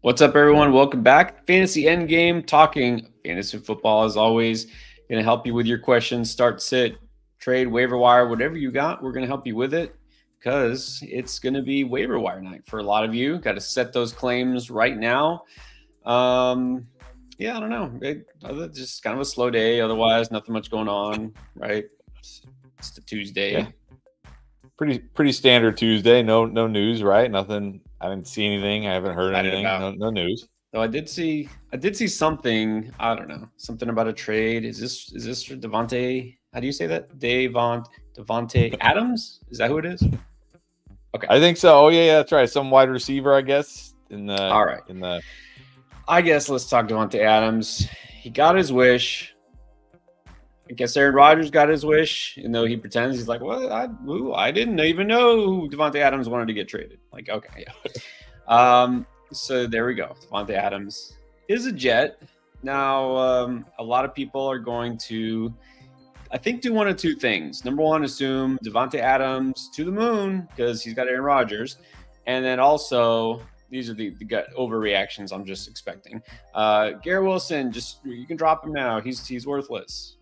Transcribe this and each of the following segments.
What's up, everyone? Welcome back. Fantasy Endgame, talking fantasy football as always. Going to help you with your questions, start, sit, trade, waiver wire, whatever you got. We're going to help you with it because it's going to be waiver wire night for a lot of you. Got to set those claims right now. Yeah, I don't know. Just kind of a slow day. Otherwise, nothing much going on, right? It's the Tuesday. Yeah. Pretty standard Tuesday. No news, right? Nothing. I didn't see anything. I haven't heard anything. No news. So I did see something. I don't know, something about a trade. Is this for Davante? How do you say that? Davante Adams? Is that who it is? Okay, I think so. Oh yeah, that's right. Some wide receiver, I guess. All right. I guess let's talk Davante Adams. He got his wish. I guess Aaron Rodgers got his wish, even though he pretends he's like, "Well, I didn't even know who Davante Adams wanted to get traded." Like, okay, yeah. So there we go. Davante Adams is a Jet. Now, a lot of people are going to, I think, do one of two things. Number one, assume Davante Adams to the moon because he's got Aaron Rodgers, and then also. These are the gut overreactions I'm just expecting. Garrett Wilson, you can drop him now. He's worthless.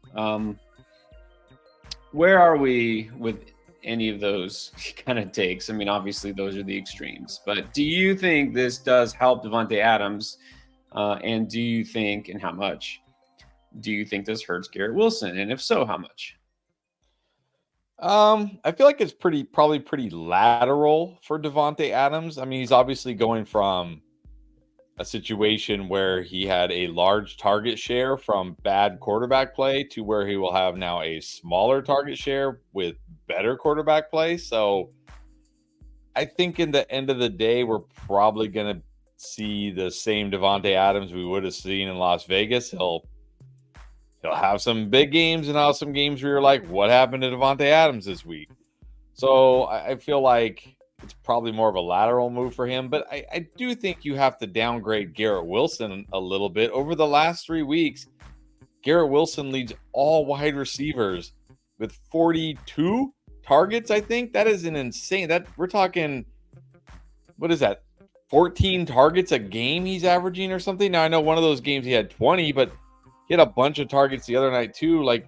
Where are we with any of those kind of takes? I mean, obviously those are the extremes, but do you think this does help Davante Adams? And do you think, and how much, do you think this hurts Garrett Wilson? And if so, how much? I feel like it's probably pretty lateral for Davante Adams. I mean, he's obviously going from a situation where he had a large target share from bad quarterback play to where he will have now a smaller target share with better quarterback play. So I think in the end of the day, we're probably going to see the same Davante Adams we would have seen in Las Vegas. He'll have some big games and have some games where you're like, what happened to Davante Adams this week? So I feel like it's probably more of a lateral move for him. But I do think you have to downgrade Garrett Wilson a little bit. Over the last 3 weeks, Garrett Wilson leads all wide receivers with 42 targets, I think. That is an insane. We're talking, what is that? 14 targets a game he's averaging or something. Now, I know one of those games he had 20, but he had a bunch of targets the other night too. Like,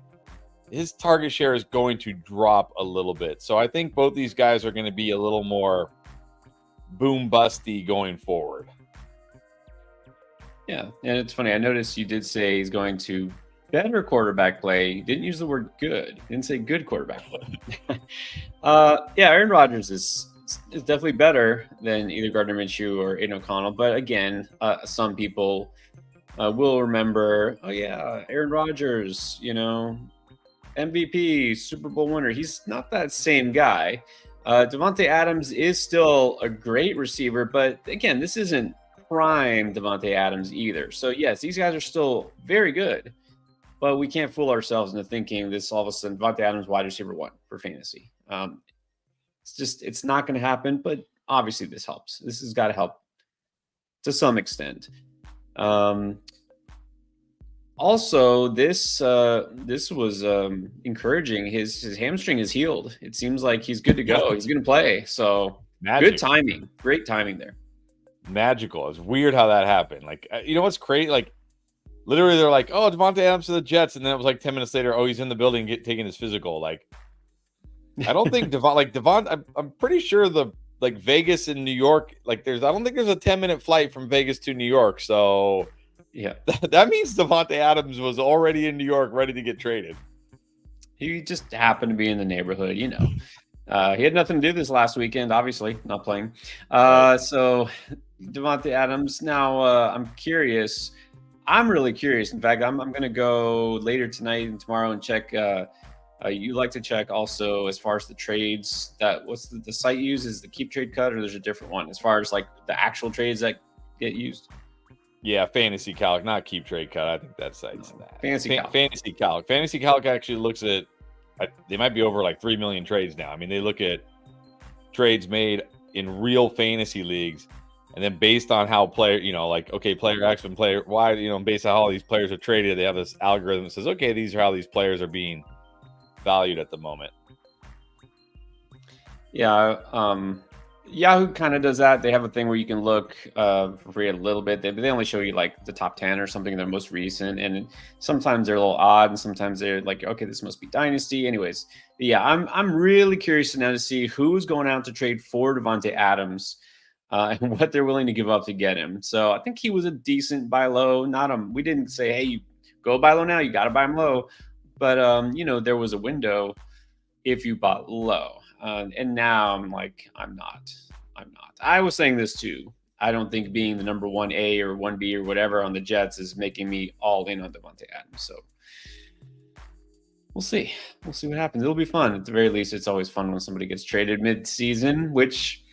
his target share is going to drop a little bit. So I think both these guys are going to be a little more boom busty going forward. Yeah, and it's funny. I noticed you did say he's going to better quarterback play. You didn't use the word good. You didn't say good quarterback play. Yeah, Aaron Rodgers is definitely better than either Gardner Minshew or Aiden O'Connell. But again, some people will remember, oh yeah, Aaron Rodgers, MVP, Super Bowl winner. He's not that same guy. Davante Adams is still a great receiver, but again, this isn't prime Davante Adams either. So yes, these guys are still very good, but we can't fool ourselves into thinking this all of a sudden Davante Adams wide receiver 1 for fantasy. It's not going to happen, but obviously this helps. This has got to help to some extent. Also, this was encouraging. His hamstring is healed. It seems like he's good to go. He's going to play. So Good timing. Great timing there. Magical. It's weird how that happened. Like, you know what's crazy? Like, literally, they're like, "Oh, Davante Adams to the Jets," and then it was like 10 minutes later, "Oh, he's in the building taking his physical." Like, I don't think Davante. I'm pretty sure Vegas and New York. Like, I don't think there's a 10-minute flight from Vegas to New York. So. Yeah, that means Davante Adams was already in New York, ready to get traded. He just happened to be in the neighborhood, He had nothing to do this last weekend, obviously, not playing. So Davante Adams. Now, I'm curious. I'm really curious. In fact, I'm going to go later tonight and tomorrow and check. You like to check also as far as the trades. What's the site uses? The Keep Trade Cut, or there's a different one as far as like the actual trades that get used? Yeah, Fantasy Calc, not Keep Trade Cut. I think that site's Fantasy Calc. Fantasy Calc. Fantasy Calc actually looks at, they might be over like 3 million trades now. I mean, they look at trades made in real fantasy leagues, and then based on how player X and player Y, based on how all these players are traded, they have this algorithm that says, okay, these are how these players are being valued at the moment. Yeah, Yahoo kind of does that. They have a thing where you can look for free a little bit. They only show you like the top 10 or something, their most recent. And sometimes they're a little odd, and sometimes they're like, okay, this must be Dynasty. Anyways, yeah, I'm really curious now to see who's going out to trade for Davante Adams and what they're willing to give up to get him. So I think he was a decent buy low. We didn't say, hey, you go buy low now. You got to buy him low. But, there was a window if you bought low. And now I'm like, I'm not. I was saying this too. I don't think being the number 1A or 1B or whatever on the Jets is making me all in on Davante Adams. So we'll see. We'll see what happens. It'll be fun. At the very least, it's always fun when somebody gets traded mid-season, which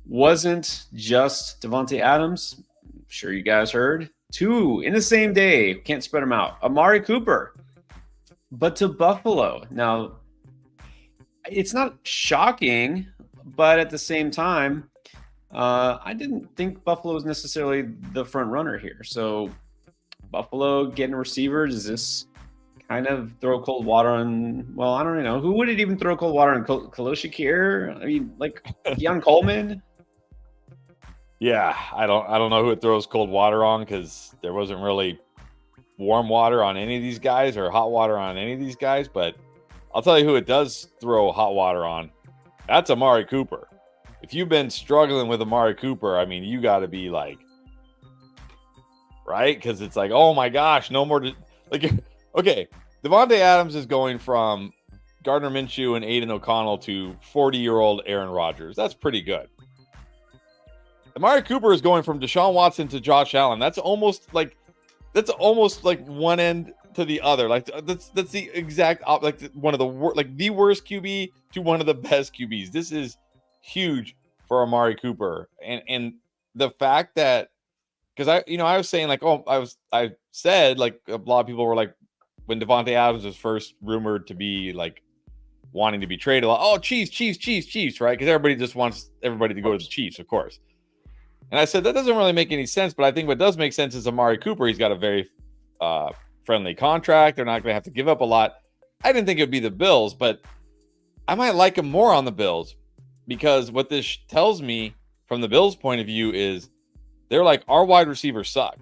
wasn't just Davante Adams. I'm sure you guys heard. 2 in the same day. Can't spread them out. Amari Cooper, but to Buffalo. Now, it's not shocking, but at the same time, I didn't think Buffalo was necessarily the front runner here. So Buffalo getting receivers, is this kind of throw cold water on, well, I don't know. Who would it even throw cold water on? Khalil Shakir? I mean, like Keon Coleman? Yeah, I don't know who it throws cold water on, because there wasn't really warm water on any of these guys or hot water on any of these guys, but I'll tell you who it does throw hot water on. That's Amari Cooper. If you've been struggling with Amari Cooper, I mean, you got to be like, right? Because it's like, oh my gosh, no more. Okay, Davante Adams is going from Gardner Minshew and Aiden O'Connell to 40-year-old Aaron Rodgers. That's pretty good. Amari Cooper is going from Deshaun Watson to Josh Allen. That's almost like one end to the other. Like that's the exact one of the the worst QB to one of the best QBs. This is huge for Amari Cooper, and the fact that, because I was saying, like, I said, like, a lot of people were like, when Davante Adams was first rumored to be like wanting to be traded, like, oh, Chiefs, right? Because everybody just wants everybody to go to the Chiefs, of course. And I said that doesn't really make any sense, but I think what does make sense is Amari Cooper. He's got a very friendly contract. They're not going to have to give up a lot. I didn't think it would be the Bills, but I might like him more on the Bills, because what this tells me from the Bills' point of view is they're like, our wide receivers suck.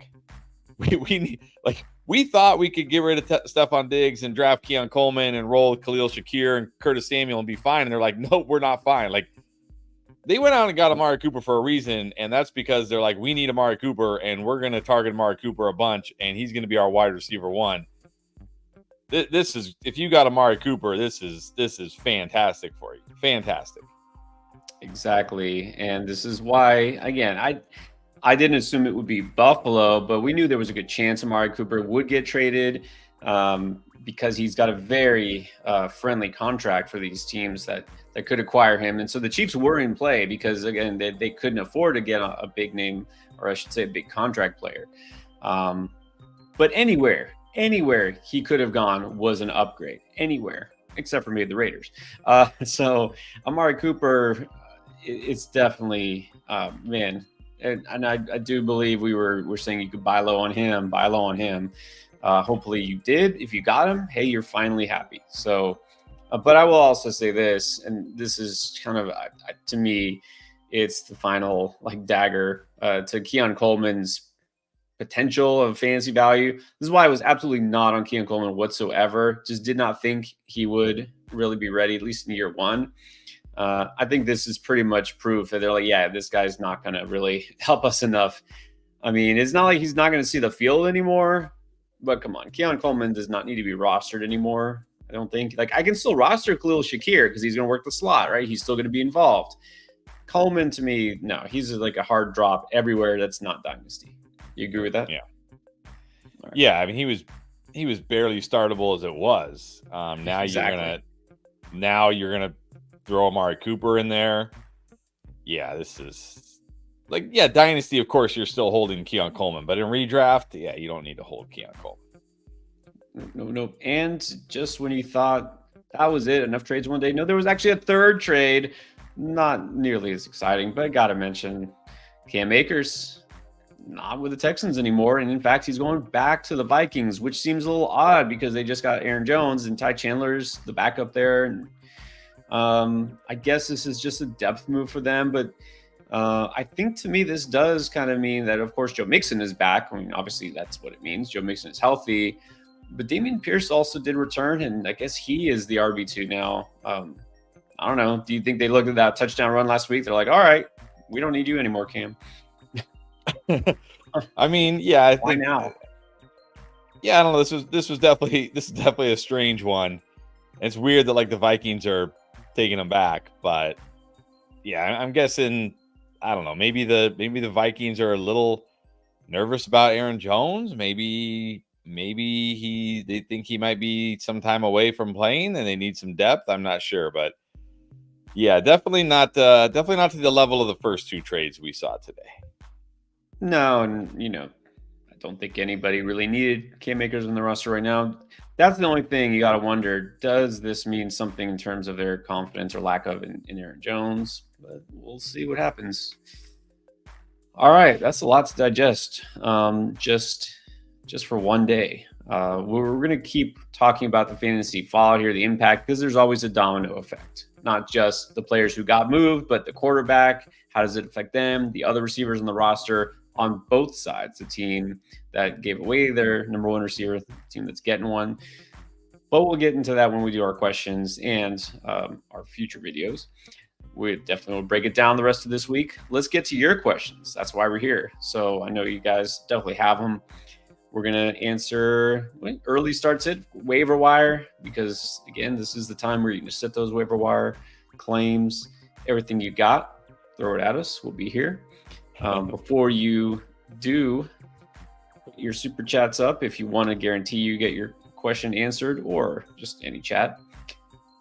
We thought we could get rid of Stephon Diggs and draft Keon Coleman and roll Khalil Shakir and Curtis Samuel and be fine. And they're like, nope, we're not fine. Like, they went out and got Amari Cooper for a reason, and that's because they're like, we need Amari Cooper, and we're going to target Amari Cooper a bunch, and he's going to be our wide receiver 1. This is, if you got Amari Cooper, this is fantastic for you. Fantastic. Exactly. And this is why, again, I didn't assume it would be Buffalo, but we knew there was a good chance Amari Cooper would get traded because he's got a very friendly contract for these teams that could acquire him. And so the Chiefs were in play because, again, they couldn't afford to get a big name, or I should say a big contract player. But anywhere he could have gone was an upgrade. Anywhere, except for maybe the Raiders. So Amari Cooper, it's definitely, man. And I do believe we're saying you could buy low on him. Hopefully you did. If you got him, hey, you're finally happy. So, but I will also say this, and this is kind of, to me, it's the final like dagger to Keon Coleman's potential of fantasy value. This is why I was absolutely not on Keon Coleman whatsoever. Just did not think he would really be ready, at least in year 1. I think this is pretty much proof that they're like, yeah, this guy's not going to really help us enough. I mean, it's not like he's not going to see the field anymore, but come on, Keon Coleman does not need to be rostered anymore. I don't think. Like, I can still roster Khalil Shakir because he's going to work the slot, right? He's still going to be involved. Coleman, to me, no, he's like a hard drop everywhere. That's not dynasty. You agree with that? Yeah. Right. Yeah. I mean, he was barely startable as it was. Now exactly. you're gonna throw Amari Cooper in there. Yeah, this is like, yeah, dynasty. Of course, you're still holding Keon Coleman, but in redraft, yeah, you don't need to hold Keon Coleman. No. And just when you thought that was it, enough trades one day, no, there was actually a third trade. Not nearly as exciting, but I got to mention Cam Akers, not with the Texans anymore. And in fact, he's going back to the Vikings, which seems a little odd because they just got Aaron Jones and Ty Chandler's the backup there. And I guess this is just a depth move for them. But I think to me, this does kind of mean that, of course, Joe Mixon is back. I mean, obviously, that's what it means. Joe Mixon is healthy. But Dameon Pierce also did return, and I guess he is the RB2 now. I don't know. Do you think they looked at that touchdown run last week? They're like, all right, we don't need you anymore, Cam. I mean, yeah, I Why think now? Yeah, I don't know. This is definitely a strange one. It's weird that like the Vikings are taking him back, but yeah, I'm guessing I don't know. Maybe the Vikings are a little nervous about Aaron Jones. Maybe they think he might be some time away from playing and they need some depth. I'm not sure, but yeah, definitely not to the level of the first two trades we saw today. No, and I don't think anybody really needed Cam Akers in the roster right now. That's the only thing you got to wonder. Does this mean something in terms of their confidence or lack of in Aaron Jones? But we'll see what happens. All right, that's a lot to digest. Just for one day. We're going to keep talking about the fantasy fallout here, the impact, because there's always a domino effect. Not just the players who got moved, but the quarterback. How does it affect them? The other receivers on the roster on both sides. The team that gave away their number one receiver, the team that's getting one. But we'll get into that when we do our questions and our future videos. We definitely will break it down the rest of this week. Let's get to your questions. That's why we're here. So I know you guys definitely have them. We're going to answer early starts it, waiver wire, because, again, this is the time where you can set those waiver wire claims, everything you got, throw it at us. We'll be here. Before you do put your super chats up, if you want to guarantee you get your question answered or just any chat,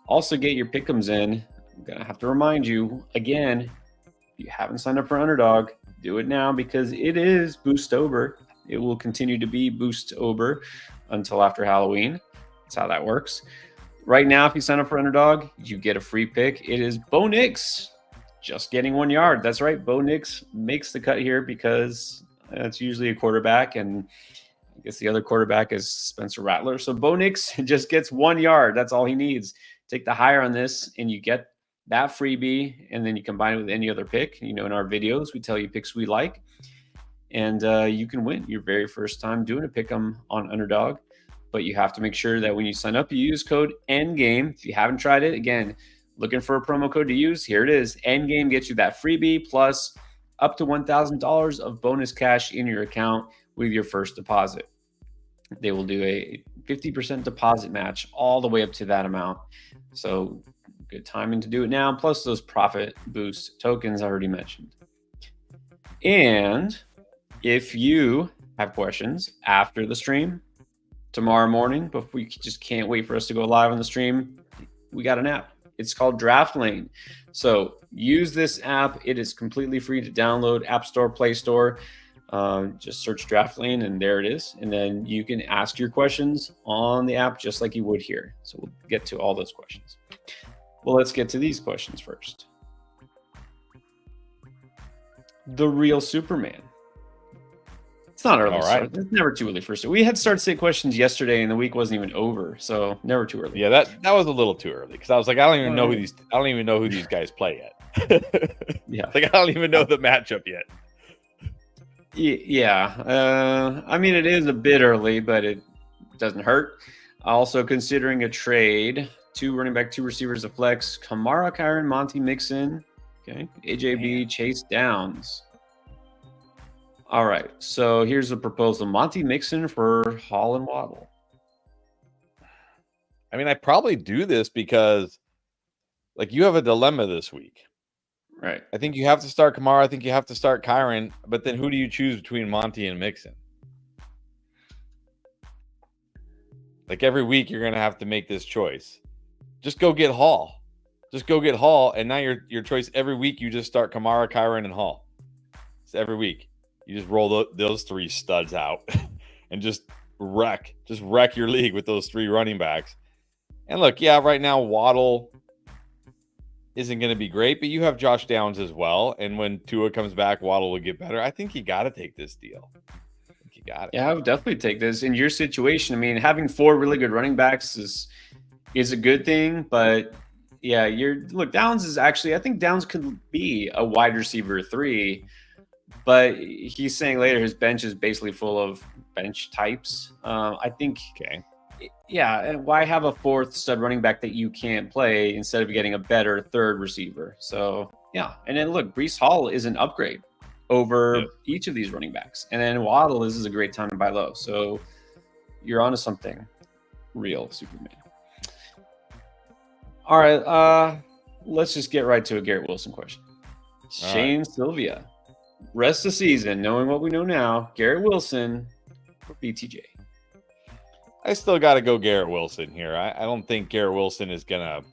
also get your pick'ems in. I'm going to have to remind you, again, if you haven't signed up for Underdog, do it now because it is Boostober. It will continue to be Boostober until after Halloween. That's how that works. Right now, if you sign up for Underdog, you get a free pick. It is Bo Nix, just getting 1 yard. That's right. Bo Nix makes the cut here because it's usually a quarterback, and I guess the other quarterback is Spencer Rattler. So Bo Nix just gets 1 yard. That's all he needs. Take the higher on this, and you get that freebie, and then you combine it with any other pick. In our videos, we tell you picks we like. And you can win your very first time doing a pick'em on Underdog. But you have to make sure that when you sign up, you use code ENDGAME. If you haven't tried it, again, looking for a promo code to use, here it is. ENDGAME gets you that freebie plus up to $1,000 of bonus cash in your account with your first deposit. They will do a 50% deposit match all the way up to that amount. So good timing to do it now. Plus those profit boost tokens I already mentioned. And if you have questions after the stream tomorrow morning, but we just can't wait for us to go live on the stream, we got an app. It's called Draft Lane. So use this app. It is completely free to download, App Store, Play Store. Just search Draft Lane and there it is. And then you can ask your questions on the app just like you would here. So we'll get to all those questions. Well, let's get to these questions first. The real Superman. It's not early. All right. It's never too early for us. We had start sit questions yesterday, and the week wasn't even over, so never too early. Yeah, that was a little too early because I was like, I don't even know who these guys play yet. Yeah, like I don't even know the matchup yet. Yeah, I mean it is a bit early, but it doesn't hurt. Also considering a trade: 2 running back, 2 receivers, a flex. Kamara, Kyren, Monty Mixon. Okay, AJB, Man. Chase Downs. All right, so here's the proposal. Monty Mixon for Hall and Waddle. I mean, I probably do this because, like, you have a dilemma this week. Right. I think you have to start Kamara. I think you have to start Kyren. But then who do you choose between Monty and Mixon? Like, every week you're going to have to make this choice. Just go get Hall. And now your choice every week, you just start Kamara, Kyren, and Hall. It's every week. You just roll those 3 studs out and just wreck your league with those 3 running backs. And look, yeah, right now Waddle isn't going to be great, but you have Josh Downs as well. And when Tua comes back, Waddle will get better. I think you got to take this deal. I think you got it. Yeah, I would definitely take this. In your situation, I mean, having 4 really good running backs is a good thing, but Yeah, Downs is actually, I think Downs could be a wide receiver 3, but he's saying later his bench is basically full of bench types. I think, Okay. yeah, and why have a 4th stud running back that you can't play instead of getting a better 3rd receiver? So, yeah. And then look, Breece Hall is an upgrade over each of these running backs. And then Waddle, this is a great time to buy low. So you're onto something real, Superman. All right, let's just get right to a Garrett Wilson question. Shane Sylvia, rest of the season, knowing what we know now, Garrett Wilson or BTJ? I still got to go Garrett Wilson here. I don't think Garrett Wilson is going to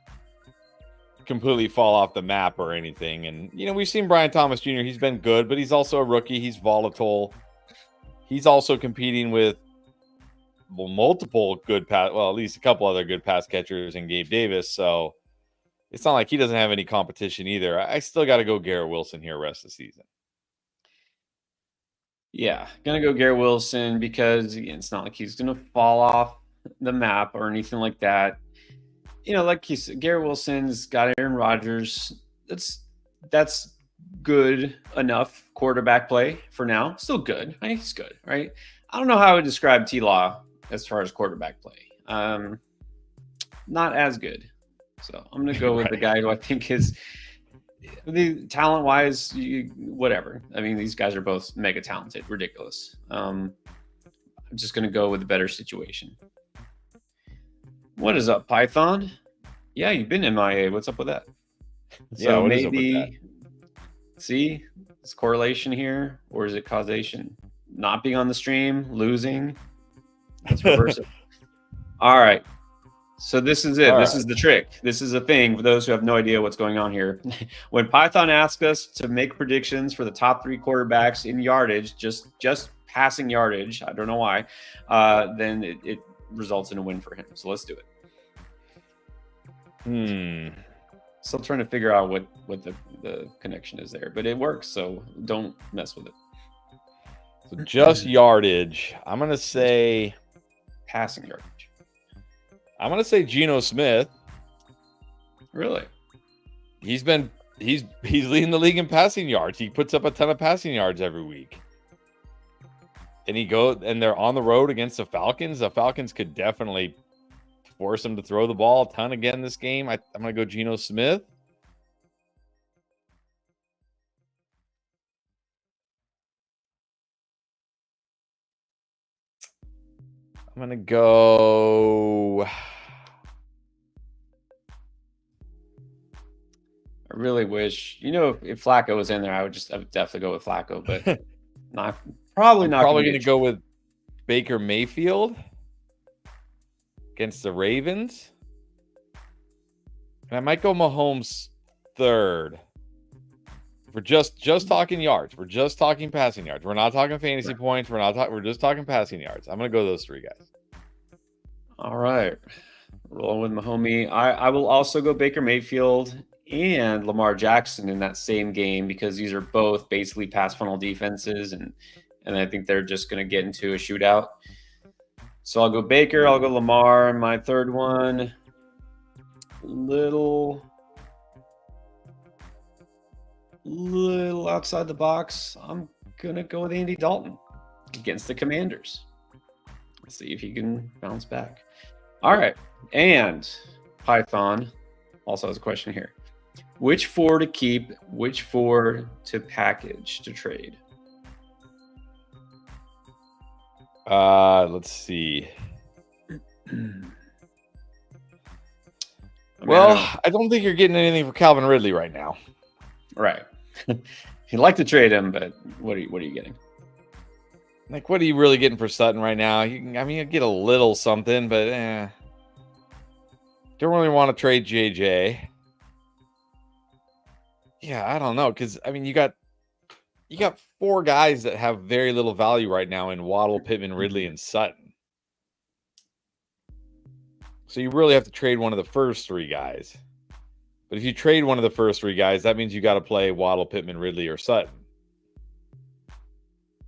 completely fall off the map or anything. And, we've seen Brian Thomas Jr. He's been good, but he's also a rookie. He's volatile. He's also competing with multiple good at least a couple other good pass catchers in Gabe Davis. So it's not like he doesn't have any competition either. I still got to go Garrett Wilson here rest of the season. Yeah, gonna go Garrett Wilson because again, it's not like he's gonna fall off the map or anything like that. Like he said, Garrett Wilson's got Aaron Rodgers. That's good enough quarterback play for now. Still good. Right? He's good, right? I don't know how I would describe T-Law as far as quarterback play. Not as good. So I'm gonna go with the guy who I think is the talent-wise, whatever. I mean, these guys are both mega talented, ridiculous. I'm just gonna go with a better situation. What is up, Python? Yeah, you've been MIA. What's up with that? So maybe see this correlation here, or is it causation? Not being on the stream, losing. Let's reverse it. All right. So this is it. This is the trick. This is a thing for those who have no idea what's going on here. When Python asks us to make predictions for the top 3 quarterbacks in yardage, just passing yardage, I don't know why, then it results in a win for him. So let's do it. Still trying to figure out what the connection is there, but it works. So don't mess with it. So just yardage. I'm going to say passing yardage. I'm going to say Geno Smith. Really? He's leading the league in passing yards. He puts up a ton of passing yards every week. And they're on the road against the Falcons. The Falcons could definitely force him to throw the ball a ton again this game. I'm going to go Geno Smith. I'm going to go. I really wish, if Flacco was in there, I would definitely go with Flacco, but probably going to go with Baker Mayfield against the Ravens. And I might go Mahomes third. We're just talking yards. We're just talking passing yards. We're not talking fantasy points. We're just talking passing yards. I'm going to go those 3 guys. All right. Rolling with Mahomie. I will also go Baker Mayfield and Lamar Jackson in that same game because these are both basically pass funnel defenses, and I think they're just going to get into a shootout. So I'll go Baker, I'll go Lamar, and my third one, little outside the box. I'm going to go with Andy Dalton against the Commanders. Let's see if he can bounce back. All right. And Python also has a question here. Which 4 to keep, which 4 to package to trade? Let's see. I don't think you're getting anything for Calvin Ridley right now. Right. You'd like to trade him, but what are you getting? Like, what are you really getting for Sutton right now? You get a little something, but don't really want to trade JJ. Yeah, I don't know, because you got 4 guys that have very little value right now in Waddle, Pittman, Ridley, and Sutton. So you really have to trade one of the first 3 guys. But if you trade one of the first 3 guys, that means you got to play Waddle, Pittman, Ridley, or Sutton.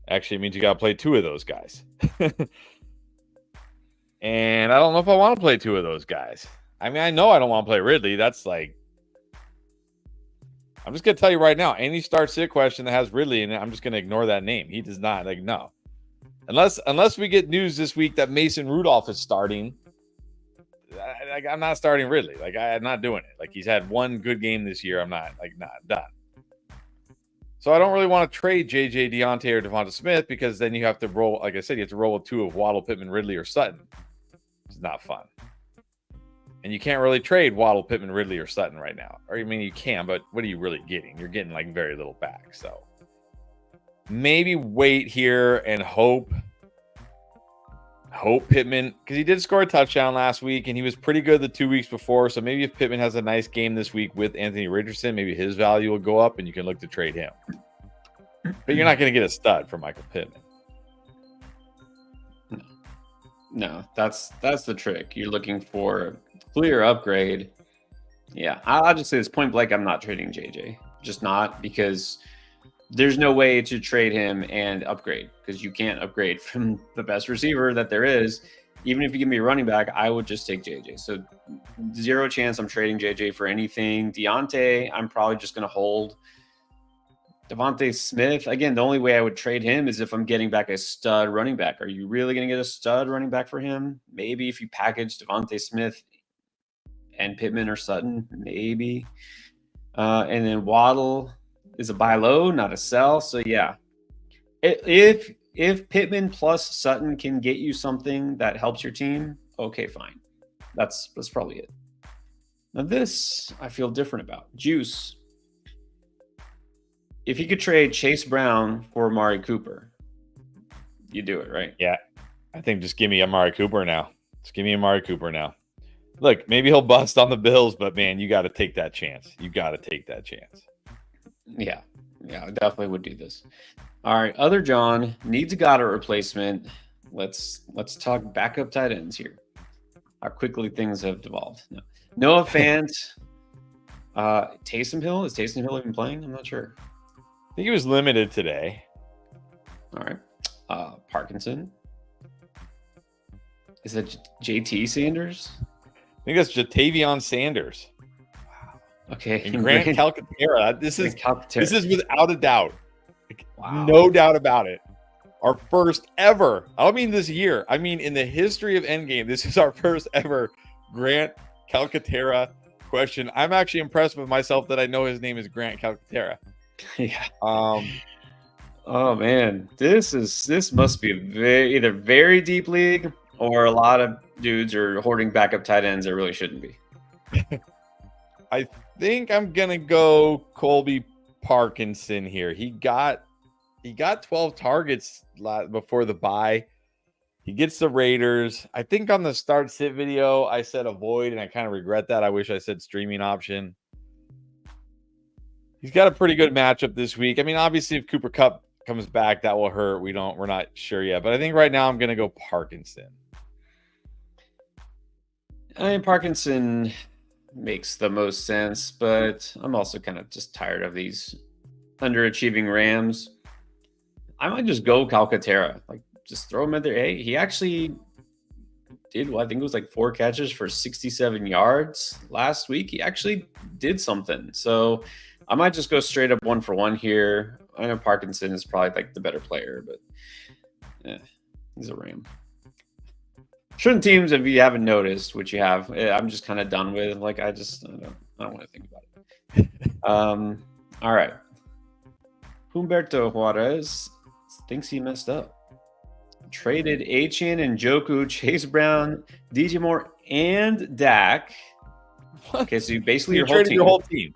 Actually, it means you got to play 2 of those guys. And I don't know if I want to play 2 of those guys. I mean, I know I don't want to play Ridley. That's like, I'm just going to tell you right now, any start-sit question that has Ridley in it, I'm just going to ignore that name. He does not. Like, no. Unless we get news this week that Mason Rudolph is starting, I'm not starting Ridley. Like, I'm not doing it. Like, he's had one good game this year. I'm not done. So I don't really want to trade JJ, Deontay, or Devonta Smith because then you have to roll. Like I said, you have to roll with 2 of Waddle, Pittman, Ridley, or Sutton. It's not fun. And you can't really trade Waddle, Pittman, Ridley, or Sutton right now. Or I mean, you can, but what are you really getting? You're getting like very little back. So maybe wait here and hope Pittman, because he did score a touchdown last week and he was pretty good the 2 weeks before. So maybe if Pittman has a nice game this week with Anthony Richardson, maybe his value will go up and you can look to trade him. But you're not going to get a stud for Michael Pittman. No, that's the trick. You're looking for a clear upgrade. Yeah, I'll just say this point blank, I'm not trading JJ. Just not, because there's no way to trade him and upgrade, because you can't upgrade from the best receiver that there is. Even if you give me a running back, I would just take JJ. So 0 chance I'm trading JJ for anything. Deontay, I'm probably just going to hold. Davante Smith, again, the only way I would trade him is if I'm getting back a stud running back. Are you really going to get a stud running back for him? Maybe if you package Davante Smith and Pittman or Sutton, maybe. And then Waddle is a buy low, not a sell. So yeah, if Pittman plus Sutton can get you something that helps your team, okay, fine. That's probably it. Now this I feel different about. Juice. If you could trade Chase Brown for Amari Cooper, you do it, right? Yeah. I think just give me Amari Cooper now. Look, maybe he'll bust on the Bills, but man, you got to take that chance. Yeah, I definitely would do this. All right, other John needs a Goddard replacement. Let's talk backup tight ends here. How quickly things have devolved. No. Noah Fant, Taysom Hill. Is Taysom Hill even playing? I'm not sure. I think he was limited today. All right. Parkinson. Is it JT Sanders? I think that's Jatavion Sanders. Wow. Okay. And Grant Calcaterra. This is without a doubt. Wow. No doubt about it. Our first ever. I don't mean this year. I mean in the history of Endgame. This is our first ever Grant Calcaterra question. I'm actually impressed with myself that I know his name is Grant Calcaterra. Yeah. Oh man, this must be either very deep league or a lot of dudes are hoarding backup tight ends that really shouldn't be. I think I'm gonna go Colby Parkinson here. He got 12 targets before the bye. He gets the Raiders. I think on the start sit video I said avoid, and I kind of regret that. I wish I said streaming option. He's got a pretty good matchup this week. I mean, obviously, if Cooper Kupp comes back, that will hurt. We're not sure yet. But I think right now I'm going to go Parkinson. I mean, Parkinson makes the most sense, but I'm also kind of just tired of these underachieving Rams. I might just go Calcaterra. Like, just throw him in there. Hey, he actually did, I think it was like 4 catches for 67 yards last week. He actually did something. So I might just go straight up 1-for-1 here. I know Parkinson is probably like the better player, but he's a Ram. Certain teams, if you haven't noticed, which you have, I'm just kind of done with. Like I don't want to think about it. All right. Humberto Juarez thinks he messed up. Traded Achane and Njoku, Chase Brown, DJ Moore, and Dak. Okay, so you basically you traded your whole team.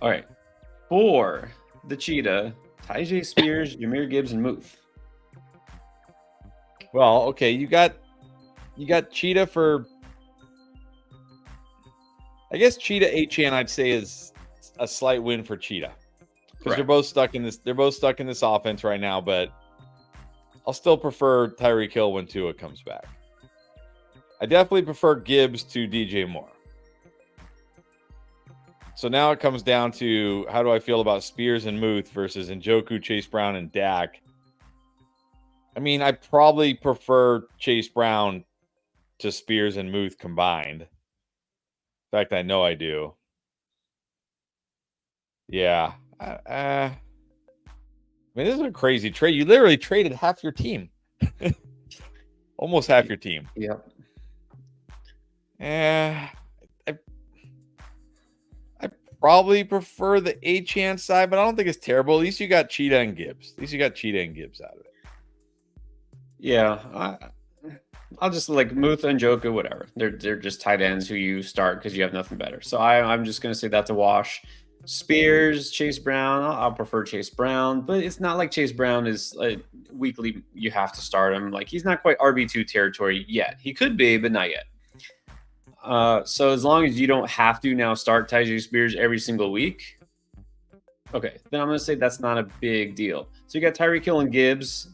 All right. For the Cheetah, Tyjae Spears, Jahmyr Gibbs, and Muth. Well, okay, you got Cheetah for, I guess Cheetah Achane I'd say is a slight win for Cheetah. Because they're both stuck in this offense right now, but I'll still prefer Tyreek Hill when Tua comes back. I definitely prefer Gibbs to DJ Moore. So now it comes down to how do I feel about Spears and Muth versus Njoku, Chase Brown, and Dak. I mean, I probably prefer Chase Brown to Spears and Muth combined. In fact, I know I do. Yeah. I mean, this is a crazy trade. You literally traded half your team. Almost half your team. Yep. I probably prefer the A-Chan side, but I don't think it's terrible. At least you got Cheetah and Gibbs. Out of it. Yeah. I'll just like Muth and Njoku, whatever. They're just tight ends who you start because you have nothing better. So I'm just gonna say that's a wash. Spears, Chase Brown. I'll prefer Chase Brown, but it's not like Chase Brown is weekly. You have to start him. Like he's not quite RB2 territory yet. He could be, but not yet. So as long as you don't have to now start Tyjae Spears every single week, okay, then I'm gonna say that's not a big deal. So you got Tyreek Hill and Gibbs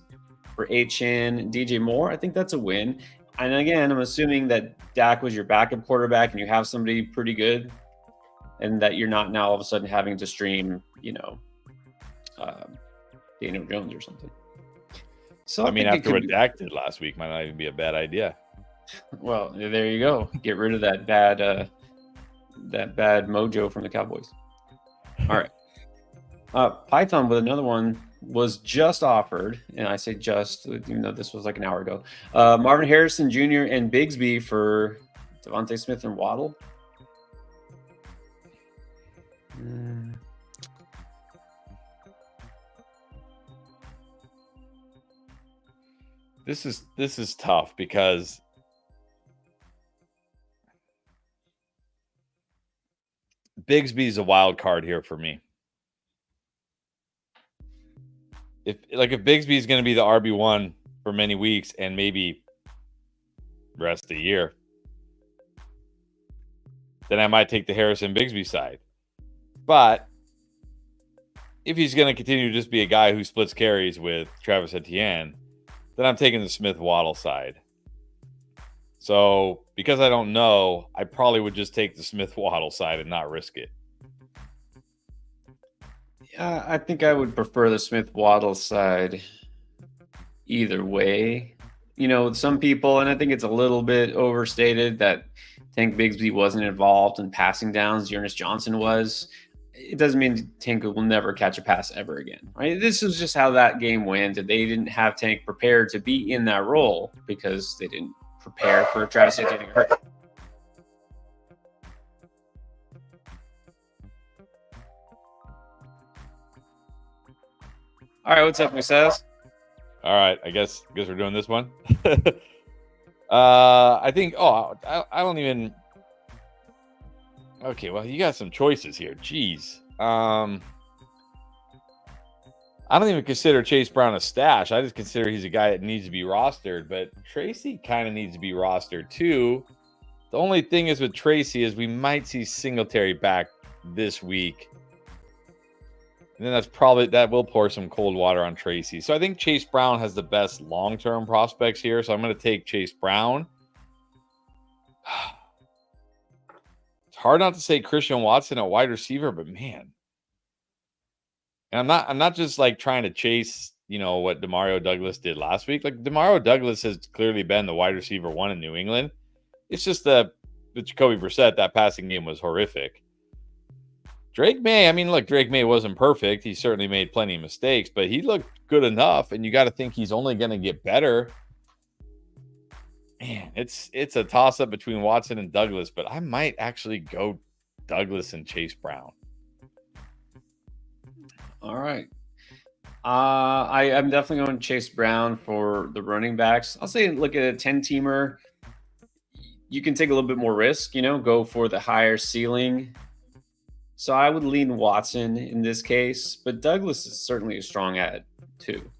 for HN, DJ Moore. I think that's a win. And again, I'm assuming that Dak was your backup quarterback and you have somebody pretty good, and that you're not now all of a sudden having to stream, Daniel Jones or something. So I mean, after what Dak did last week, might not even be a bad idea. Well, there you go. Get rid of that bad mojo from the Cowboys. All right. Python with another one was just offered, and I say just, even though this was like an hour ago. Marvin Harrison Jr. and Bigsby for Davante Smith and Waddle. This is tough because Bigsby's a wild card here for me. If Bigsby is going to be the RB1 for many weeks and maybe the rest of the year, then I might take the Harrison Bigsby side. But if he's going to continue to just be a guy who splits carries with Travis Etienne, then I'm taking the Smith Waddle side. So because I don't know, I probably would just take the Smith Waddle side and not risk it. I think I would prefer the Smith Waddle side either way. Some people, and I think it's a little bit overstated that Tank Bigsby wasn't involved in passing downs. Ernest Johnson was. It doesn't mean Tank will never catch a pass ever again, right? This is just how that game went. And they didn't have Tank prepared to be in that role because they didn't prepare for Travis Etienne getting hurt. All right, what's up, Moses? All right, I guess we're doing this one. I think. Oh, I don't even. Okay, well, you got some choices here. Jeez. I don't even consider Chase Brown a stash. I just consider he's a guy that needs to be rostered. But Tracy kind of needs to be rostered too. The only thing is with Tracy is we might see Singletary back this week. And then that will pour some cold water on Tracy. So I think Chase Brown has the best long-term prospects here. So I'm going to take Chase Brown. It's hard not to say Christian Watson at wide receiver, but man. And I'm not just like trying to chase, what Demario Douglas did last week. Like Demario Douglas has clearly been the wide receiver one in New England. It's just that with Jacoby Brissett, that passing game was horrific. Drake May wasn't perfect. He certainly made plenty of mistakes, but he looked good enough, and you got to think he's only going to get better. Man, it's a toss-up between Watson and Douglas, but I might actually go Douglas and Chase Brown. All right. I'm definitely going Chase Brown for the running backs. I'll say look at a 10-teamer. You can take a little bit more risk, go for the higher ceiling. So I would lean Watson in this case, but Douglas is certainly a strong ad too.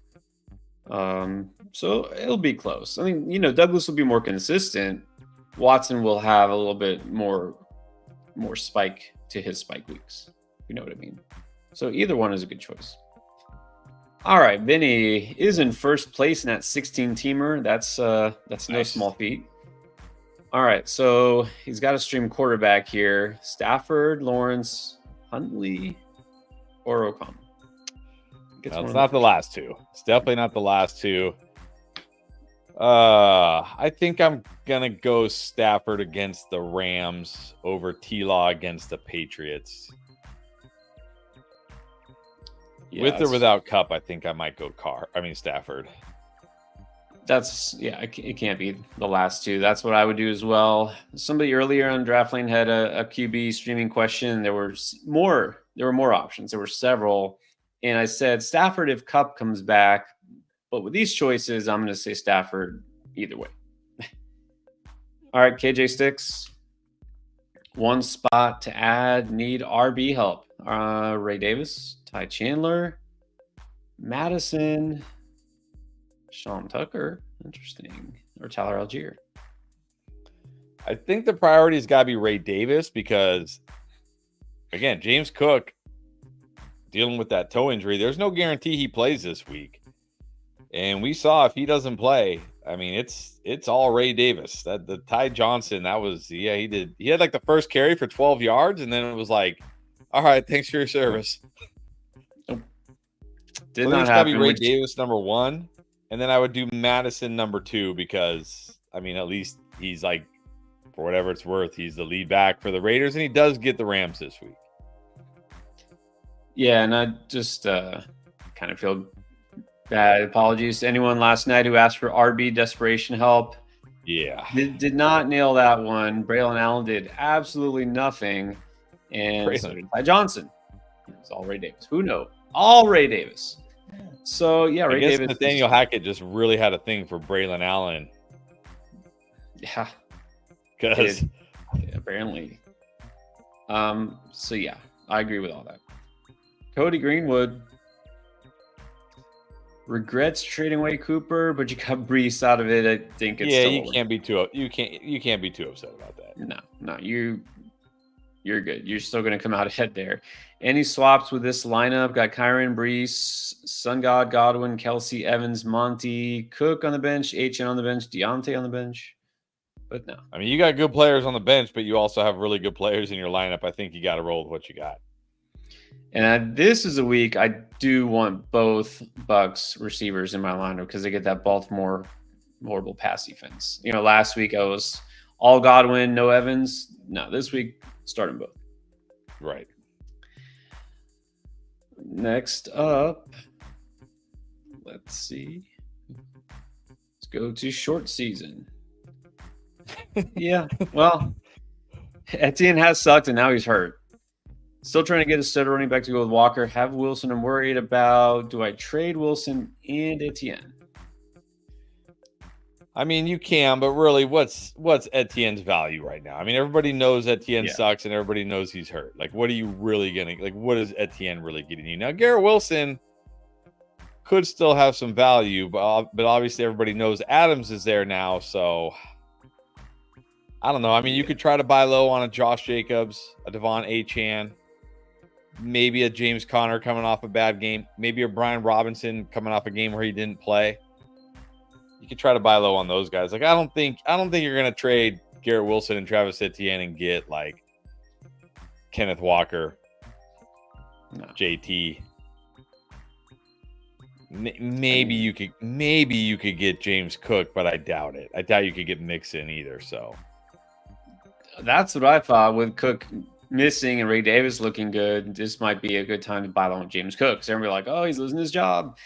So it'll be close. I mean, Douglas will be more consistent. Watson will have a little bit more spike to his spike weeks. You know what I mean? So either one is a good choice. All right, Vinny is in first place in that 16-teamer. That's nice. No small feat. All right, so he's got a stream quarterback here. Stafford, Lawrence, Huntley, or O'Connell. Well, it's not the last two. It's definitely not the last two. I think I'm gonna go Stafford against the Rams over T-Law against the Patriots. Yeah, With or without Cup, I think I might go Stafford. it can't be the last two. That's what I would do as well. Somebody earlier on Draft Lane had a QB streaming question. There were more options. There were several. And I said Stafford if Cup comes back. But with these choices, I'm going to say Stafford either way. All right, KJ Sticks. One spot to add. Need RB help. Ray Davis, Ty Chandler, Madison, Sean Tucker. Interesting. Or Tyler Algier. I think the priority's got to be Ray Davis because, again, James Cook dealing with that toe injury. There's no guarantee he plays this week. And we saw if he doesn't play, I mean, it's all Ray Davis. That the Ty Johnson, he did. He had like the first carry for 12 yards, and then it was like, all right, thanks for your service. Did not happen. Be Ray Davis number one, and then I would do Madison number two because, I mean, at least he's like, for whatever it's worth, he's the lead back for the Raiders, and he does get the Rams this week. Yeah, and I just kind of feel bad. Apologies to anyone last night who asked for RB desperation help. Yeah. Did not nail that one. Braylon Allen did absolutely nothing. And so did Ty Johnson. It's all Ray Davis. Who knows? All Ray Davis. So, yeah, Ray Davis. Nathaniel Hackett just really had a thing for Braylon Allen. Yeah. Because apparently. So, yeah, I agree with all that. Cody Greenwood regrets trading away Cooper, but you got Brees out of it. I think it's you can't be too upset about that. No, you're good. You're still going to come out ahead there. Any swaps with this lineup? Got Kyron, Brees, Sun God, Godwin, Kelsey, Evans, Monty, Cook on the bench, HN on the bench, Deontay on the bench. But no, I mean, you got good players on the bench, but you also have really good players in your lineup. I think you got to roll with what you got. And this is a week I do want both Bucks receivers in my lineup because they get that Baltimore horrible pass defense. You know, last week I was all Godwin, no Evans. No, this week start them both. Right. Next up, let's see. Let's go to short season. Yeah, well, Etienne has sucked and now he's hurt. Still trying to get a stud running back to go with Walker. Have Wilson. I'm worried about, do I trade Wilson and Etienne? I mean, you can, but really, what's Etienne's value right now? I mean, everybody knows Etienne sucks and everybody knows he's hurt. Like, what are you really getting? Like, what is Etienne really getting you? Now, Garrett Wilson could still have some value, but obviously everybody knows Adams is there now, so I don't know. I mean, you could try to buy low on a Josh Jacobs, a Devon Achane, maybe a James Conner coming off a bad game, maybe a Brian Robinson coming off a game where he didn't play. You could try to buy low on those guys. Like, I don't think you're going to trade Garrett Wilson and Travis Etienne and get like Kenneth Walker, JT. Maybe you could get James Cook, but I doubt it. I doubt you could get Mixon either. So that's what I thought with Cook missing and Ray Davis looking good. This might be a good time to buy on James Cook because everybody like, oh, he's losing his job.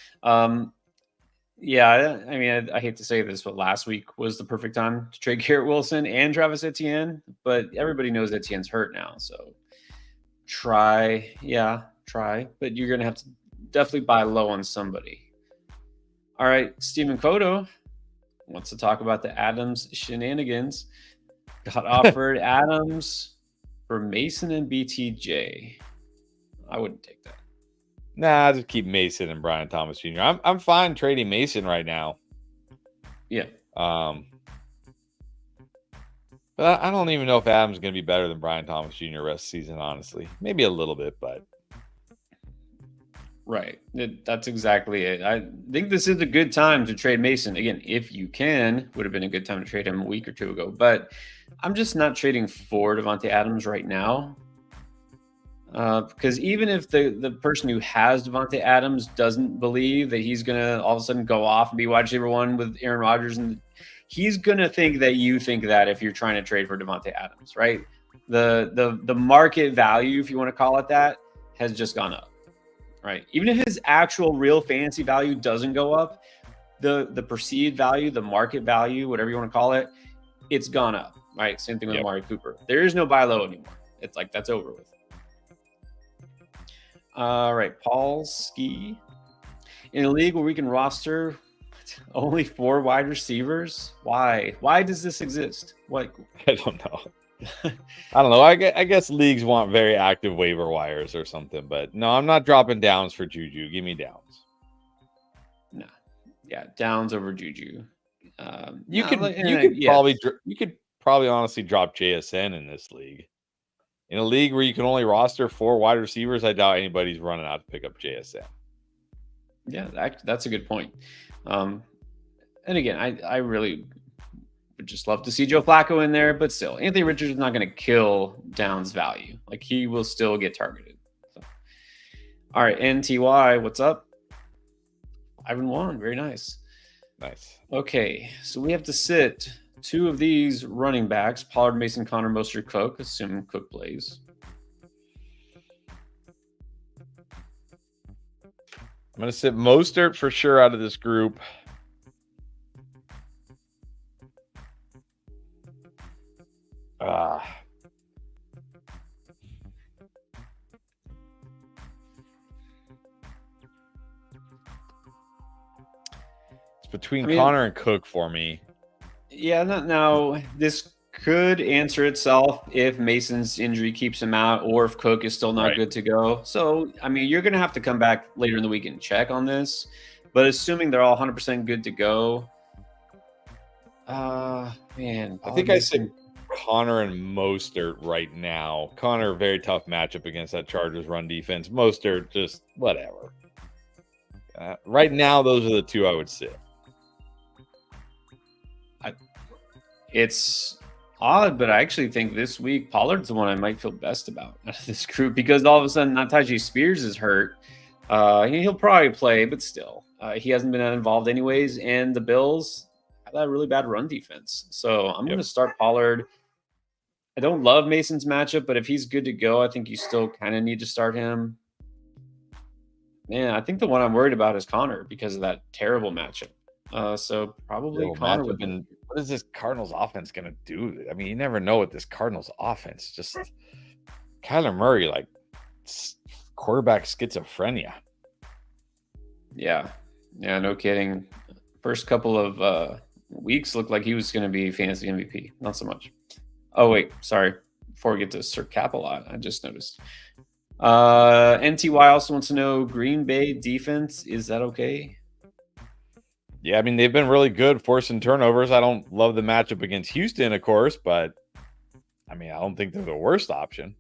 Yeah, I mean, I hate to say this, but last week was the perfect time to trade Garrett Wilson and Travis Etienne, but everybody knows Etienne's hurt now. So try, but you're going to have to definitely buy low on somebody. All right, Stephen Cotto wants to talk about the Adams shenanigans. Got offered Adams for Mason and BTJ. I wouldn't take that. Nah, just keep Mason and Brian Thomas Jr. I'm fine trading Mason right now. Yeah. But I don't even know if Adams is going to be better than Brian Thomas Jr. rest of the season, honestly. Maybe a little bit, but. Right. That's exactly it. I think this is a good time to trade Mason. Again, if you can, would have been a good time to trade him a week or two ago. But I'm just not trading for Davante Adams right now. Because even if the person who has Davante Adams doesn't believe that he's going to all of a sudden go off and be wide receiver one with Aaron Rodgers, and he's going to think that you think that if you're trying to trade for Davante Adams, right? The market value, if you want to call it that, has just gone up, right? Even if his actual real fantasy value doesn't go up, the perceived value, the market value, whatever you want to call it, it's gone up, right? Same thing with Amari Cooper. There is no buy low anymore. It's like that's over with. All right, Paul Ski. In a league where we can roster only 4 wide receivers, why? Why does this exist? What? I don't know. I don't know. I guess leagues want very active waiver wires or something, but no, I'm not dropping downs for Juju. Give me downs. No, yeah, downs over Juju. You could probably honestly drop JSN in this league. In a league where you can only roster 4 wide receivers, I doubt anybody's running out to pick up JSN. Yeah, that's a good point. And again, I really would just love to see Joe Flacco in there, but still, Anthony Richards is not going to kill Downs' value. Like, he will still get targeted. So. All right, NTY, what's up? 5-1, very nice. Nice. Okay, so we have to sit 2 of these running backs, Pollard, Mason, Connor, Mostert, Cook, assuming Cook plays. I'm going to sit Mostert for sure out of this group. It's between Connor and Cook for me. Yeah, now this could answer itself if Mason's injury keeps him out or if Cook is still not good to go. So, I mean, you're going to have to come back later in the week and check on this. But assuming they're all 100% good to go, man. I think I said Connor and Mostert right now. Connor, very tough matchup against that Chargers run defense. Mostert, just whatever. Right now, those are the 2 I would sit. It's odd, but I actually think this week Pollard's the one I might feel best about out of this group because all of a sudden Najee Spears is hurt. He'll probably play, but still, he hasn't been involved anyways. And the Bills have that really bad run defense, so I'm going to start Pollard. I don't love Mason's matchup, but if he's good to go, I think you still kind of need to start him. Man, I think the one I'm worried about is Connor because of that terrible matchup. So probably Connor would be. What is this Cardinals offense going to do? I mean, you never know with this Cardinals offense. Just Kyler Murray, like quarterback schizophrenia. Yeah, no kidding. First couple of weeks looked like he was going to be fantasy MVP. Not so much. Oh, wait, sorry. Before we get to Sir Cap-a-Lot, I just noticed. NTY also wants to know Green Bay defense. Is that okay? Yeah, I mean, they've been really good forcing turnovers. I don't love the matchup against Houston, of course, but I mean, I don't think they're the worst option.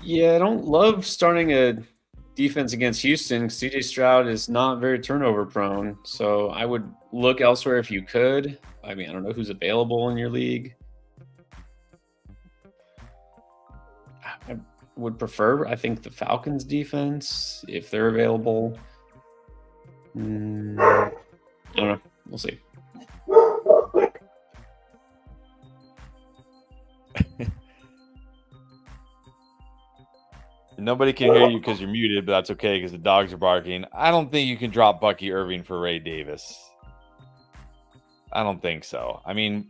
Yeah, I don't love starting a defense against Houston. CJ Stroud is not very turnover prone, so I would look elsewhere if you could. I mean, I don't know who's available in your league. I would prefer, I think, the Falcons defense if they're available. I don't know. We'll see. Nobody can hear you because you're muted, but that's okay because the dogs are barking. I don't think you can drop Bucky Irving for Ray Davis. I don't think so. I mean,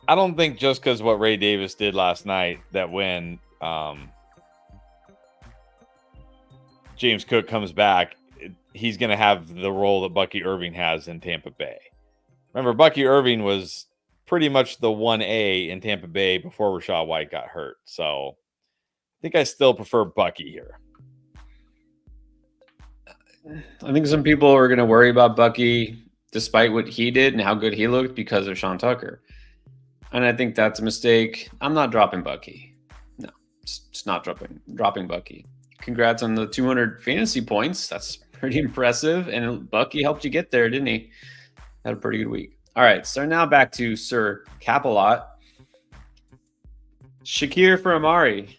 I don't think just because what Ray Davis did last night that when James Cook comes back, he's going to have the role that Bucky Irving has in Tampa Bay. Remember, Bucky Irving was pretty much the 1A in Tampa Bay before Rachaad White got hurt. So I think I still prefer Bucky here. I think some people are going to worry about Bucky despite what he did and how good he looked because of Sean Tucker. And I think that's a mistake. I'm not dropping Bucky. No, it's not dropping Bucky. Congrats on the 200 fantasy points. That's pretty impressive. And Bucky helped you get there, didn't he? Had a pretty good week. All right, so now back to Sir Cap-a-Lot. Shakir for Amari.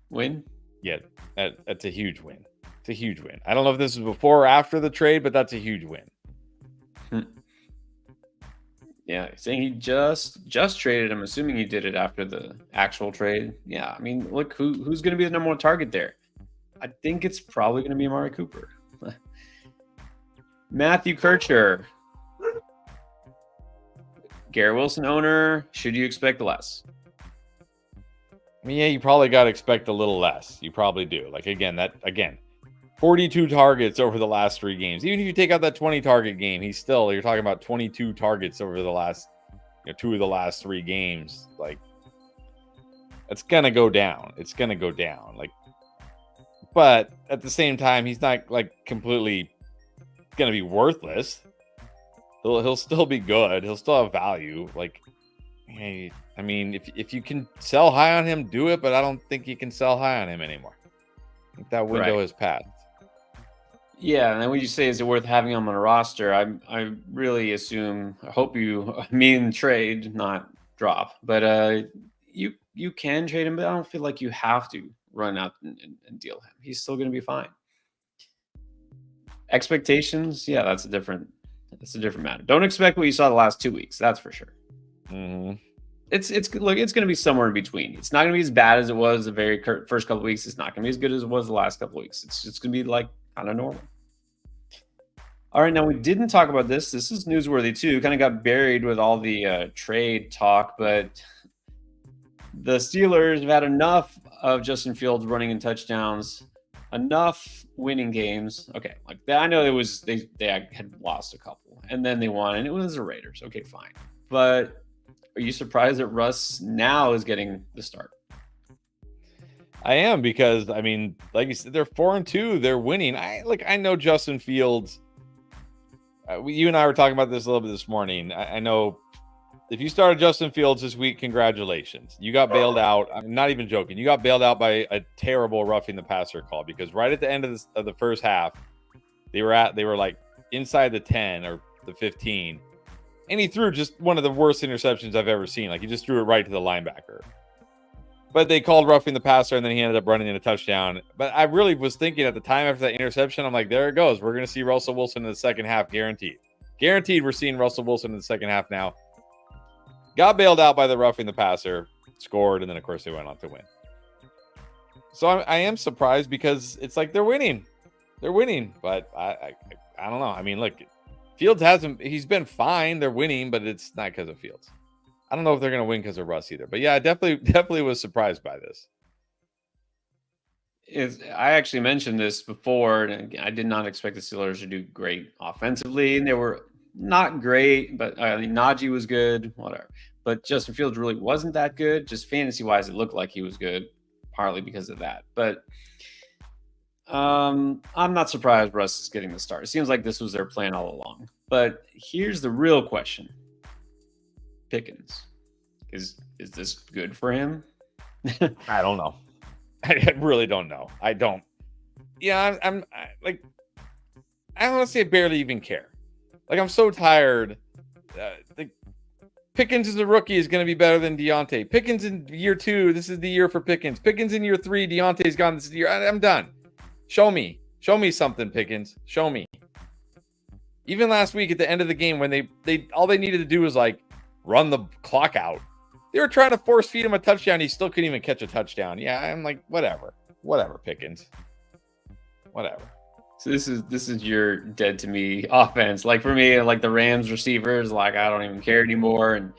Win? Yeah, that's a huge win. It's a huge win. I don't know if this is before or after the trade, but that's a huge win. Yeah, saying he just traded. I'm assuming he did it after the actual trade. Yeah, I mean, look, who's going to be the number one target there? I think it's probably going to be Amari Cooper. Matthew Kircher. Garrett Wilson owner. Should you expect less? I mean, yeah, you probably got to expect a little less. You probably do. Like, again, 42 targets over the last 3 games. Even if you take out that 20 target game, you're talking about 22 targets over the last 2 of the last 3 games. Like, it's gonna go down. It's gonna go down. Like, but at the same time, he's not like completely gonna be worthless. He'll still be good. He'll still have value. Like, hey, I mean, if you can sell high on him, do it. But I don't think you can sell high on him anymore. I think that window has passed. Yeah, and then when you say is it worth having him on a roster, I really assume, I hope you mean trade, not drop. But you can trade him, but I don't feel like you have to run out and deal him. He's still going to be fine. Expectations, yeah, that's a different matter. Don't expect what you saw the last 2 weeks. That's for sure. Mm-hmm. It's going to be somewhere in between. It's not going to be as bad as it was the very first couple of weeks. It's not going to be as good as it was the last couple of weeks. It's just going to be like kind of normal. All right, now we didn't talk about this. This is newsworthy too. Kind of got buried with all the trade talk, but the Steelers have had enough of Justin Fields running in touchdowns, enough winning games. Okay, like that, I know it was they had lost a couple, and then they won, and it was the Raiders. Okay, fine, but are you surprised that Russ now is getting the start? I am, because I mean, like you said, they're 4-2. They're winning. I know Justin Fields. You and I were talking about this a little bit this morning. I know if you started Justin Fields this week, congratulations. You got bailed out. I'm not even joking. You got bailed out by a terrible roughing the passer call, because right at the end of the first half, they were like inside the 10 or the 15, and he threw just one of the worst interceptions I've ever seen. Like, he just threw it right to the linebacker. But they called roughing the passer, and then he ended up running in a touchdown. But I really was thinking at the time after that interception, I'm like, there it goes. We're going to see Russell Wilson in the second half, guaranteed. Guaranteed we're seeing Russell Wilson in the second half now. Got bailed out by the roughing the passer, scored, and then, of course, they went on to win. So I am surprised, because it's like they're winning. They're winning, but I don't know. I mean, look, Fields he's been fine. They're winning, but it's not because of Fields. I don't know if they're going to win because of Russ either. But yeah, I definitely was surprised by this. I actually mentioned this before, and I did not expect the Steelers to do great offensively, and they were not great, but I mean, Najee was good, whatever. But Justin Fields really wasn't that good. Just fantasy-wise, it looked like he was good, partly because of that. But I'm not surprised Russ is getting the start. It seems like this was their plan all along. But here's the real question. Pickens. Is this good for him? I don't know. I really don't know. I don't. Yeah, I honestly barely even care. Like, I'm so tired. Pickens as a rookie is going to be better than Deontay. Pickens in year 2, this is the year for Pickens. Pickens in year 3, Deontay's gone. This is the year. I'm done. Show me something, Pickens. Show me. Even last week at the end of the game, when they all they needed to do was like run the clock out. They were trying to force feed him a touchdown. He still couldn't even catch a touchdown. Yeah, I'm like, whatever, Pickens, whatever. So this is your dead to me offense. Like, for me, like the Rams receivers, like I don't even care anymore. And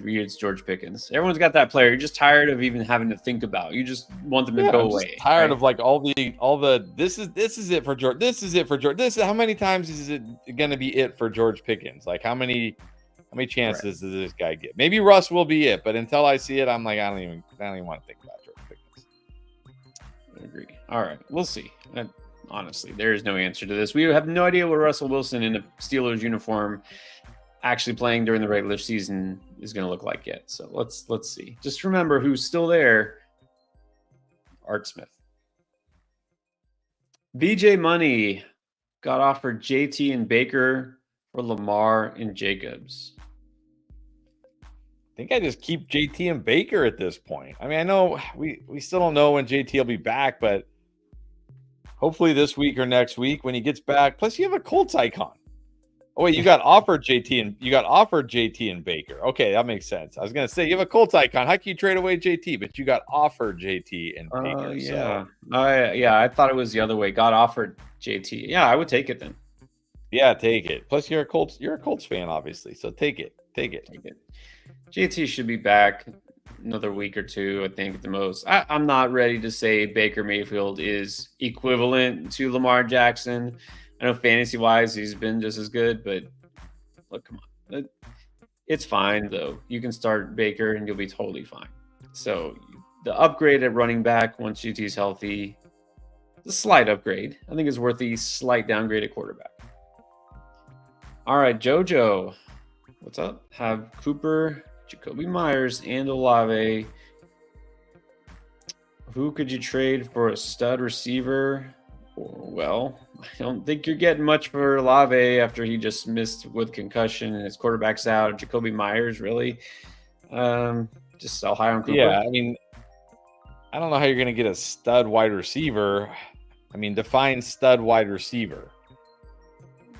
for you, it's George Pickens. Everyone's got that player. You're just tired of even having to think about. You just want them to go away. Tired of like all the this is it for George. This is it for George. How many times is it going to be it for George Pickens? Like, how many chances does this guy get? Maybe Russ will be it, but until I see it, I'm like, I don't even want to think about George Pickens. I agree. All right, we'll see. Honestly, there is no answer to this. We have no idea what Russell Wilson in a Steelers uniform actually playing during the regular season is going to look like yet. So let's see. Just remember who's still there. Art Smith. BJ Money got offered JT and Baker for Lamar and Jacobs. think I just keep JT and Baker at this point. I mean, I know we still don't know when JT will be back, but hopefully this week or next week when he gets back. Plus, you have a Colts icon. Oh wait, you got offered JT and Baker. Okay, that makes sense. I was gonna say you have a Colts icon. How can you trade away JT? But you got offered JT and Baker. Yeah. I thought it was the other way. Got offered JT. Yeah, I would take it then. Yeah, take it. Plus, you're a Colts fan, obviously. So take it. JT should be back another week or two, I think, at the most. I'm not ready to say Baker Mayfield is equivalent to Lamar Jackson. I know fantasy-wise he's been just as good, but look, come on. It's fine, though. You can start Baker and you'll be totally fine. So the upgrade at running back once GT's healthy, the slight upgrade, I think is worth the slight downgrade at quarterback. All right, JoJo, what's up? Have Cooper, Jacoby Myers, and Olave. Who could you trade for a stud receiver? Well, I don't think you're getting much for Olave after he just missed with concussion and his quarterback's out. Jacoby Myers, really? Just sell high on Cooper? Yeah, I mean, I don't know how you're going to get a stud wide receiver. I mean, define stud wide receiver.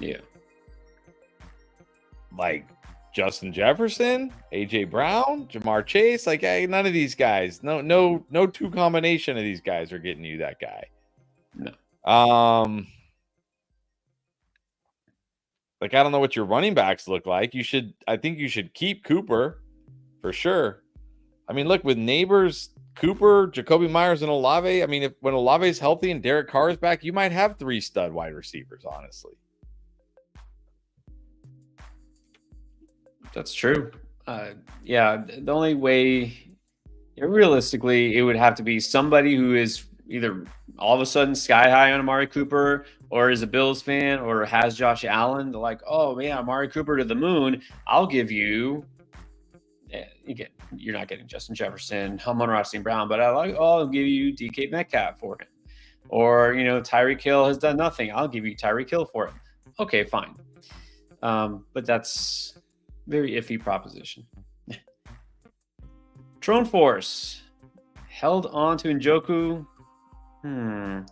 Yeah. Like Justin Jefferson, AJ Brown, Jamar Chase, like none of these guys. No two combination of these guys are getting you that guy. No. Like I don't know what your running backs look like. I think you should keep Cooper for sure. I mean, look, with Neighbors, Cooper, Jacoby Myers, and Olave, I mean, when Olave's healthy and Derek Carr is back, you might have 3 stud wide receivers, honestly. That's true. Yeah, the only way, realistically, it would have to be somebody who is either all of a sudden sky high on Amari Cooper or is a Bills fan or has Josh Allen. They're like, oh, man, Amari Cooper to the moon. I'll give you you're not getting Justin Jefferson, Amon-Ra St. Brown, but I'll give you DK Metcalf for him. Or, Tyreek Hill has done nothing. I'll give you Tyreek Hill for him. Okay, fine. But that's very iffy proposition. Trone Force held on to Njoku.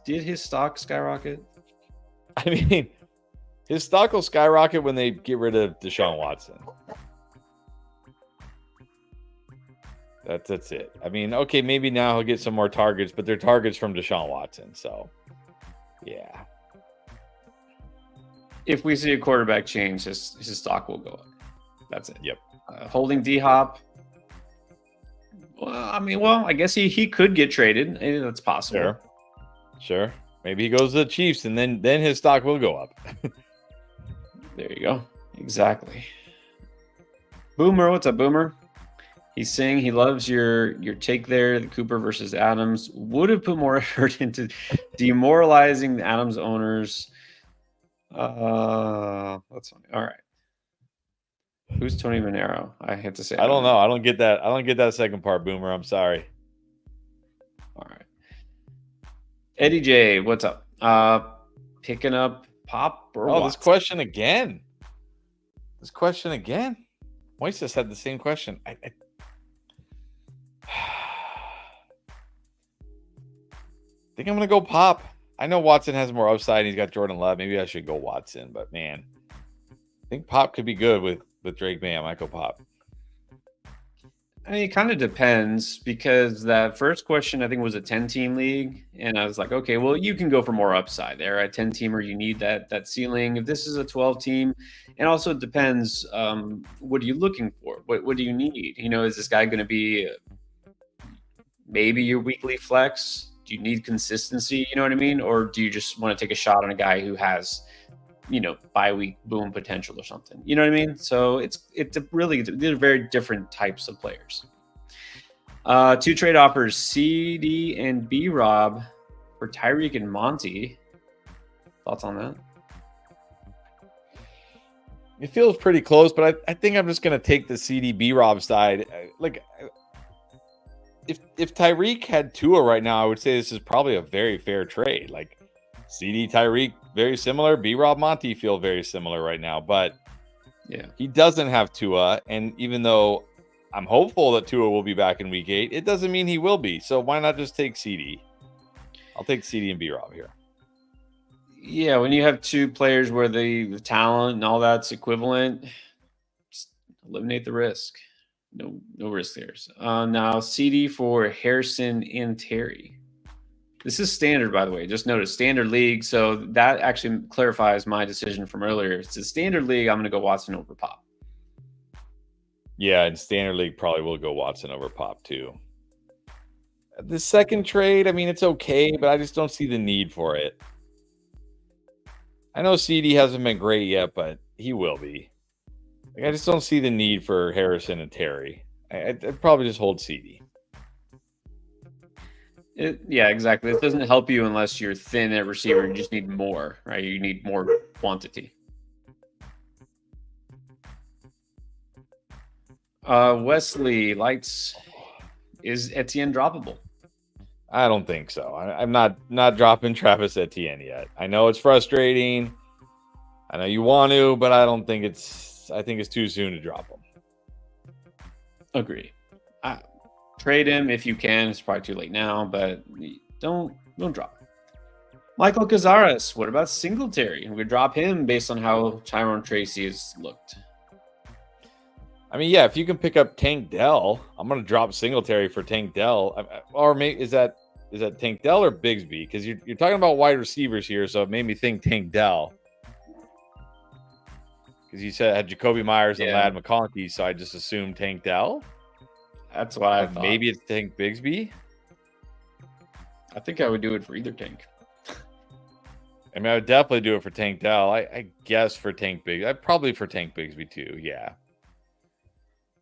Did his stock skyrocket? I mean, his stock will skyrocket when they get rid of Deshaun Watson. That's it. I mean, okay, maybe now he'll get some more targets, but they're targets from Deshaun Watson. So, yeah. If we see a quarterback change, his stock will go up. That's it. Yep. Holding D-Hop. Well, I guess he could get traded. That's possible. Sure. Maybe he goes to the Chiefs, and then his stock will go up. There you go. Exactly. Boomer, what's up, Boomer? He's saying he loves your take there. The Cooper versus Adams would have put more effort into demoralizing the Adams owners. That's funny. All right. Who's Tony Manero? I had to say. I don't know. I don't get that. I don't get that second part, Boomer. I'm sorry. All right. Eddie J, what's up? Picking up Pop or Watson? This question again. Moises had the same question. I think I'm going to go Pop. I know Watson has more upside. He's got Jordan Love. Maybe I should go Watson, but man, I think Pop could be good with Drake May. I might go Pop. I mean, it kind of depends because that first question, I think, was a 10-team league. And I was like, okay, well, you can go for more upside there. At 10-teamer, you need that ceiling. If this is a 12-team, and also it depends, what are you looking for? What do you need? Is this guy going to be maybe your weekly flex? Do you need consistency? You know what I mean? Or do you just want to take a shot on a guy who has bye week boom potential or something? You know what I mean? So they're very different types of players. 2 trade offers, CD and B Rob for Tyreek and Monty. Thoughts on that? It feels pretty close, but I think I'm just going to take the CD B Rob side. Like, if Tyreek had Tua right now, I would say this is probably a very fair trade. Like, CD Tyreek, very similar. B-Rob Monty feel very similar right now. But yeah, he doesn't have Tua. And even though I'm hopeful that Tua will be back in week 8. It doesn't mean he will be. So why not just take CD? I'll take CD and B-Rob here. Yeah, when you have two players where the talent and all that's equivalent, just eliminate the risk. No risk there. Now CD for Harrison and Terry. This is standard, by the way. Just notice standard league. So that actually clarifies my decision from earlier. It's a standard league. I'm going to go Watson over Pop. Yeah, in standard league, probably will go Watson over Pop too. The second trade, I mean, it's okay, but I just don't see the need for it. I know CD hasn't been great yet, but he will be. Like, I just don't see the need for Harrison and Terry. I'd probably just hold CD. Yeah, exactly. It doesn't help you unless you're thin at receiver. You just need more, right? You need more quantity. Wesley Lights, is Etienne droppable? I don't think so. I'm not dropping Travis Etienne yet. I know it's frustrating. I know you want to, but I think it's too soon to drop him. Agree. Trade him if you can. It's probably too late now, but don't drop him. Michael Cazares, what about Singletary? We drop him based on how Tyrone Tracy has looked. I mean, yeah, if you can pick up Tank Dell, I'm going to drop Singletary for Tank Dell. Or maybe is that Tank Dell or Bigsby? Because you're talking about wide receivers here, so it made me think Tank Dell. Because you said had Jacoby Myers and Ladd McConkey, so I just assumed Tank Dell. That's what I thought. Maybe it's Tank Bigsby. I think I would do it for either Tank. I mean, I would definitely do it for Tank Dell. I guess for Tank Bigsby. Probably for Tank Bigsby too. Yeah.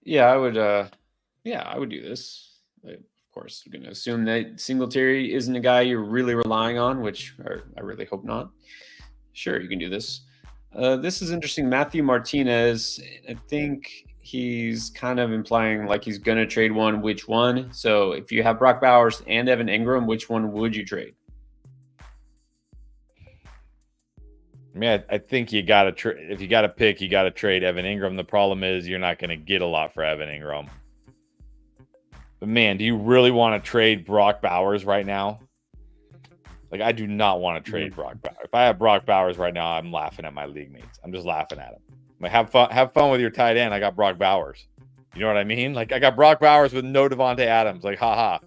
Yeah, I would. I would do this. Of course, we're going to assume that Singletary isn't a guy you're really relying on, which I really hope not. Sure, you can do this. This is interesting. Matthew Martinez, I think he's kind of implying like he's going to trade one. Which one? So if you have Brock Bowers and Evan Ingram, which one would you trade? I mean, I think you got to if you got to pick, you got to trade Evan Ingram. The problem is you're not going to get a lot for Evan Ingram. But man, do you really want to trade Brock Bowers right now? Like, I do not want to trade Brock Bowers. If I have Brock Bowers right now, I'm laughing at my league mates. I'm just laughing at him. I'm like, have fun with your tight end. I got Brock Bowers. You know what I mean? Like, I got Brock Bowers with no Davante Adams. Like, haha.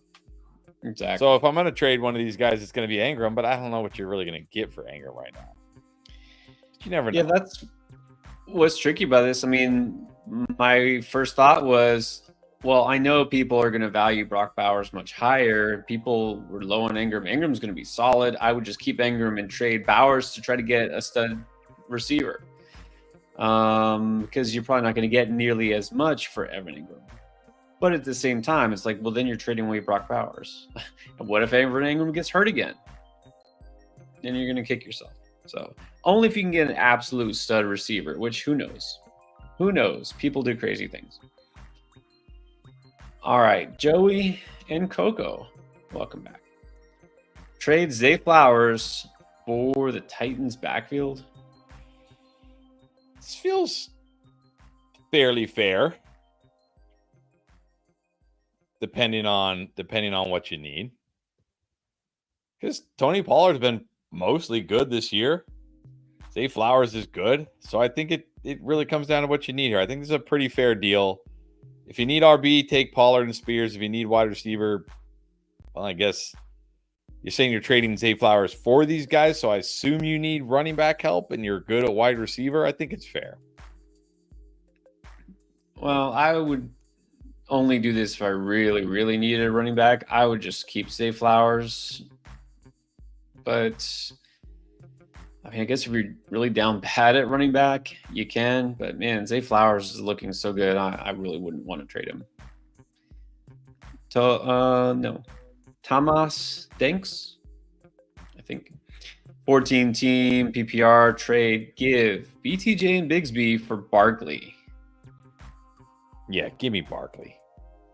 Exactly. So if I'm going to trade one of these guys, it's going to be Ingram, but I don't know what you're really going to get for Ingram right now. You never know. Yeah, that's what's tricky about this. I mean, my first thought was, well, I know people are going to value Brock Bowers much higher. People were low on Ingram. Ingram's going to be solid. I would just keep Ingram and trade Bowers to try to get a stud receiver. Because you're probably not going to get nearly as much for Evan Ingram. But at the same time, it's like, well, then you're trading away Brock Bowers. And what if Evan Ingram gets hurt again? Then you're going to kick yourself. So only if you can get an absolute stud receiver, which who knows? Who knows? People do crazy things. All right, Joey and Coco, welcome back. Trade Zay Flowers for the Titans backfield. This feels fairly fair, depending on what you need. Because Tony Pollard's been mostly good this year. Zay Flowers is good. So I think it really comes down to what you need here. I think this is a pretty fair deal. If you need RB, take Pollard and Spears. If you need wide receiver, well, I guess you're saying you're trading Zay Flowers for these guys. So I assume you need running back help and you're good at wide receiver. I think it's fair. Well, I would only do this if I really, really needed a running back. I would just keep Zay Flowers. But I mean, I guess if you're really down bad at running back, you can. But man, Zay Flowers is looking so good. I really wouldn't want to trade him. So no, Thomas Danks, I think. 14 team PPR trade. Give BTJ and Bigsby for Barkley. Yeah, give me Barkley.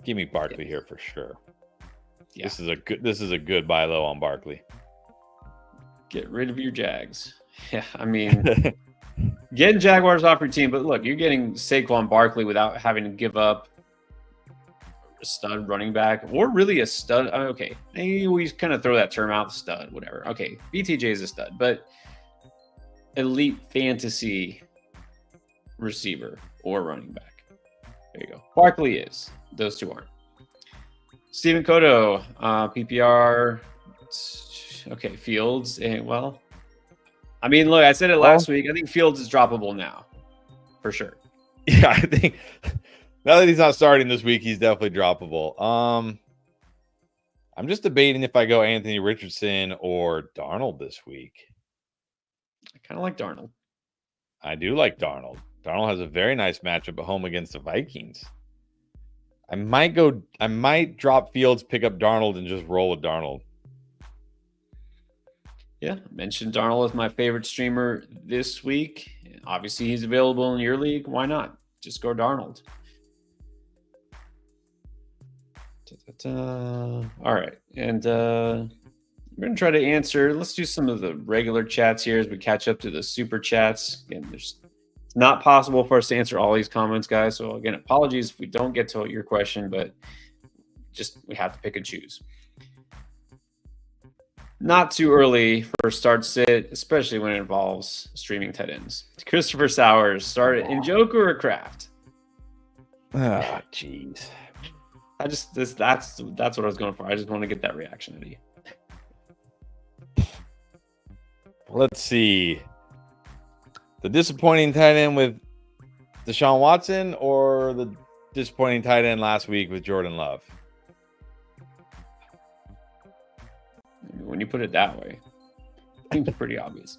Give me Barkley here for sure. Yeah. This is a good buy low on Barkley. Get rid of your Jags. Yeah, I mean, getting Jaguars off your team, but look, you're getting Saquon Barkley without having to give up a stud running back or really a stud. Okay, maybe we kind of throw that term out, stud, whatever. Okay, BTJ is a stud, but elite fantasy receiver or running back. There you go. Barkley is. Those two aren't. Steven Cotto, PPR. Okay, Fields. Well, I mean, look, I said it last week. I think Fields is droppable now, for sure. Yeah, I think now that he's not starting this week, he's definitely droppable. I'm just debating if I go Anthony Richardson or Darnold this week. I kind of like Darnold. I do like Darnold. Darnold has a very nice matchup at home against the Vikings. I might drop Fields, pick up Darnold, and just roll with Darnold. Yeah, I mentioned Darnold as my favorite streamer this week. Obviously, he's available in your league. Why not? Just go Darnold. All right. And we're going to try to answer. Let's do some of the regular chats here as we catch up to the super chats. Again, it's not possible for us to answer all these comments, guys. So, again, apologies if we don't get to your question, but just we have to pick and choose. Not too early for start sit, especially when it involves streaming tight ends. Christopher Sowers, start it in Njoku or Kraft? Oh, jeez. That's what I was going for. I just want to get that reaction out of you. Let's see. The disappointing tight end with Deshaun Watson or the disappointing tight end last week with Jordan Love? When you put it that way, I think it's pretty obvious.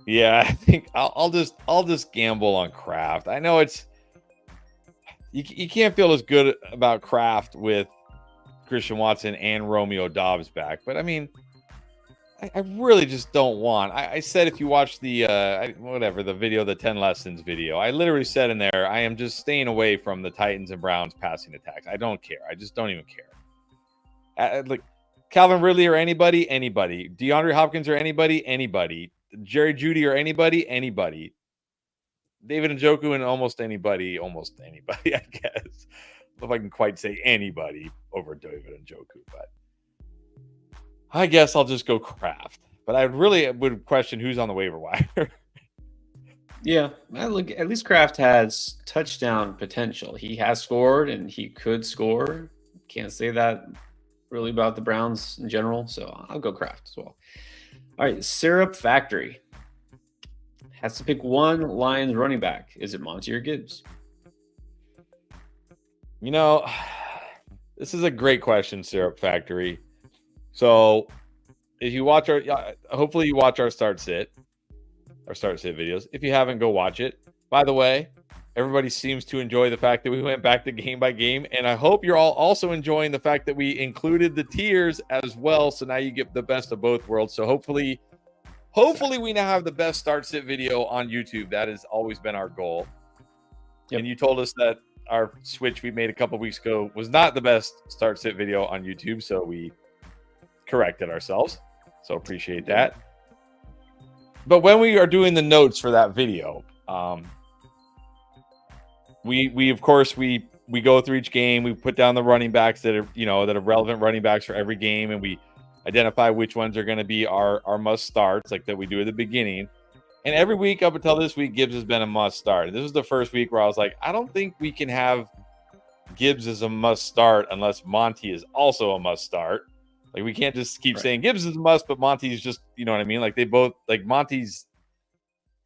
Yeah, I think I'll just gamble on Kraft. I know it's you can't feel as good about Kraft with Christian Watson and Romeo Doubs back, but I mean, I really just don't want. I said if you watch the the video, the 10 lessons video, I literally said in there, I am just staying away from the Titans and Browns passing attacks. I don't care. I just don't even care. Like Calvin Ridley or anybody. DeAndre Hopkins or anybody. Jerry Jeudy or anybody. David Njoku and almost anybody, I guess. I don't know if I can quite say anybody over David Njoku, but I guess I'll just go Kraft. But I would question who's on the waiver wire. Yeah, look, at least Kraft has touchdown potential. He has scored and he could score. Can't say that really about the Browns in general, so I'll go Kraft as well. All right, Syrup Factory has to pick one Lions running back. Is it Monty or Gibbs? You know, this is a great question, Syrup Factory. So if you watch hopefully you watch our start sit videos. If you haven't, go watch it. By the way, everybody seems to enjoy the fact that we went back to game by game. And I hope you're all also enjoying the fact that we included the tiers as well. So now you get the best of both worlds. So hopefully we now have the best start sit video on YouTube. That has always been our goal. Yep. And you told us that our switch we made a couple weeks ago was not the best start sit video on YouTube. So we corrected ourselves. So appreciate that. But when we are doing the notes for that video, we of course we go through each game. We put down the running backs that are relevant running backs for every game, and we identify which ones are going to be our must starts, like that we do at the beginning. And every week up until this week, Gibbs has been a must start. And this was the first week where I was like, I don't think we can have Gibbs as a must start unless Monty is also a must start. Like, we can't just keep saying Gibbs is a must, but Monty's just, you know what I mean? Like, they both, like, Monty's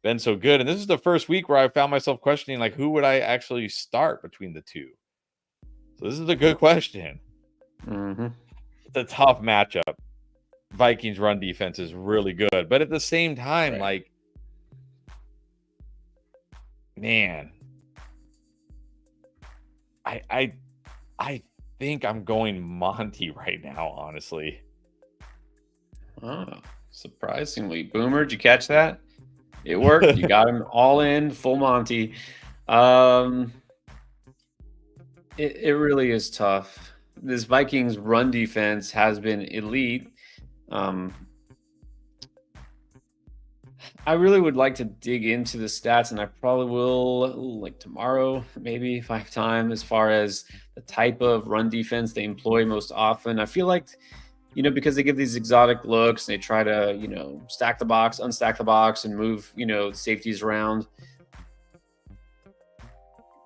been so good. And this is the first week where I found myself questioning, like, who would I actually start between the two? So this is a good question. Mm-hmm. It's a tough matchup. Vikings run defense is really good. But at the same time, like, man, I think I'm going Monty right now, honestly. Oh, surprisingly. Boomer, did you catch that? It worked. You got him all in, full Monty. It really is tough. This Vikings run defense has been elite. I I really would like to dig into the stats, and I probably will like tomorrow, maybe if I have time, as far as the type of run defense they employ most often. I feel like, because they give these exotic looks, they try to, stack the box, unstack the box, and move, safeties around.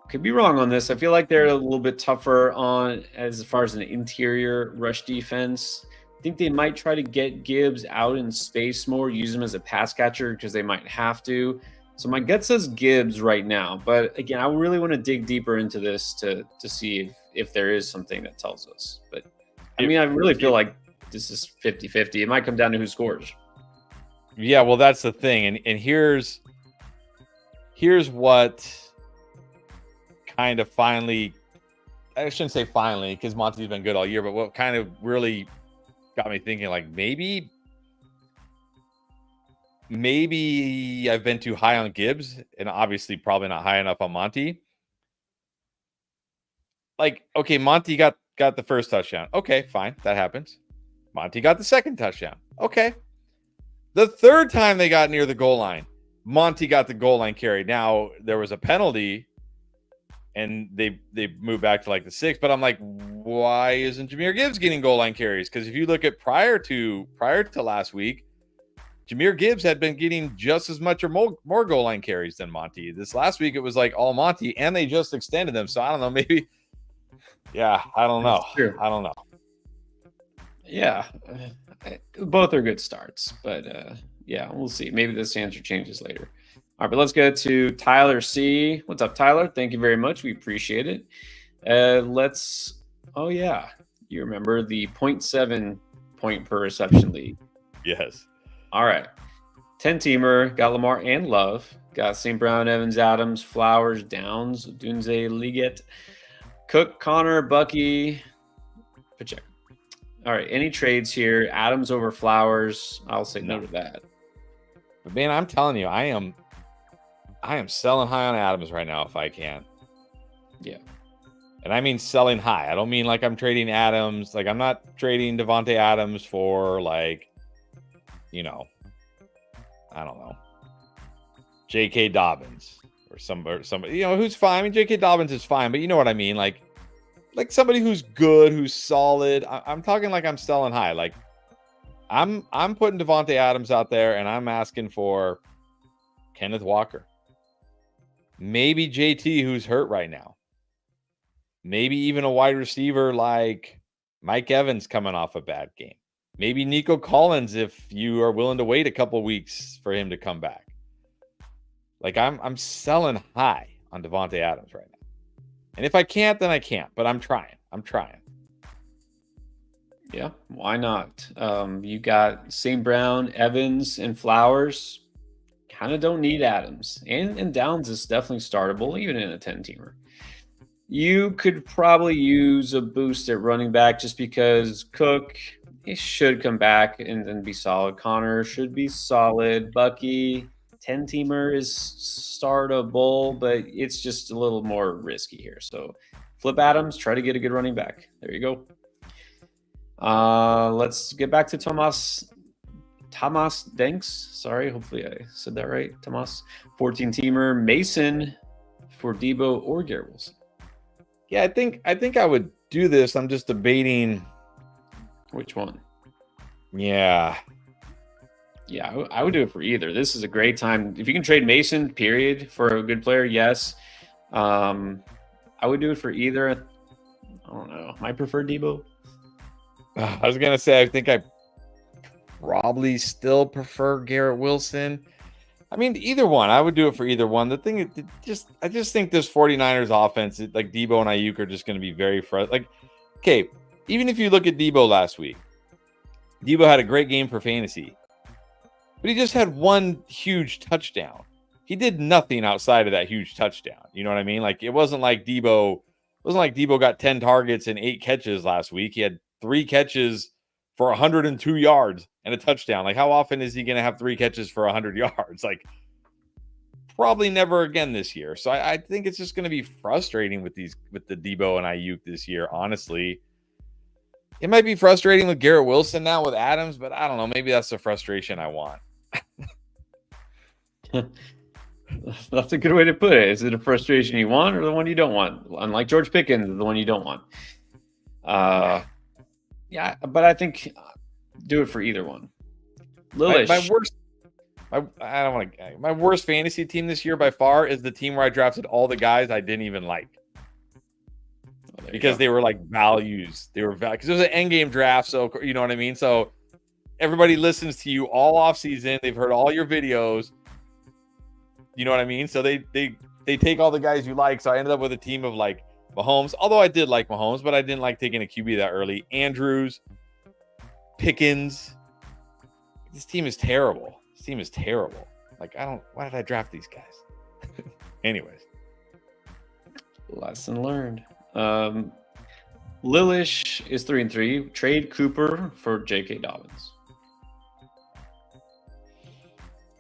Could be wrong on this. I feel like they're a little bit tougher on as far as an interior rush defense. I think they might try to get Gibbs out in space more, use him as a pass catcher because they might have to. So my gut says Gibbs right now. But again, I really want to dig deeper into this to see if there is something that tells us. But I mean, I really feel like this is 50-50. It might come down to who scores. Yeah, well, that's the thing. And here's what kind of finally, I shouldn't say finally, because Monty's been good all year, but what kind of really got me thinking, like, maybe I've been too high on Gibbs, and obviously probably not high enough on Monty. Like, okay, Monty got the first touchdown. Okay, fine, that happens. Monty got the second touchdown. Okay. The third time they got near the goal line, Monty got the goal line carry. Now, there was a penalty, and they moved back to like the 6th, but I'm like, why isn't Jahmyr Gibbs getting goal line carries? Because if you look at prior to last week, Jahmyr Gibbs had been getting just as much or more goal line carries than Monty. This last week, it was like all Monty, and they just extended them. So I don't know, maybe. Yeah, I don't know. I don't know. Yeah, both are good starts, but yeah, we'll see. Maybe this answer changes later. All right, but let's go to Tyler C. What's up, Tyler? Thank you very much. We appreciate it. Oh, yeah. You remember the 0.7 point per reception league? Yes. All right. 10-teamer. Got Lamar and Love. Got St. Brown, Evans, Adams, Flowers, Downs, Dunze, Liggett, Cook, Connor, Bucky, Pacheco. All right. Any trades here? Adams over Flowers. I'll say no to that. But, man, I'm telling you, I am selling high on Adams right now if I can. Yeah. And I mean selling high. I don't mean like I'm trading Adams. Like, I'm not trading Davante Adams for, like, I don't know, J.K. Dobbins or somebody, who's fine. I mean, J.K. Dobbins is fine, but you know what I mean? Like somebody who's good, who's solid. I'm talking like I'm selling high. Like, I'm putting Davante Adams out there, and I'm asking for Kenneth Walker. Maybe JT, who's hurt right now. Maybe even a wide receiver like Mike Evans coming off a bad game. Maybe Nico Collins, if you are willing to wait a couple weeks for him to come back. Like, I'm selling high on Davante Adams right now. And if I can't, then I can't. But I'm trying. Yeah, why not? You got St. Brown, Evans, and Flowers. Kind of don't need Adams. And Downs is definitely startable, even in a 10-teamer. You could probably use a boost at running back just because Cook, he should come back and then be solid. Connor should be solid. Bucky, 10-teamer is startable, but it's just a little more risky here. So flip Adams, try to get a good running back. There you go. Let's get back to Thomas Danks. Sorry, hopefully I said that right. Thomas, 14-teamer. Mason for Debo or Garrett Wilson. Yeah, I think I would do this. I'm just debating which one. Yeah, I would do it for either. This is a great time. If you can trade Mason, period, for a good player, yes. I would do it for either. I don't know. I prefer Debo. I was gonna say I think I probably still prefer Garrett Wilson. I mean, either one. I would do it for either one. The thing is, I just think this 49ers offense, like Debo and Ayuk, are just going to be very frustrating. Like, okay, even if you look at Debo last week, Debo had a great game for fantasy, but he just had one huge touchdown. He did nothing outside of that huge touchdown. You know what I mean? Like, it wasn't like Debo got 10 targets and 8 catches last week. He had 3 catches for 102 yards and a touchdown. Like, how often is he going to have 3 catches for 100 yards? Like, probably never again this year. So I think it's just going to be frustrating with the Debo and Ayuk this year. Honestly, it might be frustrating with Garrett Wilson now with Adams, but I don't know. Maybe that's the frustration I want. That's a good way to put it. Is it a frustration you want or the one you don't want? Unlike George Pickens, the one you don't want. Yeah, but I think do it for either one. Lilish. My worst fantasy team this year by far is the team where I drafted all the guys I didn't even like. Because they were like values. They were because it was an end game draft, so you know what I mean? So everybody listens to you all off season. They've heard all your videos. You know what I mean? So they take all the guys you like. So I ended up with a team of like Mahomes, although I did like Mahomes, but I didn't like taking a QB that early. Andrews, Pickens. This team is terrible. Like, why did I draft these guys? Anyways. Lesson learned. Lilish is 3-3. Trade Cooper for J.K. Dobbins.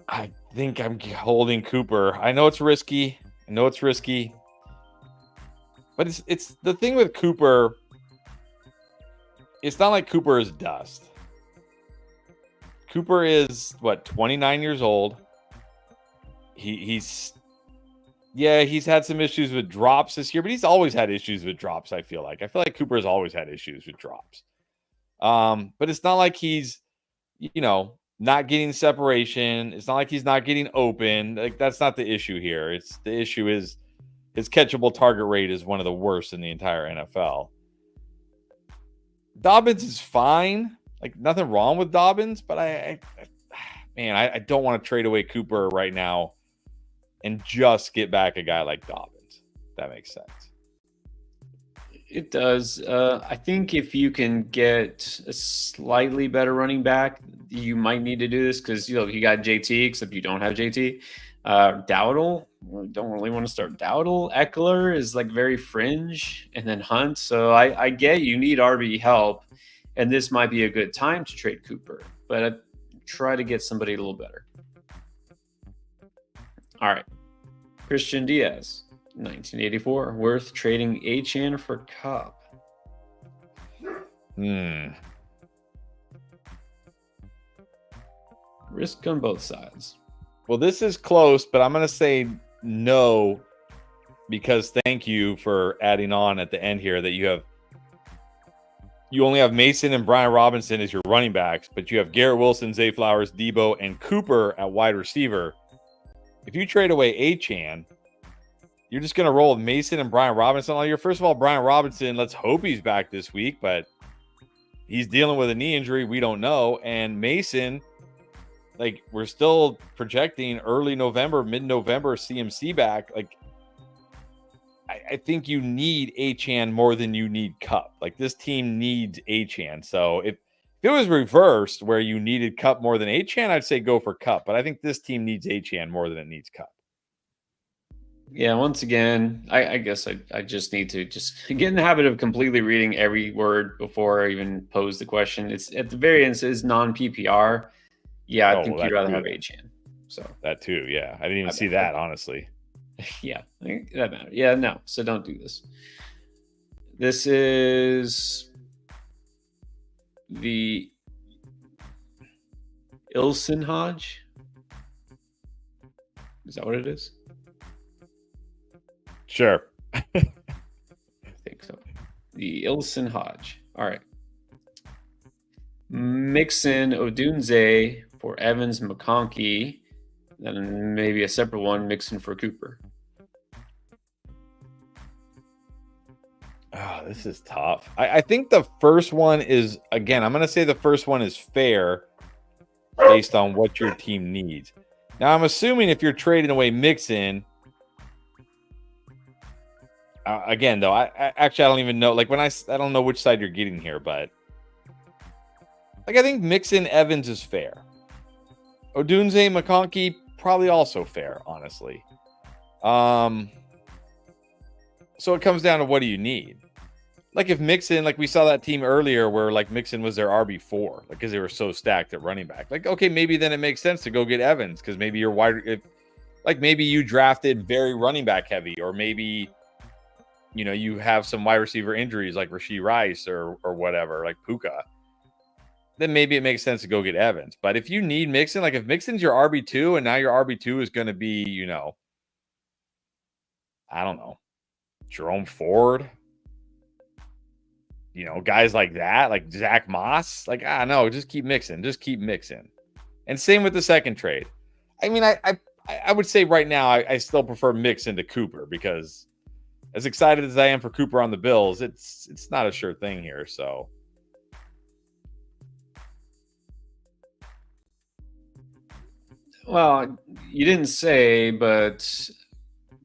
I think I'm holding Cooper. I know it's risky. But it's the thing with Cooper. It's not like Cooper is dust. Cooper is 29 years old. He's had some issues with drops this year, but he's always had issues with drops. I feel like Cooper's always had issues with drops. But it's not like he's, not getting separation. It's not like he's not getting open. Like, that's not the issue here. The issue is his catchable target rate is one of the worst in the entire NFL. Dobbins is fine. Like, nothing wrong with Dobbins, but I don't want to trade away Cooper right now and just get back a guy like Dobbins. That makes sense. It does. I think if you can get a slightly better running back, you might need to do this because you got JT, except you don't have JT. Dowdle, don't really want to start Dowdle. Eckler is like very fringe, and then Hunt. So I get you need RB help, and this might be a good time to trade Cooper, but I try to get somebody a little better. All right, Christian Diaz. 1984, worth trading Achane for Cup. Risk on both sides. Well, this is close, but I'm going to say no because thank you for adding on at the end here that you only have Mason and Brian Robinson as your running backs, but you have Garrett Wilson, Zay Flowers, Debo, and Cooper at wide receiver. If you trade away Achane, you're just going to roll with Mason and Brian Robinson all year. First of all, Brian Robinson, let's hope he's back this week, but he's dealing with a knee injury. We don't know. And Mason, like, we're still projecting early November, mid-November CMC back. Like, I think you need Achane more than you need Cup. Like, this team needs Achane. So if it was reversed where you needed Cup more than Achane, I'd say go for Cup. But I think this team needs Achane more than it needs Cup. Yeah, once again, I guess I just need to just get in the habit of completely reading every word before I even pose the question. It's at the very end, it says non-PPR. Yeah, I think you'd rather have Achane. So that too, yeah. I didn't even see that, honestly. Yeah, that matters. Yeah, no. So don't do this. This is the Ilson Hodge. Is that what it is? Sure. I think so. The Ilson Hodge. All right. Mixon Odunze for Evans McConkey. Then maybe a separate one, Mixon for Cooper. Oh, this is tough. I think the first one is, again, I'm going to say the first one is fair based on what your team needs. Now, I'm assuming if you're trading away Mixon, again, though, I don't even know. Like, I don't know which side you're getting here, but like, I think Mixon Evans is fair. Odunze McConkey probably also fair, honestly. So it comes down to what do you need? Like, if Mixon, like we saw that team earlier where like Mixon was their RB4, like because they were so stacked at running back. Like, okay, maybe then it makes sense to go get Evans because maybe you're maybe you drafted very running back heavy, or maybe you have some wide receiver injuries like Rashee Rice or whatever, like Puka. then maybe it makes sense to go get Evans. But if you need Mixon, like if Mixon's your RB2 and now your RB2 is going to be, I don't know, Jerome Ford, guys like that, like Zach Moss, like, no, just keep mixing. And same with the second trade. I mean, I would say right now, I still prefer Mixon to Cooper because as excited as I am for Cooper on the Bills, it's not a sure thing here. So. Well, you didn't say, but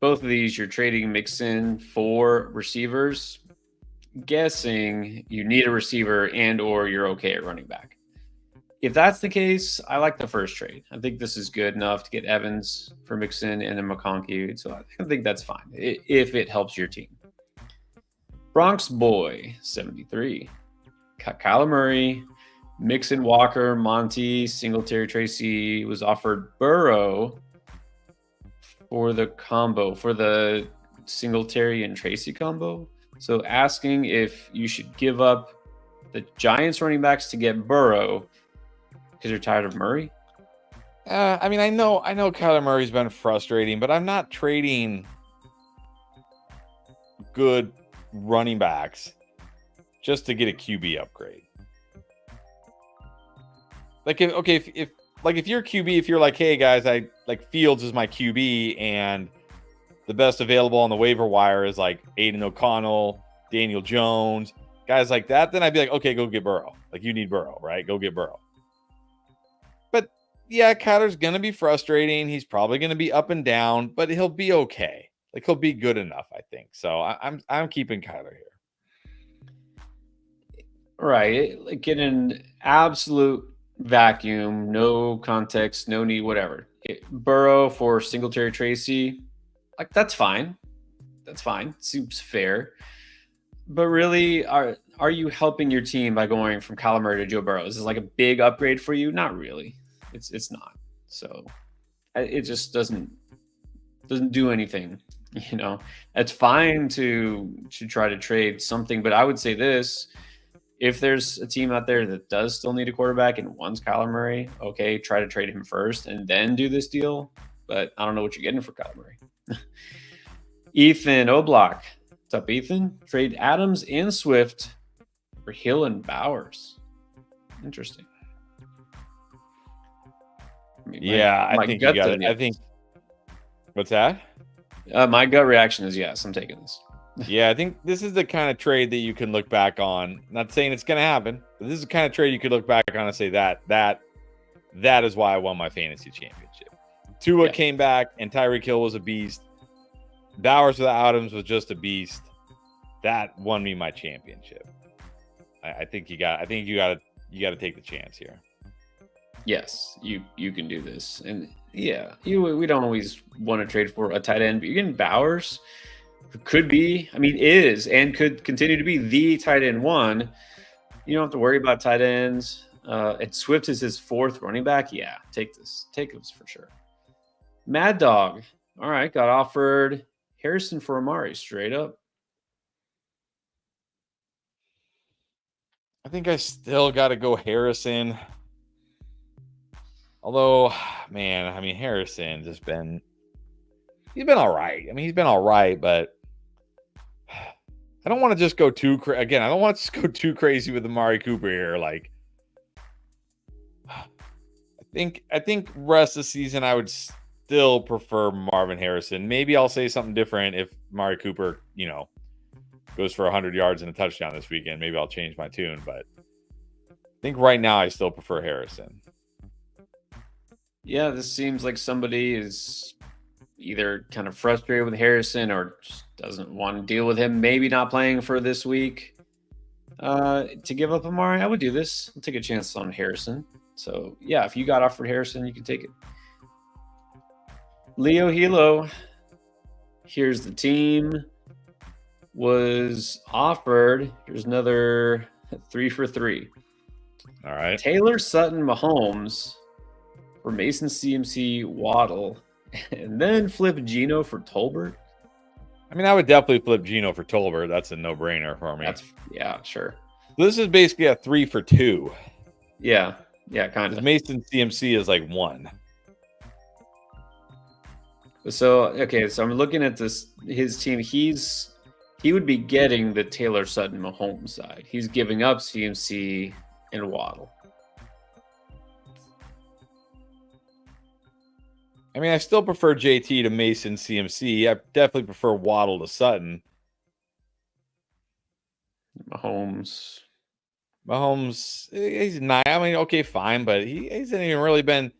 both of these you're trading Mixon for receivers. Guessing you need a receiver and or you're okay at running back. If that's the case, I like the first trade. I think this is good enough to get Evans for Mixon and then McConkey. So I think that's fine if it helps your team. Bronx Boy 73. Kyler Murray, Mixon, Walker, Monty, Singletary, Tracy was offered Burrow for the combo, for the Singletary and Tracy combo. So asking if you should give up the Giants running backs to get Burrow because you're tired of Murray? I mean, I know Kyler Murray's been frustrating, but I'm not trading good running backs just to get a QB upgrade. Like, if you're QB, if you're like, hey guys, I like Fields is my QB and the best available on the waiver wire is like Aiden O'Connell, Daniel Jones, guys like that, then I'd be like, okay, go get Burrow. Like, you need Burrow, right? Go get Burrow. But yeah, Kyler's going to be frustrating. He's probably going to be up and down, but he'll be okay. Like, he'll be good enough, I think. So I'm keeping Kyler here. Right. Like, in an absolute vacuum, no context, no need, whatever. Burrow for Singletary, Tracy, like, that's fine. That's fine. Seems fair. But really, are you helping your team by going from Kyler Murray to Joe Burrow? Is this like a big upgrade for you? Not really. It's not. So it just doesn't do anything. It's fine to try to trade something, but I would say this: if there's a team out there that does still need a quarterback and wants Kyler Murray, okay, try to trade him first and then do this deal. But I don't know what you're getting for Kyler Murray. Ethan O'Block. What's up, Ethan? Trade Adams and Swift for Hill and Bowers. Interesting. I think you got it. I think. What's that? My gut reaction is yes. I'm taking this. Yeah, I think this is the kind of trade that you can look back on. Not saying it's going to happen, but this is the kind of trade you could look back on and say that is why I won my fantasy championship. Tua came back, and Tyreek Hill was a beast. Bowers without Adams was just a beast. That won me my championship. I think you got to take the chance here. Yes, you can do this, and yeah, we don't always want to trade for a tight end, but you're getting Bowers, who could be, is and could continue to be the tight end one. You don't have to worry about tight ends. And Swift is his fourth running back. Yeah, take this for sure. Mad Dog, all right, got offered Harrison for Amari straight up. I think I still got to go Harrison. Although, man, Harrison he's been all right. He's been all right, but I don't want to just go I don't want to just go too crazy with Amari Cooper here. Like, I think rest of the season I would still prefer Marvin Harrison. Maybe I'll say something different if Amari Cooper, goes for 100 yards and a touchdown this weekend. Maybe I'll change my tune, but I think right now I still prefer Harrison. Yeah, this seems like somebody is either kind of frustrated with Harrison or just doesn't want to deal with him maybe not playing for this week. To give up Amari, I would do this. I'll take a chance on Harrison. So, yeah, if you got offered Harrison, you can take it. Leo Hilo, here's the team. Was offered. Here's another 3 for 3. All right. Taylor Sutton Mahomes for Mason CMC Waddle, and then flip Geno for Tolbert. I would definitely flip Geno for Tolbert. That's a no-brainer for me. Yeah, sure. This is basically a 3 for 2. Yeah, kind Because of. Mason CMC is like 1. So okay, so I'm looking at his team. He would be getting the Taylor Sutton Mahomes side. He's giving up CMC and Waddle. I mean, I still prefer JT to Mason CMC. I definitely prefer Waddle to Sutton. Mahomes, he's nice. I mean, okay, fine, but he hasn't even really been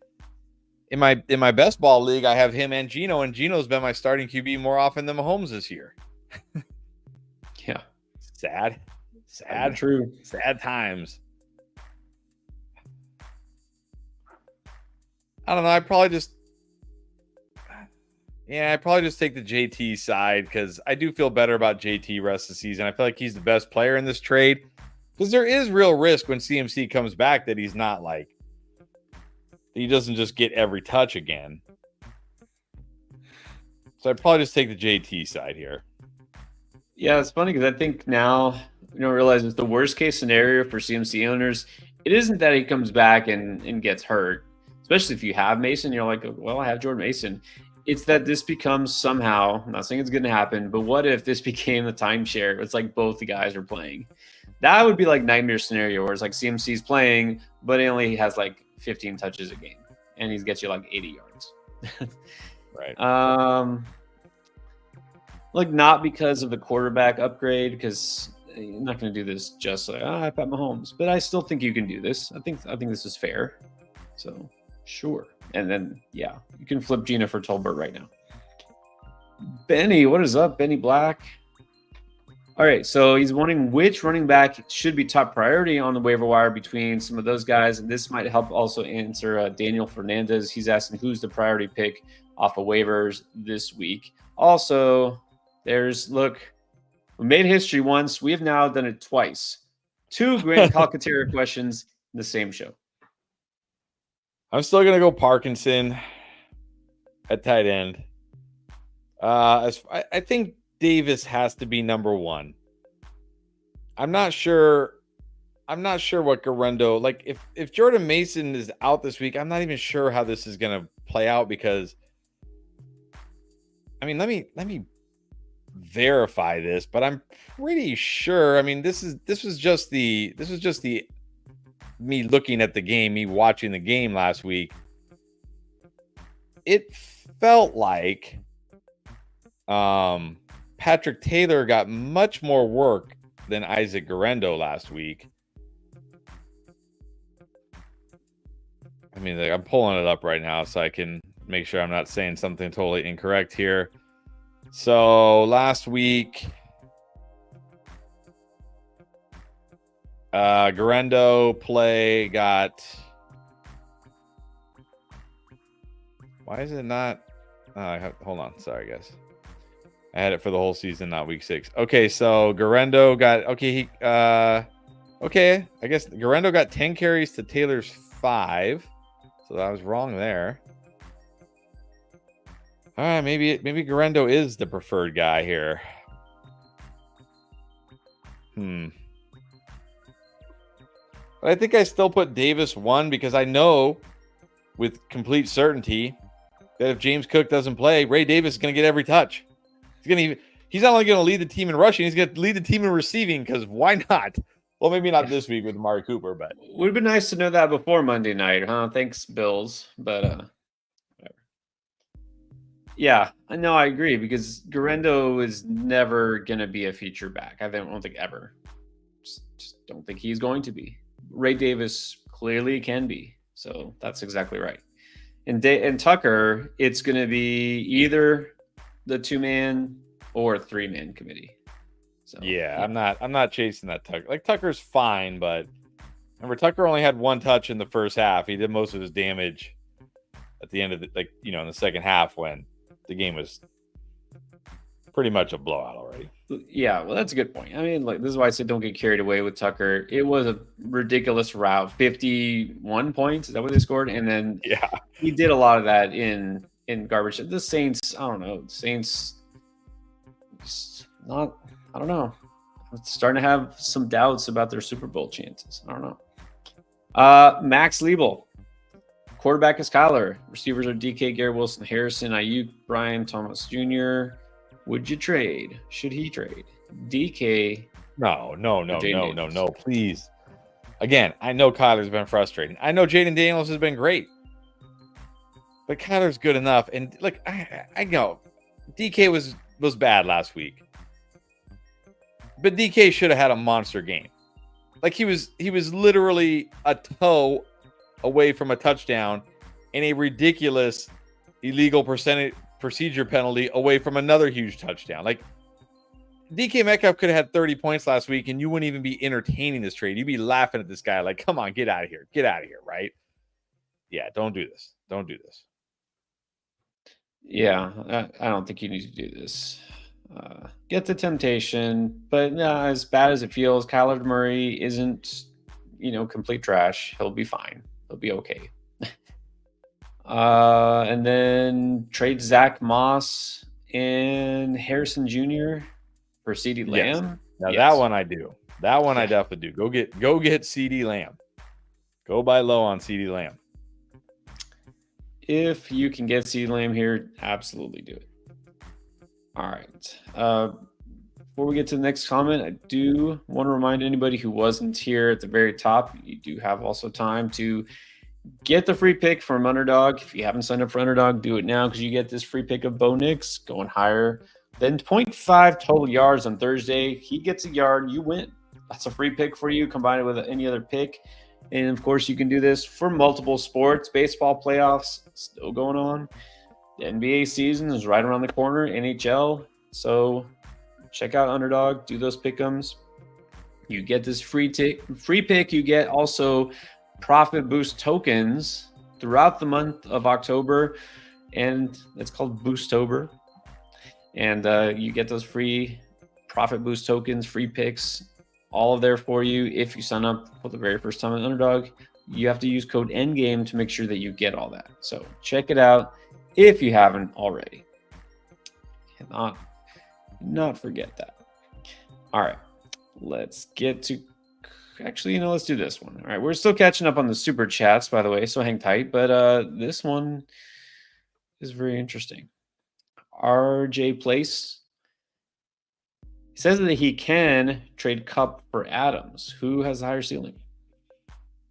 in my best ball league. I have him and Geno's been my starting QB more often than Mahomes this year. Yeah, sad times. I don't know. I probably just take the JT side because I do feel better about JT rest of the season. I feel like he's the best player in this trade because there is real risk when CMC comes back that he's not like he doesn't just get every touch again. So I'd probably just take the JT side here. Yeah, it's funny because I think now you don't realize it's the worst case scenario for CMC owners. It isn't that he comes back and gets hurt, especially if you have Mason. You're like, well, I have Jordan Mason. It's that this becomes somehow, I'm not saying it's going to happen, but what if this became the timeshare? It's like both the guys are playing. That would be like nightmare scenario where it's like CMC's playing, but he only has like 15 touches a game and he gets you like 80 yards. Right. Like not because of the quarterback upgrade, because you're not going to do this just like I've got Mahomes, but I still think you can do this. I think this is fair. So sure, and then yeah, you can flip Gina for Tolbert right now. Benny, what is up, Benny Black? All right, so he's wondering which running back should be top priority on the waiver wire between some of those guys, and this might help also answer Daniel Fernandez. He's asking who's the priority pick off of waivers this week. Also, we made history once. We have now done it twice. 2 Grant Calcaterra questions in the same show. I'm still going to go Parkinson at tight end. I think Davis has to be number 1. I'm not sure what Garendo, like if Jordan Mason is out this week, I'm not even sure how this is going to play out because I mean, let me verify this, but I'm pretty sure. I mean, this was just the me looking at the game, me watching the game last week. It felt like Patrick Taylor got much more work than Isaac Garendo last week. I mean, I'm pulling it up right now so I can make sure I'm not saying something totally incorrect here. So last week, Garendo got. Why is it not? Hold on. Sorry, guys. I had it for the whole season, not week 6. Okay, so Garendo got. Okay, okay. I guess Garendo got 10 carries to Taylor's 5. So I was wrong there. All right, maybe Garendo is the preferred guy here. But I think I still put Davis 1 because I know with complete certainty that if James Cook doesn't play, Ray Davis is going to get every touch. He's not only going to lead the team in rushing, he's going to lead the team in receiving because why not? Well, maybe not this week with Amari Cooper, but would have been nice to know that before Monday night, huh? Thanks, Bills. But whatever. Yeah, I know I agree because Garendo is never going to be a feature back. I don't think ever. Just don't think he's going to be. Ray Davis clearly can be. So that's exactly right. And Tucker, it's going to be either the 2-man or 3-man committee. So yeah, I'm not chasing that Tucker. Like Tucker's fine, but remember Tucker only had 1 touch in the first half. He did most of his damage at the end of in the second half when the game was pretty much a blowout already. Yeah, well, that's a good point. I mean, like this is why I said don't get carried away with Tucker. It was a ridiculous route, 51 points. Is that what they scored? And then he did a lot of that in garbage. The Saints, I don't know. Saints, not. I don't know. I'm starting to have some doubts about their Super Bowl chances. I don't know. Max Liebel. Quarterback is Kyler. Receivers are DK, Garrett Wilson, Harrison, Ayuk, Brian Thomas Jr. Would you trade? Should he trade? DK. No, please. Again, I know Kyler's been frustrating. I know Jaden Daniels has been great. But Kyler's good enough. And look, I know DK was bad last week. But DK should have had a monster game. Like he was literally a toe away from a touchdown and a ridiculous illegal procedure penalty away from another huge touchdown. Like DK Metcalf could have had 30 points last week and you wouldn't even be entertaining this trade. You'd be laughing at this guy like, come on, get out of here. Get out of here, right? Yeah, don't do this. Don't do this. Yeah, I don't think you need to do this. Get the temptation, but as bad as it feels, Kyler Murray isn't, complete trash. He'll be fine. He'll be okay. And then trade Zach Moss and Harrison Jr. for CeeDee Lamb. Now that one I do. That one I definitely do. Go get CeeDee Lamb. Go buy low on CeeDee Lamb. If you can get CeeDee Lamb here, absolutely do it. All right. Before we get to the next comment, I do want to remind anybody who wasn't here at the very top, you do have also time to get the free pick from Underdog. If you haven't signed up for Underdog, do it now because you get this free pick of Bo Nix going higher than 0.5 total yards on Thursday. He gets a yard, you win. That's a free pick for you. Combine it with any other pick. And, of course, you can do this for multiple sports. Baseball playoffs still going on. The NBA season is right around the corner. NHL. So check out Underdog. Do those pick'ems. You get this free pick. You get also profit boost tokens throughout the month of October. And it's called Boostober. And you get those free profit boost tokens, free picks, all of there for you. If you sign up for the very first time at Underdog, you have to use code ENDGAME to make sure that you get all that. So check it out if you haven't already. Cannot forget that. All right, let's get to actually, let's do this one. All right, we're still catching up on the super chats, by the way, so hang tight. But this one is very interesting. RJ Place says that he can trade Cup for Adams. Who has the higher ceiling?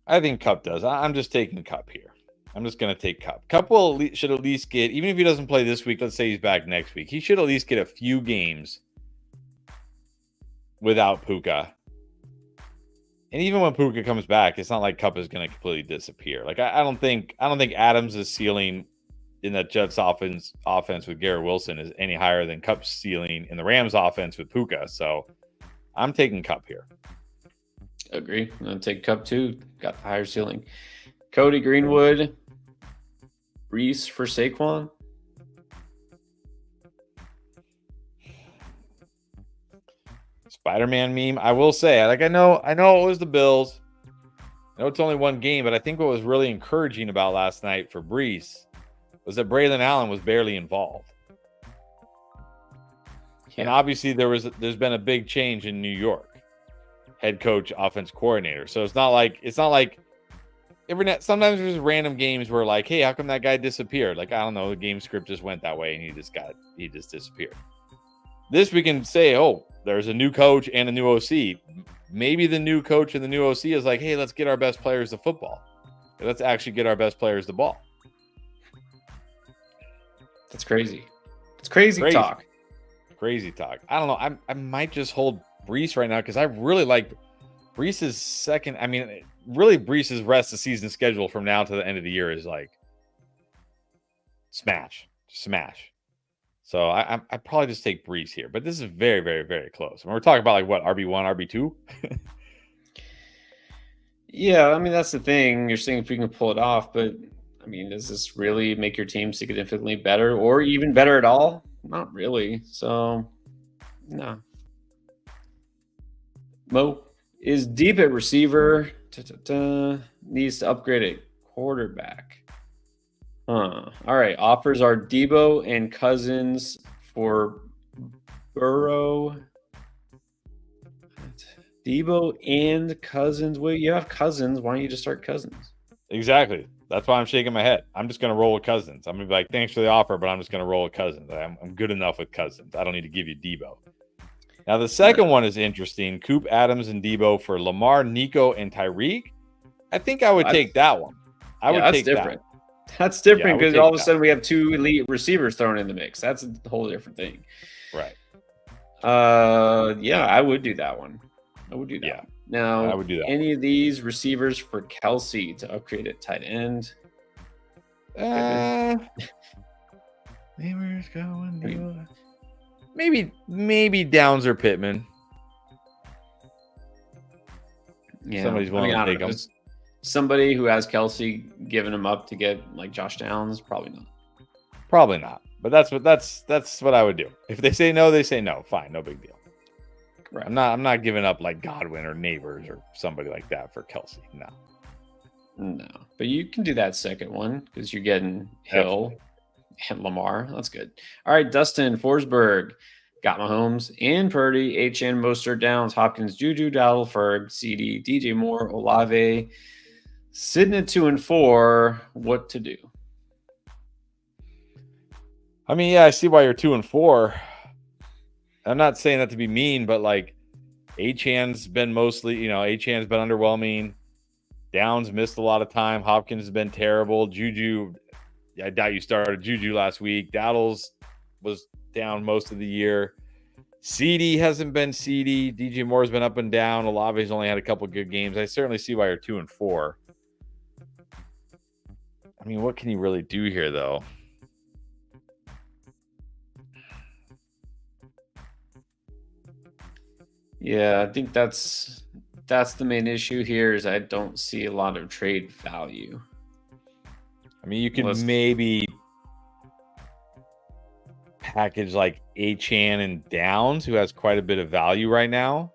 I think Cup does. I'm just taking Cup here. I'm just going to take Cup. Cup should at least get, even if he doesn't play this week, let's say he's back next week, he should at least get a few games without Puka. And even when Puka comes back, it's not like Cup is going to completely disappear. Like I don't think Adams' ceiling in that Jets offense with Garrett Wilson is any higher than Cup's ceiling in the Rams offense with Puka. So I'm taking Cup here. Agree. I'm going to take Cup too. Got the higher ceiling. Cody Greenwood. Reese for Saquon. Spider-Man meme. I will say, I know it was the Bills. I know it's only one game, but I think what was really encouraging about last night for Brees was that Braylon Allen was barely involved. Yeah. And obviously there's been a big change in New York. Head coach, offense coordinator. So it's not like sometimes there's random games where like, hey, how come that guy disappeared? Like, I don't know, the game script just went that way and he just disappeared. This we can say, oh, there's a new coach and a new OC. Maybe the new coach and the new OC is like, hey, let's get our best players the football. Let's actually get our best players the ball. That's crazy. It's crazy talk. Crazy talk. I don't know. I might just hold Brees right now because I really like Brees's second. I mean, really Brees's rest of season schedule from now to the end of the year is like smash. So I probably just take Brees here. But this is very, very, very close. When we're talking about like what, RB1, RB2? Yeah, I mean, that's the thing. You're saying if we can pull it off, but I mean, does this really make your team significantly better or even better at all? Not really. So, no. Mo is deep at receiver. Needs to upgrade at quarterback. All right. Offers are Debo and Cousins for Burrow. Debo and Cousins. Well, you have Cousins. Why don't you just start Cousins? Exactly. That's why I'm shaking my head. I'm just going to roll with Cousins. I'm going to be like, thanks for the offer, but I'm just going to roll with Cousins. I'm good enough with Cousins. I don't need to give you Debo. Now, the second one is interesting. Coop, Adams, and Debo for Lamar, Nico, and Tyreek. I think I would take that one. I would take different. that. That's different Yeah, because all of a sudden we have 2 elite receivers thrown in the mix. That's a whole different thing. Right. Yeah, I would do that one. I would do that. Yeah. Now, I would do that. Any of these receivers for Kelsey to upgrade at tight end? Neighbors going. Maybe Downs or Pittman. Yeah, somebody's willing to take him. Somebody who has Kelsey giving him up to get like Josh Downs, probably not. Probably not. But that's what I would do. If they say no, they say no. Fine, no big deal. Right. I'm not giving up like Godwin or Neighbors or somebody like that for Kelsey. No. But you can do that second one because you're getting Hill and Lamar. That's good. All right, Dustin Forsberg got Mahomes and Purdy, HN, Mostert, Downs, Hopkins, Juju, Dowdle, Ferg, CD, DJ Moore, Olave. Sitting at 2 and 4, what to do? I mean, yeah, I see why you're 2 and 4. I'm not saying that to be mean, but like Achan's been mostly, Achan's been underwhelming. Downs missed a lot of time. Hopkins has been terrible. Juju, I doubt you started Juju last week. Dowdle's was down most of the year. CD hasn't been CD. DJ Moore's been up and down. Olave's only had a couple good games. I certainly see why you're 2 and 4. I mean, what can you really do here, though? Yeah, I think that's the main issue here is I don't see a lot of trade value. I mean, you could maybe package like Achan and Downs, who has quite a bit of value right now.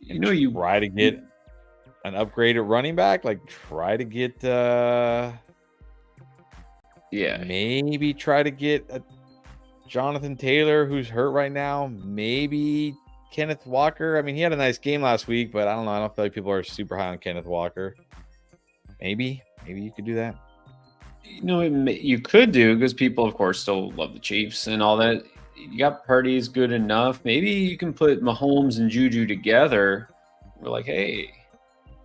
You try to get an upgraded running back, like try to get maybe try to get a Jonathan Taylor, who's hurt right now. Maybe Kenneth Walker. I mean, he had a nice game last week, but I don't know. I don't feel like people are super high on Kenneth Walker. Maybe you could do that. You could do, because people, of course, still love the Chiefs and all that. You got Purdy's good enough. Maybe you can put Mahomes and Juju together. We're like, hey,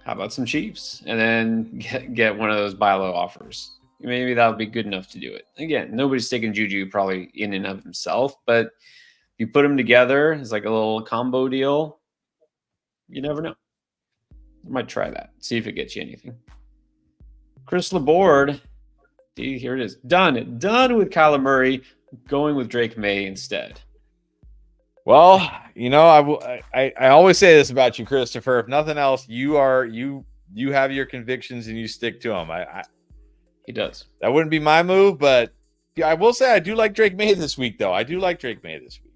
how about some Chiefs? And then get one of those buy low offers. Maybe that would be good enough to do it. Again, nobody's taking Juju probably in and of himself, but if you put them together, it's like a little combo deal. You never know. I might try that. See if it gets you anything. Chris Laborde. Here it is. Done with Kyler Murray, going with Drake May instead. Well, I always say this about you, Christopher. If nothing else, you have your convictions and you stick to them. He does. That wouldn't be my move, but I will say I do like Drake May this week, though. I do like Drake May this week.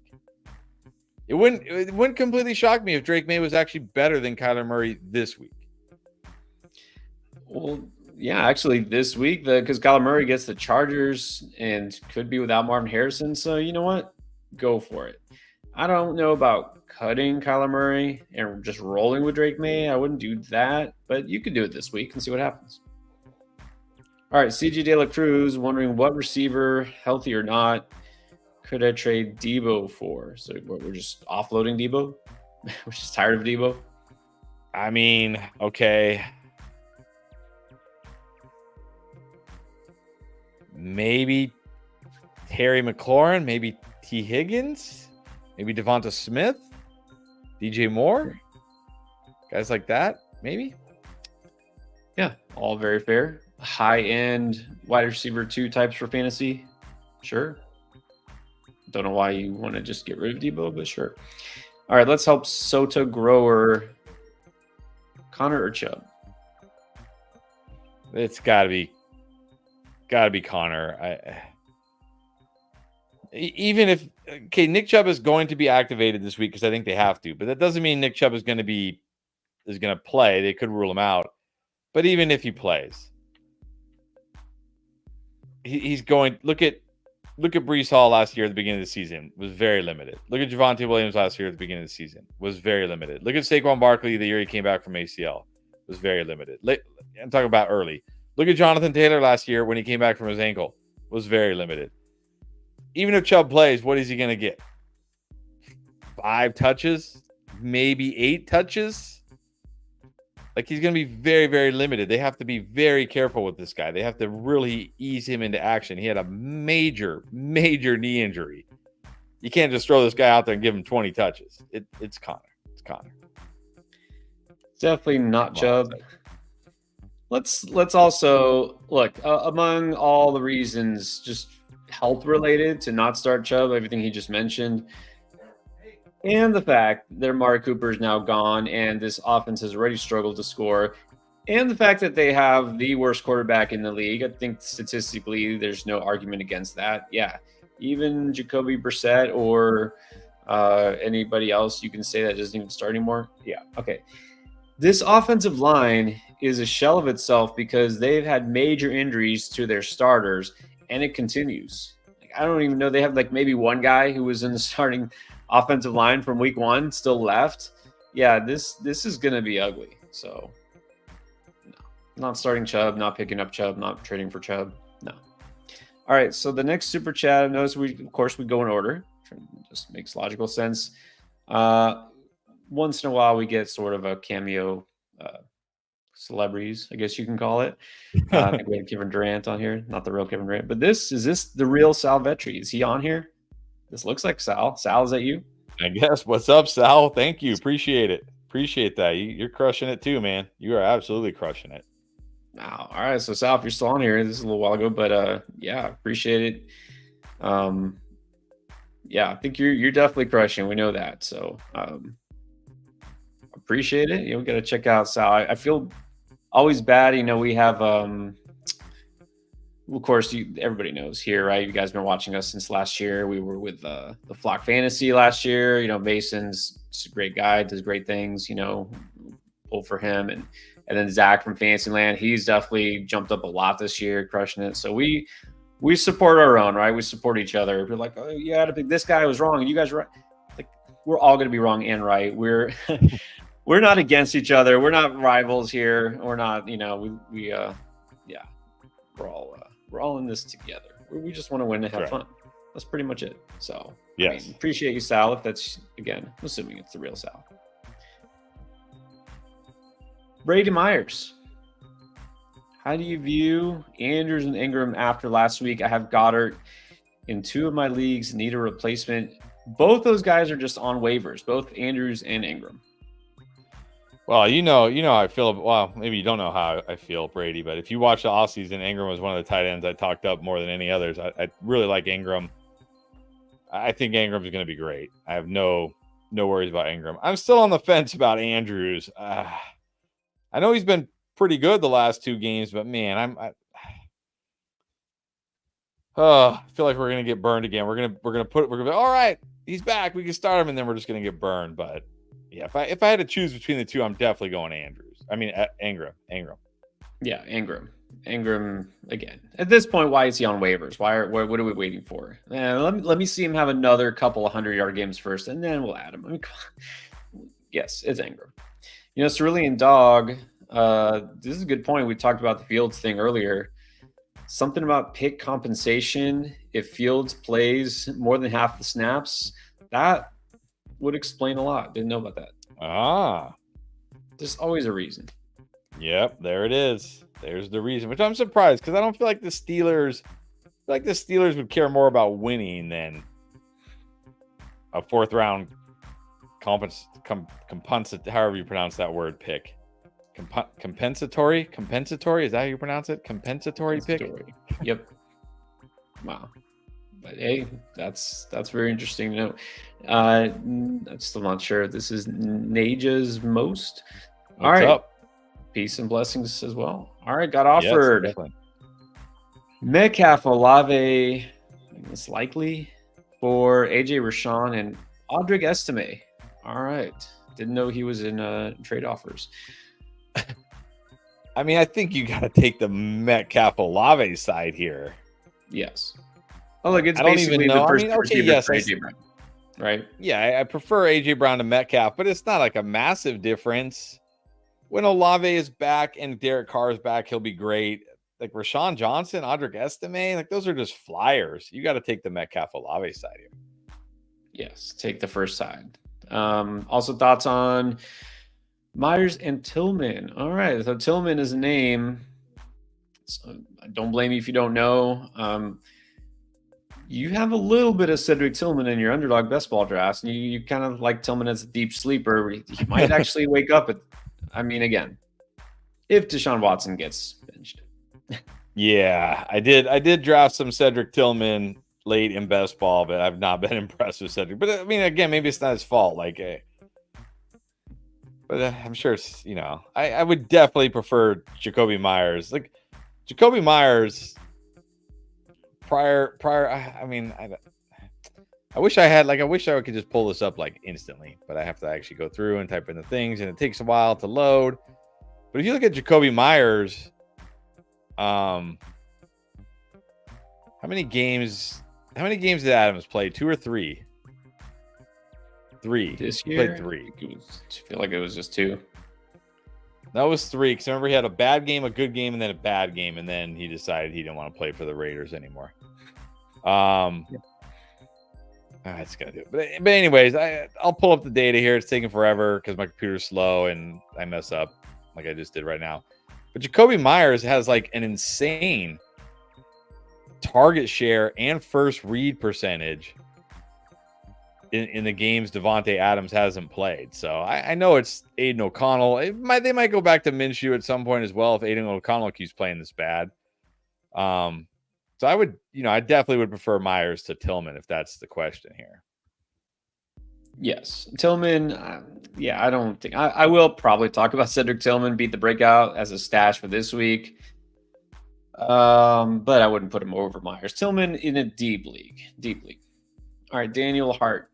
It wouldn't completely shock me if Drake May was actually better than Kyler Murray this week. Well, yeah, actually this week, because Kyler Murray gets the Chargers and could be without Marvin Harrison. So you know what? Go for it. I don't know about cutting Kyler Murray and just rolling with Drake May. I wouldn't do that, but you could do it this week and see what happens. All right, CJ De La Cruz wondering what receiver, healthy or not, could I trade Debo for? So we're just offloading Debo? We're just tired of Debo? I mean, okay. Maybe Terry McLaurin, maybe T. Higgins, maybe Devonta Smith, DJ Moore, guys like that, maybe. Yeah, all very fair. High-end wide receiver 2 types for fantasy, sure. Don't know why you want to just get rid of Debo, but sure. All right, let's help Soto grower. Connor or Chubb? It's got to be Connor. Even if Nick Chubb is going to be activated this week because I think they have to, but that doesn't mean Nick Chubb is going to play. They could rule him out, but even if he plays, he's going. Look at Look at Breece Hall last year at the beginning of the season. Was very limited. Look at Javonte Williams last year at the beginning of the season. Was very limited. Look at Saquon Barkley the year he came back from ACL. Was very limited. I'm talking about early. Look at Jonathan Taylor last year when he came back from his ankle. Was very limited. Even if Chubb plays, what is he going to get? 5 touches? Maybe 8 touches? Like, he's going to be very, very limited. They have to be very careful with this guy. They have to really ease him into action. He had a major, major knee injury. You can't just throw this guy out there and give him 20 touches. It's Connor. It's Connor. Definitely not Chubb. Let's also look among all the reasons, just health related to not start Chubb, everything he just mentioned, and the fact that Amari Cooper is now gone and this offense has already struggled to score, and the fact that they have the worst quarterback in the league. I think statistically there's no argument against that. Yeah, even Jacoby Brissett or anybody else you can say that doesn't even start anymore. Yeah, okay. This offensive line is a shell of itself because they've had major injuries to their starters, and it continues. Like, I don't even know. They have like maybe one guy who was in the starting offensive line from week 1 still left. Yeah, this is going to be ugly. So, no. Not starting Chubb, not picking up Chubb, not trading for Chubb. No. All right, so the next super chat, notice we go in order. Just makes logical sense. Once in a while, we get sort of a cameo celebrities, I guess you can call it. I think we have Kevin Durant on here, not the real Kevin Durant. But is this the real Sal Vetri? Is he on here? This looks like Sal. Sal, is that you? I guess. What's up, Sal? Thank you. Appreciate it. Appreciate that. You're crushing it too, man. You are absolutely crushing it. Wow. All right. So, Sal, if you're still on here, this is a little while ago, but yeah, appreciate it. Yeah, I think you're definitely crushing. We know that. So, appreciate it. We got to check out Sal. I feel always bad. We have, of course, everybody knows here, right? You guys have been watching us since last year. We were with the Flock Fantasy last year. Mason's just a great guy, does great things. Pull for him, and then Zach from Fantasyland. He's definitely jumped up a lot this year, crushing it. So we support our own, right? We support each other. We're like, oh, you had to pick this guy was wrong, and you guys are right. Like, we're all going to be wrong and right. We're we're not against each other. We're not rivals here. We're not, we're all in this together. We just want to win and have fun. That's pretty much it. So, yes. Appreciate you, Sal. If that's, again, I'm assuming it's the real Sal. Brady Myers. How do you view Andrews and Ingram after last week? I have Goddard in 2 of my leagues, need a replacement. Both those guys are just on waivers, both Andrews and Ingram. Well, you know how I feel. Well, maybe you don't know how I feel, Brady, but if you watch the offseason, Ingram was one of the tight ends I talked up more than any others. I really like Ingram. I think Ingram's going to be great. I have no worries about Ingram. I'm still on the fence about Andrews. I know he's been pretty good the last 2 games, but man, I feel like we're going to get burned again. We're going to be all right, he's back, we can start him, and then we're just going to get burned. But yeah, if I had to choose between the 2, I'm definitely going Andrews. I mean, Ingram. Yeah, Ingram again. At this point, why is he on waivers? What are we waiting for? Let me see him have another couple of 100-yard games first, and then we'll add him. I mean, yes, it's Ingram. Cerulean Dog. This is a good point. We talked about the Fields thing earlier. Something about pick compensation. If Fields plays more than half the snaps, that would explain a lot. Didn't know about that. There's always a reason. Yep, there it is. There's the reason, which I'm surprised because I don't feel like the Steelers would care more about winning than a 4th round however you pronounce that word, pick. Compensatory? Is that how you pronounce it? Compensatory pick? Yep. Wow. But hey, that's very interesting to know. I'm still not sure if this is Naja's most. All right. Up? Peace and blessings as well. All right, got offered. Yes, Metcalf, Olave, it's likely for AJ Rashawn and Audric Estime. All right. Didn't know he was in trade offers. I mean, I think you got to take the Metcalf Olave side here. Yes. Oh, look, it's I don't even basically know. the I first mean, two okay, receivers yes, for AJ Brown, right? yeah, I prefer AJ Brown to Metcalf, but it's not like a massive difference. When Olave is back and Derek Carr is back, he'll be great. Like Rashawn Johnson, Audric Estime, like those are just flyers. You got to take the Metcalf Olave side here. Yes, take the first side. Also, thoughts on Myers and Tillman. All right, so Tillman is a name. So don't blame me if you don't know. You have a little bit of Cedric Tillman in your underdog best ball drafts, and you kind of like Tillman as a deep sleeper. He might actually wake up at. I mean, again, if Deshaun Watson gets benched. Yeah, I did draft some Cedric Tillman late in best ball, but I've not been impressed with Cedric. But I mean, again, maybe it's not his fault. Like, but I'm sure it's, I would definitely prefer Jacoby Myers. Like Jacoby Myers prior. I mean, I wish I could just pull this up like instantly, but I have to actually go through and type in the things, and it takes a while to load. But if you look at Jacoby Myers, how many games did Adams play? 2 or 3? 3. This He year, played 3. I feel like it was just 2. That was 3, because remember he had a bad game, a good game, and then a bad game, and then he decided he didn't want to play for the Raiders anymore. That's gonna do it. But anyways, I'll pull up the data here. It's taking forever because my computer's slow and I mess up like I just did right now. But Jacoby Myers has like an insane target share and first read percentage in the games Davante Adams hasn't played. So I know it's Aiden O'Connell. They might go back to Minshew at some point as well if Aiden O'Connell keeps playing this bad. So I definitely would prefer Myers to Tillman if that's the question here. Yes, Tillman. I don't think I will probably talk about Cedric Tillman beat the breakout as a stash for this week. But I wouldn't put him over Myers. Tillman in a deep league. All right, Daniel Hart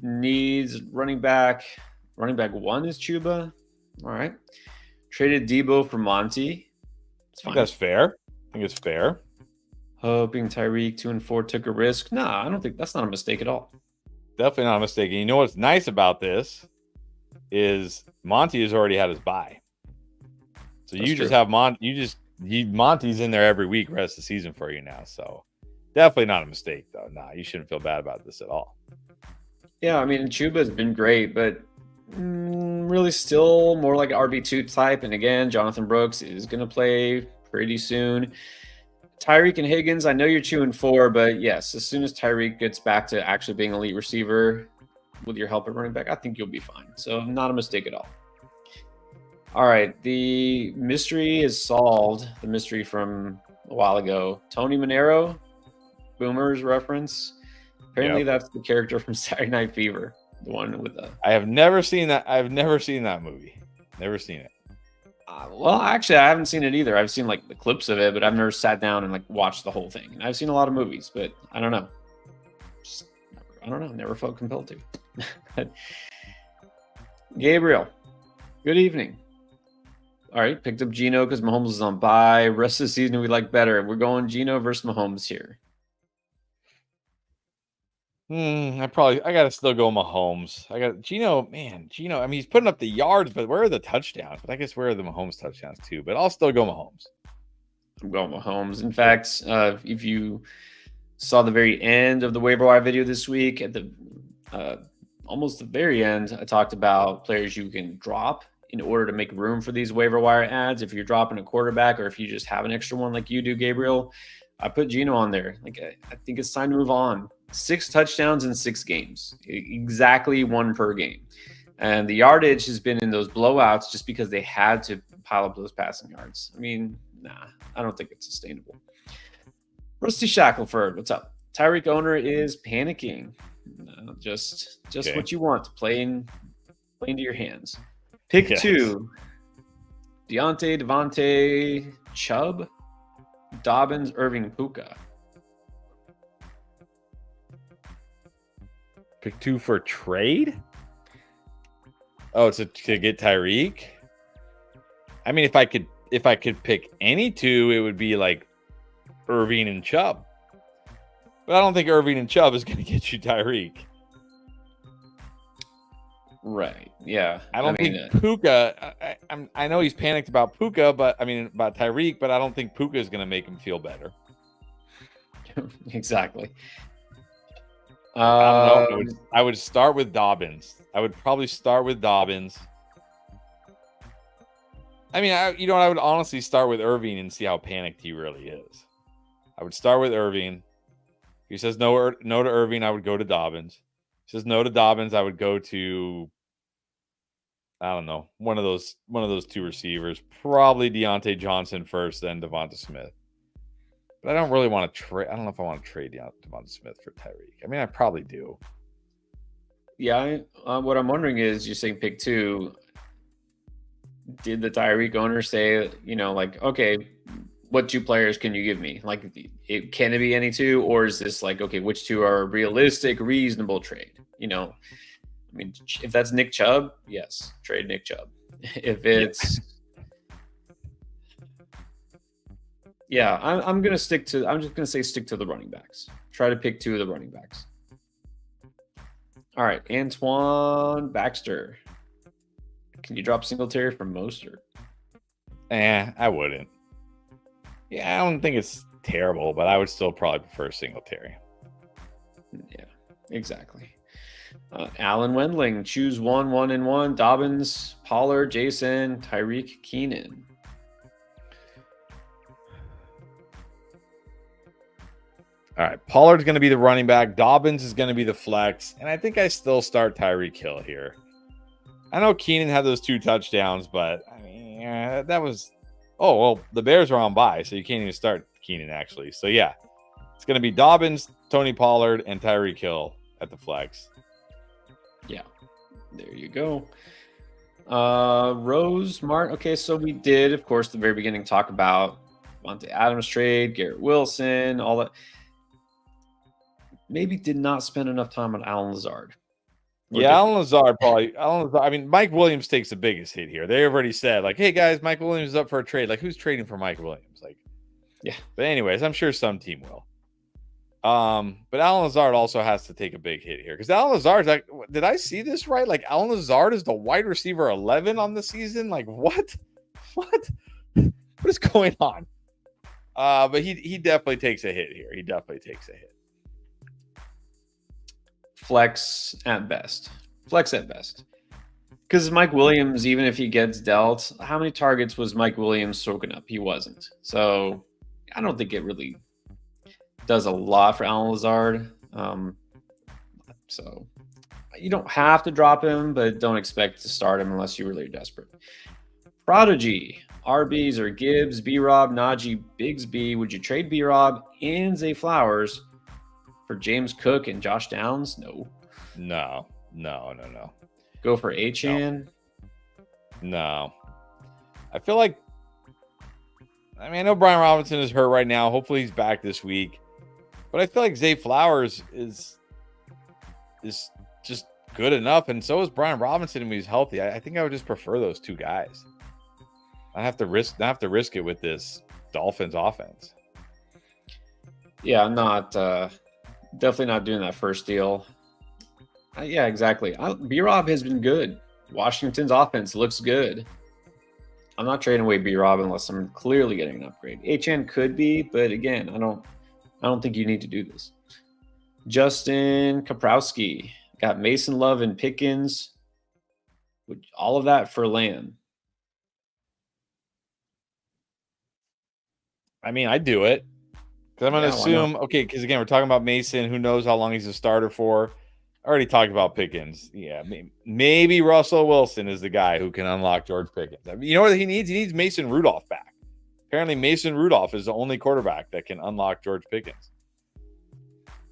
needs running back. Running back 1 is Chuba. All right, traded Debo for Monty. I think that's fair. I think it's fair. Hoping Tyreek 2 and 4 took a risk. Nah, I don't think that's not a mistake at all. Definitely not a mistake. And you know what's nice about this is Monty has already had his bye. So that's you true. Just have Monty's in there every week rest of the season for you now. So definitely not a mistake though. Nah, you shouldn't feel bad about this at all. Yeah, I mean Chuba has been great, but really still more like an RB2 type. And again, Jonathan Brooks is going to play pretty soon. Tyreek and Higgins, I know you're 2 and 4, but yes, as soon as Tyreek gets back to actually being an elite receiver with your help at running back, I think you'll be fine. So not a mistake at all. All right, the mystery is solved. The mystery from a while ago. Tony Manero, Boomer's reference. Apparently that's the character from Saturday Night Fever, the one with the... I have never seen that. I've never seen that movie. Never seen it. Well, actually, I haven't seen it either. I've seen like the clips of it, but I've never sat down and like watched the whole thing. And I've seen a lot of movies, but I don't know. Never felt compelled to. Gabriel, good evening. All right, picked up Geno because Mahomes is on bye. Rest of the season we like better. We're going Geno versus Mahomes here. I gotta still go Mahomes. I got Geno. I mean, he's putting up the yards, but where are the touchdowns? But I guess where are the Mahomes touchdowns too? But I'll still go Mahomes. I'm going Mahomes. In fact, if you saw the very end of the waiver wire video this week, at the almost the very end, I talked about players you can drop in order to make room for these waiver wire ads. If you're dropping a quarterback, or if you just have an extra one like you do, Gabriel, I put Geno on there. Like I think it's time to move on. 6 touchdowns in 6 games, exactly 1 per game. And the yardage has been in those blowouts just because they had to pile up those passing yards. I mean, nah, I don't think it's sustainable. Rusty Shackelford, what's up? Tyreek owner is panicking. Just okay. What you want to play into your hands. Pick 2. Deontay, Davante, Chubb, Dobbins, Irving, Puka. Pick 2 for trade? Oh, it's to get Tyreek? I mean, if I could pick any 2, it would be like Irving and Chubb. But I don't think Irving and Chubb is going to get you Tyreek. Right. Yeah. I don't think Puka. I know he's panicked about Puka, but about Tyreek, but I don't think Puka is going to make him feel better. Exactly. I don't know. I would start with Dobbins. I would probably start with Dobbins. I would honestly start with Irving and see how panicked he really is. I would start with Irving. If he says no to Irving, I would go to Dobbins. If he says no to Dobbins, I would go to, I don't know, one of those two receivers. Probably Deontay Johnson first, then Devonta Smith. But I don't really want to trade. I don't know if I want to trade Devonta Smith for Tyreek. I probably do. Yeah. What I'm wondering is, you're saying pick 2. Did the Tyreek owner say, okay, what 2 players can you give me? Can it be any 2, or is this okay, which 2 are realistic, reasonable trade? If that's Nick Chubb, yes, trade Nick Chubb. If it's I'm just gonna say stick to the running backs. Try to pick 2 of the running backs. All right, Antoine Baxter. Can you drop Singletary for Mostert? I wouldn't. Yeah, I don't think it's terrible, but I would still probably prefer Singletary. Yeah, exactly. Allen Wendling, choose 1, 1, and 1. Dobbins, Pollard, Jason, Tyreek, Keenan. All right, Pollard's going to be the running back. Dobbins is going to be the flex, and I think I still start Tyreek Hill here. I know Keenan had those 2 touchdowns, but that was. Oh well, the Bears are on bye, so you can't even start Keenan actually. So yeah, it's going to be Dobbins, Tony Pollard, and Tyreek Hill at the flex. Yeah, there you go. Rose Martin. Okay, so we did, of course, at the very beginning talk about Davante Adams trade, Garrett Wilson, all that. Maybe did not spend enough time on Allen Lazard. Allen Lazard probably. Mike Williams takes the biggest hit here. They already said, hey guys, Mike Williams is up for a trade. Who's trading for Mike Williams? Yeah. But anyways, I'm sure some team will. But Allen Lazard also has to take a big hit here because Allen Lazard's did I see this right? Allen Lazard is the wide receiver 11 on the season. What? What is going on? But he definitely takes a hit here. He definitely takes a hit. Flex at best. Because Mike Williams, even if he gets dealt, how many targets was Mike Williams soaking up? He wasn't. So I don't think it really does a lot for Allen Lazard. So you don't have to drop him, but don't expect to start him unless you really are desperate. Prodigy. RBs or Gibbs, B-Rob, Najee, Bigsby. Would you trade B-Rob and Zay Flowers for James Cook and Josh Downs? No. Go for Achane? No. I feel like I know Brian Robinson is hurt right now. Hopefully he's back this week. But I feel like Zay Flowers is just good enough, and so is Brian Robinson when he's healthy. I think I would just prefer those 2 guys. I have to risk it with this Dolphins offense. Yeah, I'm not definitely not doing that first deal. Yeah, exactly. B-Rob has been good. Washington's offense looks good. I'm not trading away B-Rob unless I'm clearly getting an upgrade. HN could be, but again, I don't think you need to do this. Justin Kaprowski got Mason Love and Pickens. All of that for Lamb. I'd do it. Because I'm going to assume, because again, we're talking about Mason. Who knows how long he's a starter for? I already talked about Pickens. Yeah, maybe Russell Wilson is the guy who can unlock George Pickens. You know what he needs? He needs Mason Rudolph back. Apparently, Mason Rudolph is the only quarterback that can unlock George Pickens.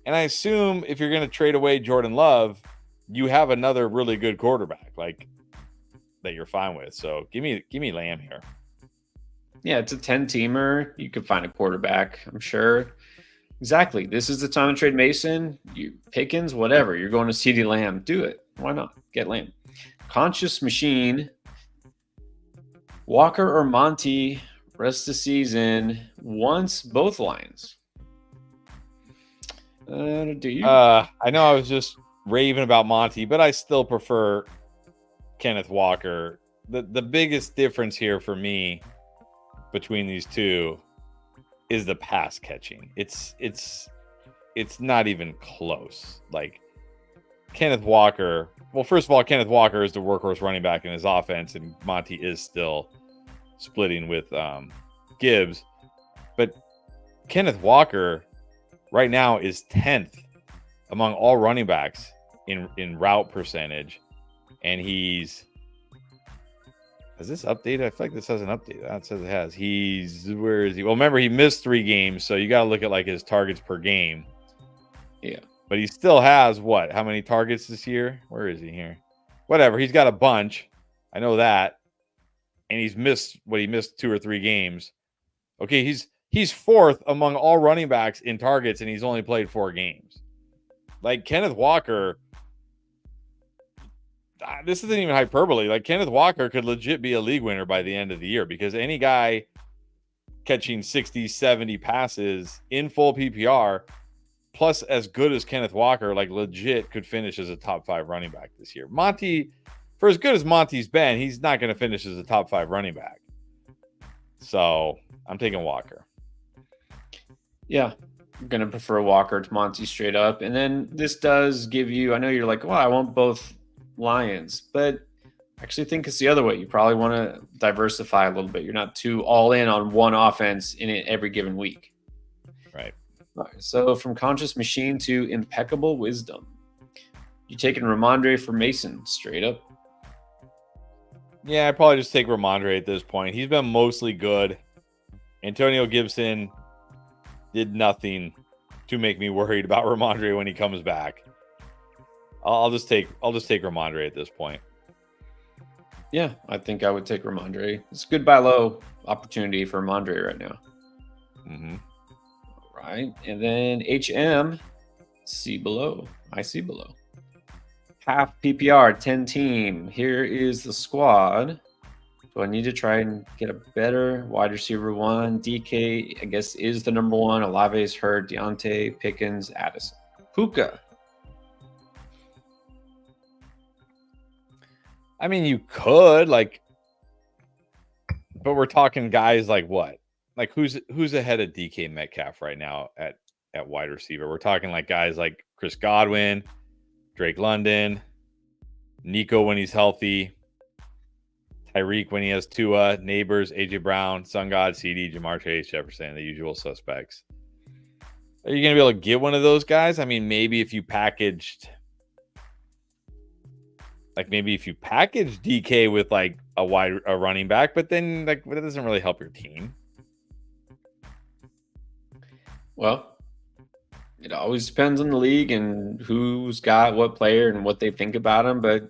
And I assume if you're going to trade away Jordan Love, you have another really good quarterback that you're fine with. So give me Lamb here. Yeah, it's a 10-teamer. You could find a quarterback, I'm sure. Exactly. This is the time to trade Mason. Pickens, whatever. You're going to CeeDee Lamb. Do it. Why not? Get Lamb. Conscious Machine. Walker or Monty, rest of the season, wants both lines. Do you? I know I was just raving about Monty, but I still prefer Kenneth Walker. The biggest difference here for me between these two is the pass catching. It's not even close. Like Kenneth Walker. Well, first of all, Kenneth Walker is the workhorse running back in his offense, and Monty is still splitting with Gibbs. But Kenneth Walker right now is 10th among all running backs in route percentage, and has this updated? I feel like this hasn't updated. That says it has. Where is he? Well, remember, he missed 3 games, so you got to look at like his targets per game. Yeah. But he still has what? How many targets this year? Where is he here? Whatever. He's got a bunch. I know that. And he missed 2 or 3 games. Okay, he's 4th among all running backs in targets, and he's only played 4 games. Like Kenneth Walker, this isn't even hyperbole. Like Kenneth Walker could legit be a league winner by the end of the year, because any guy catching 60, 70 passes in full PPR, plus as good as Kenneth Walker, like legit could finish as a top 5 running back this year. Monty, for as good as Monty's been, he's not going to finish as a top 5 running back. So I'm taking Walker. Yeah, I'm going to prefer Walker to Monty straight up. And then this does give you, I know you're like, well, I want both Lions, but I actually think it's the other way. You probably want to diversify a little bit. You're not too all in on one offense in it every given week. Right. All right, so from conscious machine to impeccable wisdom, you taking Ramondre for Mason straight up? Yeah, I'd probably just take Ramondre at this point. He's been mostly good. Antonio Gibson did nothing to make me worried about Ramondre when he comes back. I'll just take Ramondre at this point. Yeah, I think I would take Ramondre. It's a good buy low opportunity for Ramondre right now. Mm-hmm. All right, and then HM, see below. I see below. Half PPR, 10 team. Here is the squad. Do I need to try and get a better wide receiver 1? DK, I guess, is the number 1. Olave's hurt. Deontay, Pickens, Addison. Puka. I mean, you could, like, but we're talking guys like what? Like who's ahead of DK Metcalf right now at wide receiver? We're talking like guys like Chris Godwin, Drake London, Nico when he's healthy, Tyreek when he has Tua, Neighbors, AJ Brown, Sun God, CD, Jamar Chase, Jefferson, the usual suspects. Are you going to be able to get one of those guys? I mean, maybe if you packaged DK with like a running back, but then like that doesn't really help your team. Well, it always depends on the league and who's got what player and what they think about him, but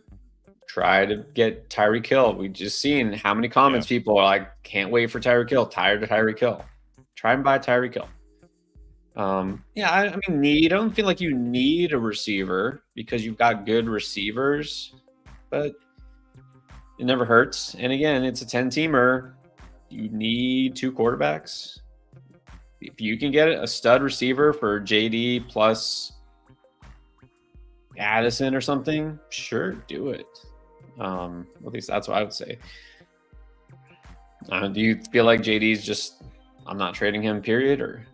try to get Tyreek Hill. We've just seen how many comments people are like, can't wait for Tyreek Hill, tired of Tyreek Hill. Try and buy Tyreek Hill. I mean, I don't feel like you need a receiver because you've got good receivers, but it never hurts. And again, it's a 10-teamer. You need 2 quarterbacks. If you can get a stud receiver for JD plus Addison or something, sure, do it. At least that's what I would say. Do you feel like JD's just, I'm not trading him, period, or?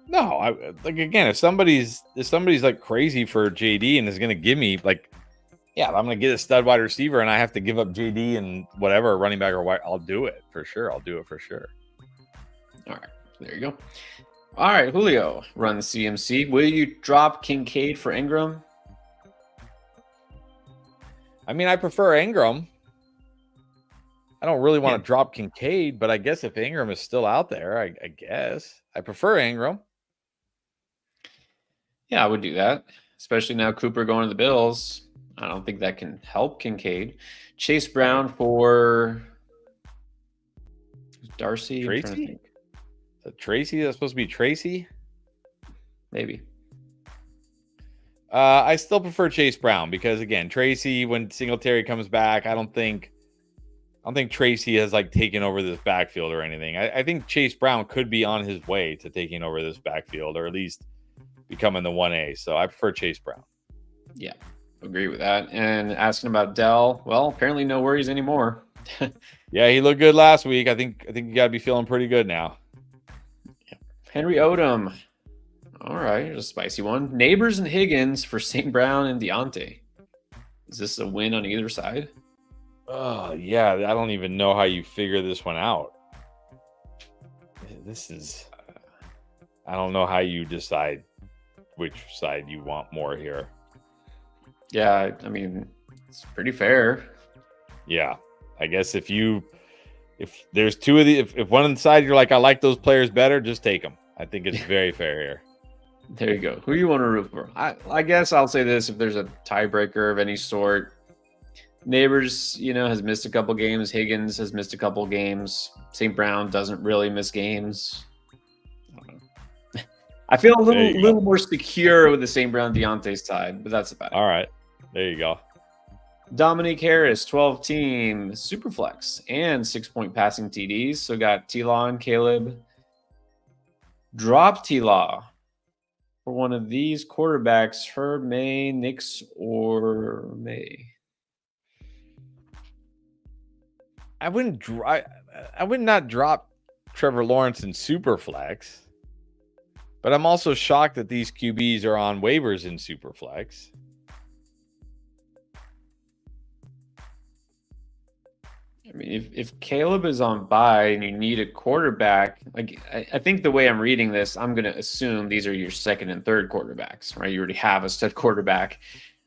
No, if somebody's like crazy for JD and is going to give me like, yeah, I'm going to get a stud wide receiver and I have to give up JD and whatever, running back or wide, I'll do it for sure. All right. There you go. All right, Julio, run the CMC. Will you drop Kincaid for Ingram? I mean, I prefer Ingram. I don't really want to drop Kincaid, but I guess if Ingram is still out there, I guess I prefer Ingram. Yeah, I would do that, especially now Cooper going to the Bills. I don't think that can help Kincaid. Chase Brown for Darcy. Tracy? Is that Tracy? That's supposed to be Tracy? Maybe. I still prefer Chase Brown because, again, Tracy, when Singletary comes back, I don't think Tracy has like taken over this backfield or anything. I think Chase Brown could be on his way to taking over this backfield, or at least becoming the 1A. So I prefer Chase Brown. Yeah, agree with that. And asking about Dell, well, apparently no worries anymore. Yeah, he looked good last week. I think you got to be feeling pretty good now. Henry Odom. All right, here's a spicy one. Neighbors and Higgins for St. Brown and Davante. Is this a win on either side? Oh, yeah. I don't even know how you figure this one out. This is... I don't know how you decide which side you want more here. Yeah, I mean, it's pretty fair. Yeah. I guess if there's two of the... If one on the side you're like, I like those players better, just take them. I think it's very fair here. There you go. Who you want to root for? I guess I'll say this: if there's a tiebreaker of any sort, Neighbors, has missed a couple games. Higgins has missed a couple games. St. Brown doesn't really miss games. I don't know. I feel a little more secure with the St. Brown Deontay side, but that's about it. All right, there you go. Dominique Harris, 12-team Superflex and 6-point passing TDs. So got T-Law and Caleb. Drop T-Law for one of these quarterbacks, Herb, May, Nix, or May. I would not drop Trevor Lawrence in Superflex, but I'm also shocked that these QBs are on waivers in Superflex. I mean, if Caleb is on bye and you need a quarterback, like I think the way I'm reading this, I'm going to assume these are your second and third quarterbacks, right? You already have a stud quarterback.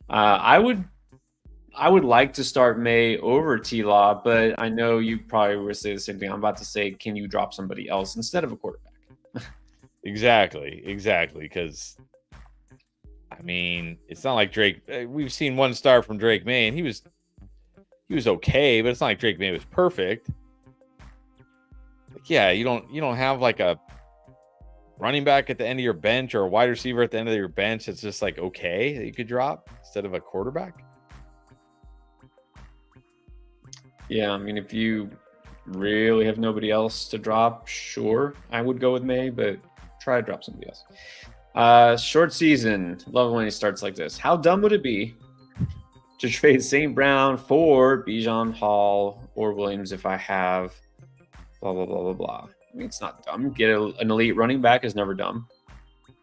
I would like to start May over T-Law, but I know you probably will say the same thing I'm about to say. Can you drop somebody else instead of a quarterback? Exactly. Because, I mean, it's not like Drake. We've seen one star from Drake May, and he was okay, but it's not like Drake May was perfect. Like, yeah, you don't have like a running back at the end of your bench or a wide receiver at the end of your bench. It's just like okay that you could drop instead of a quarterback. Yeah, I mean, if you really have nobody else to drop, sure, I would go with May, but try to drop somebody else. Short season. Love when he starts like this. How dumb would it be to trade St. Brown for Bijan, Hall, or Williams if I have blah, blah, blah, blah, blah? I mean, it's not dumb. Get an elite running back is never dumb.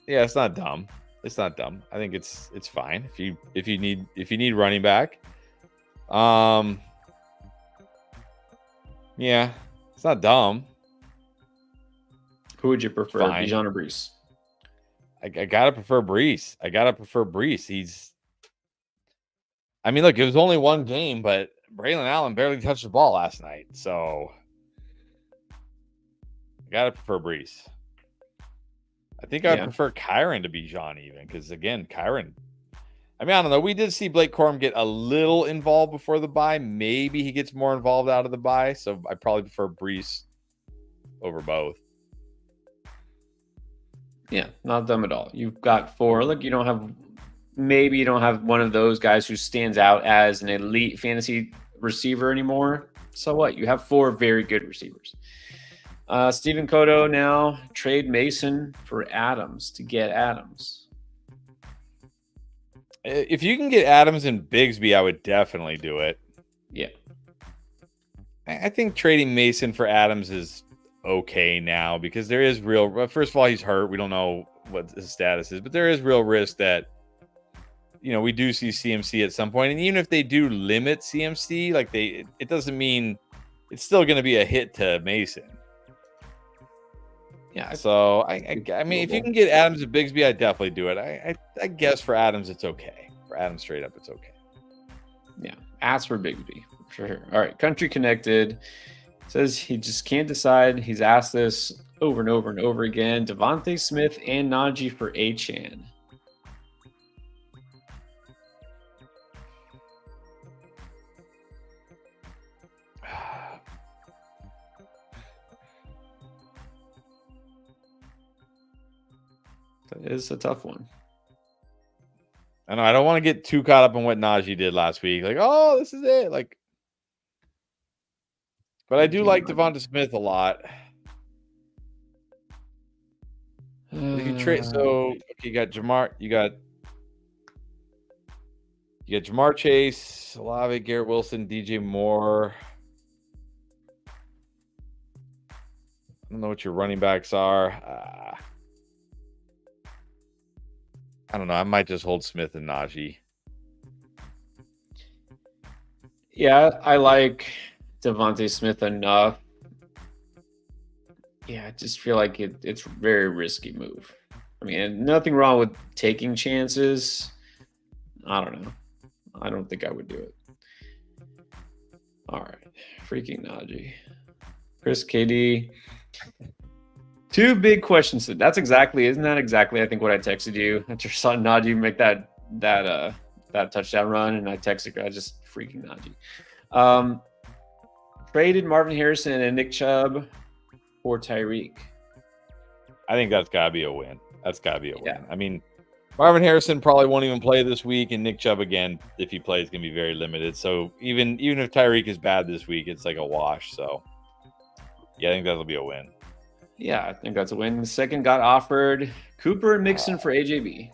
Yeah, it's not dumb. It's not dumb. I think it's fine if you need running back. Yeah, it's not dumb. Who would you prefer, Bijan or Brees? I gotta prefer Brees. I mean, look, it was only one game, but Braylon Allen barely touched the ball last night, so I gotta prefer Brees. I think I'd prefer Kyron to Bijan even, because again, Kyron. I mean, I don't know. We did see Blake Corum get a little involved before the bye. Maybe he gets more involved out of the bye, so I probably prefer Brees over both. Yeah, not dumb at all. You've got four. Look, you don't have one of those guys who stands out as an elite fantasy receiver anymore. So what? You have four very good receivers. Stephen Cotto now trade Mason for Adams to get Adams. If you can get Adams and Bigsby, I would definitely do it. Yeah. I think trading Mason for Adams is okay now because there is first of all, he's hurt. We don't know what his status is, but there is real risk that, we do see CMC at some point. And even if they do limit CMC, it doesn't mean it's still going to be a hit to Mason. Yeah. So I mean, if you can get Adams and Bigsby, I'd definitely do it. I guess for Adams, it's okay. For Adams straight up, it's okay. Yeah. Ask for Bigsby for sure. All right. Country Connected says he just can't decide. He's asked this over and over and over again. Davante Smith and Najee for Achane. That is a tough one. I know. I don't want to get too caught up in what Najee did last week. Like, oh, this is it. But I do like Devonta Smith a lot. If you trade, so okay, you got Jamar Chase, Olave, Garrett Wilson, DJ Moore. I don't know what your running backs are. I don't know. I might just hold Smith and Najee. Yeah, I like Davante Smith enough. Yeah, I just feel like it's a very risky move. I mean, nothing wrong with taking chances. I don't know. I don't think I would do it. All right. Freaking Najee. Chris KD. Two big questions. Isn't that exactly, I think, what I texted you after saw Najee make that touchdown run, and I texted I just freaking Najee. Traded Marvin Harrison and Nick Chubb for Tyreek. I think that's got to be a win. Yeah. I mean, Marvin Harrison probably won't even play this week, and Nick Chubb, again, if he plays, going to be very limited. So even if Tyreek is bad this week, it's like a wash. So, yeah, I think that'll be a win. Yeah, I think that's a win. The second got offered Cooper and Mixon for AJB.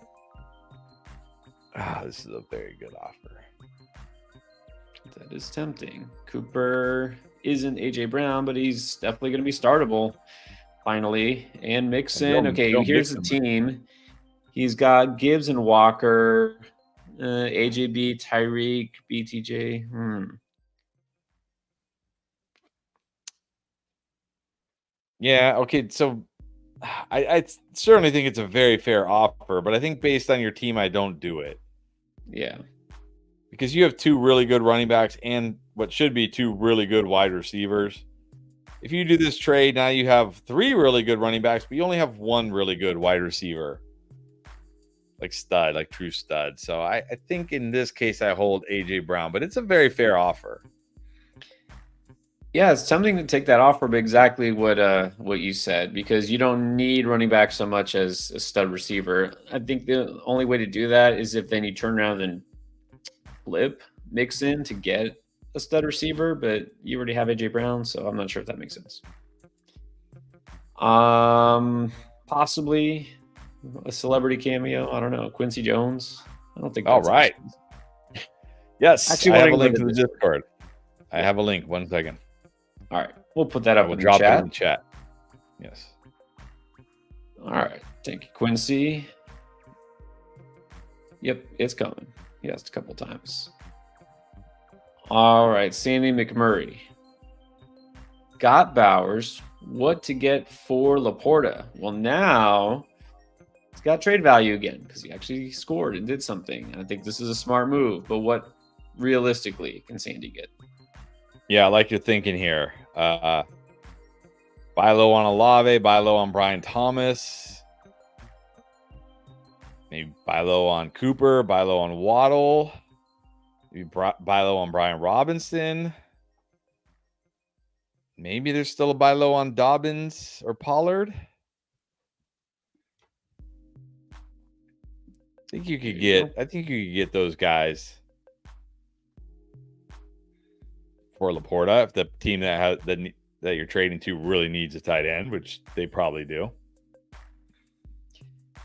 This is a very good offer. That is tempting. Cooper isn't AJ Brown, but he's definitely going to be startable finally. And Mixon. Okay, here's the team. He's got Gibbs and Walker, AJB, Tyreek, BTJ. Yeah, okay. So I certainly think it's a very fair offer, but I think based on your team, I don't do it. Yeah. Because you have two really good running backs and what should be two really good wide receivers. If you do this trade, now you have three really good running backs, but you only have one really good wide receiver. Like true stud. So I think in this case, I hold AJ Brown, but it's a very fair offer. Yeah, it's tempting to take that offer, but exactly what you said, because you don't need running back so much as a stud receiver. I think the only way to do that is if then you turn around and flip Mixon to get a stud receiver, but you already have AJ Brown, so I'm not sure if that makes sense. Possibly a celebrity cameo. I don't know. Quincy Jones. I don't think. All right. Yes, actually, I have a link to the Discord. I have a link. 1 second. All right, we'll put that up in the chat. It in the chat. Yes. All right, thank you, Quincy. Yep, it's coming. Yes, a couple times. All right, Sandy McMurray. Got Bowers. What to get for Laporta? Well, now it's got trade value again because he actually scored and did something. I think this is a smart move, but what realistically can Sandy get? Yeah, I like your thinking here. Buy low on Olave, buy low on Brian Thomas. Maybe buy low on Cooper, buy low on Waddle. Maybe buy low on Brian Robinson. Maybe there's still a buy low on Dobbins or Pollard. I think you could get those guys for Laporta if the team that you're trading to really needs a tight end, which they probably do.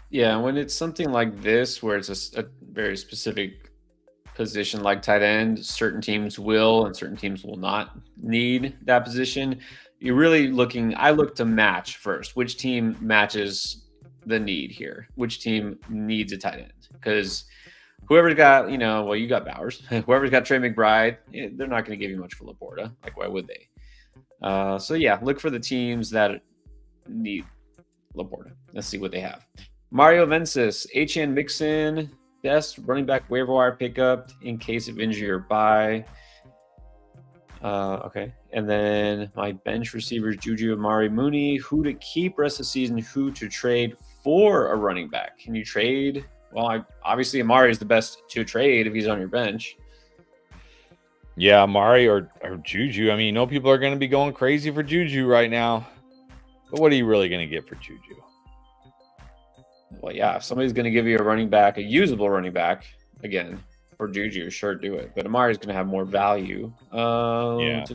Yeah, when it's something like this where it's a very specific position like tight end, certain teams will and certain teams will not need that position. You're really I look to match first. Which team matches the need here? Which team needs a tight end? Because whoever's got, you got Bowers. Whoever's got Trey McBride, they're not going to give you much for Laporta. Like, why would they? So, yeah, look for the teams that need Laporta. Let's see what they have. Mario Vences, HN Mixon, best running back waiver wire pickup in case of injury or bye. Okay. And then my bench receivers, Juju, Amari, Mooney. Who to keep rest of the season, who to trade for a running back. Can you trade? Well, obviously Amari is the best to trade if he's on your bench. Yeah, Amari or Juju. I mean, people are going to be going crazy for Juju right now. But what are you really going to get for Juju? Well, yeah, if somebody's going to give you a usable running back, again, for Juju, sure, do it. But Amari's going to have more value. Yeah.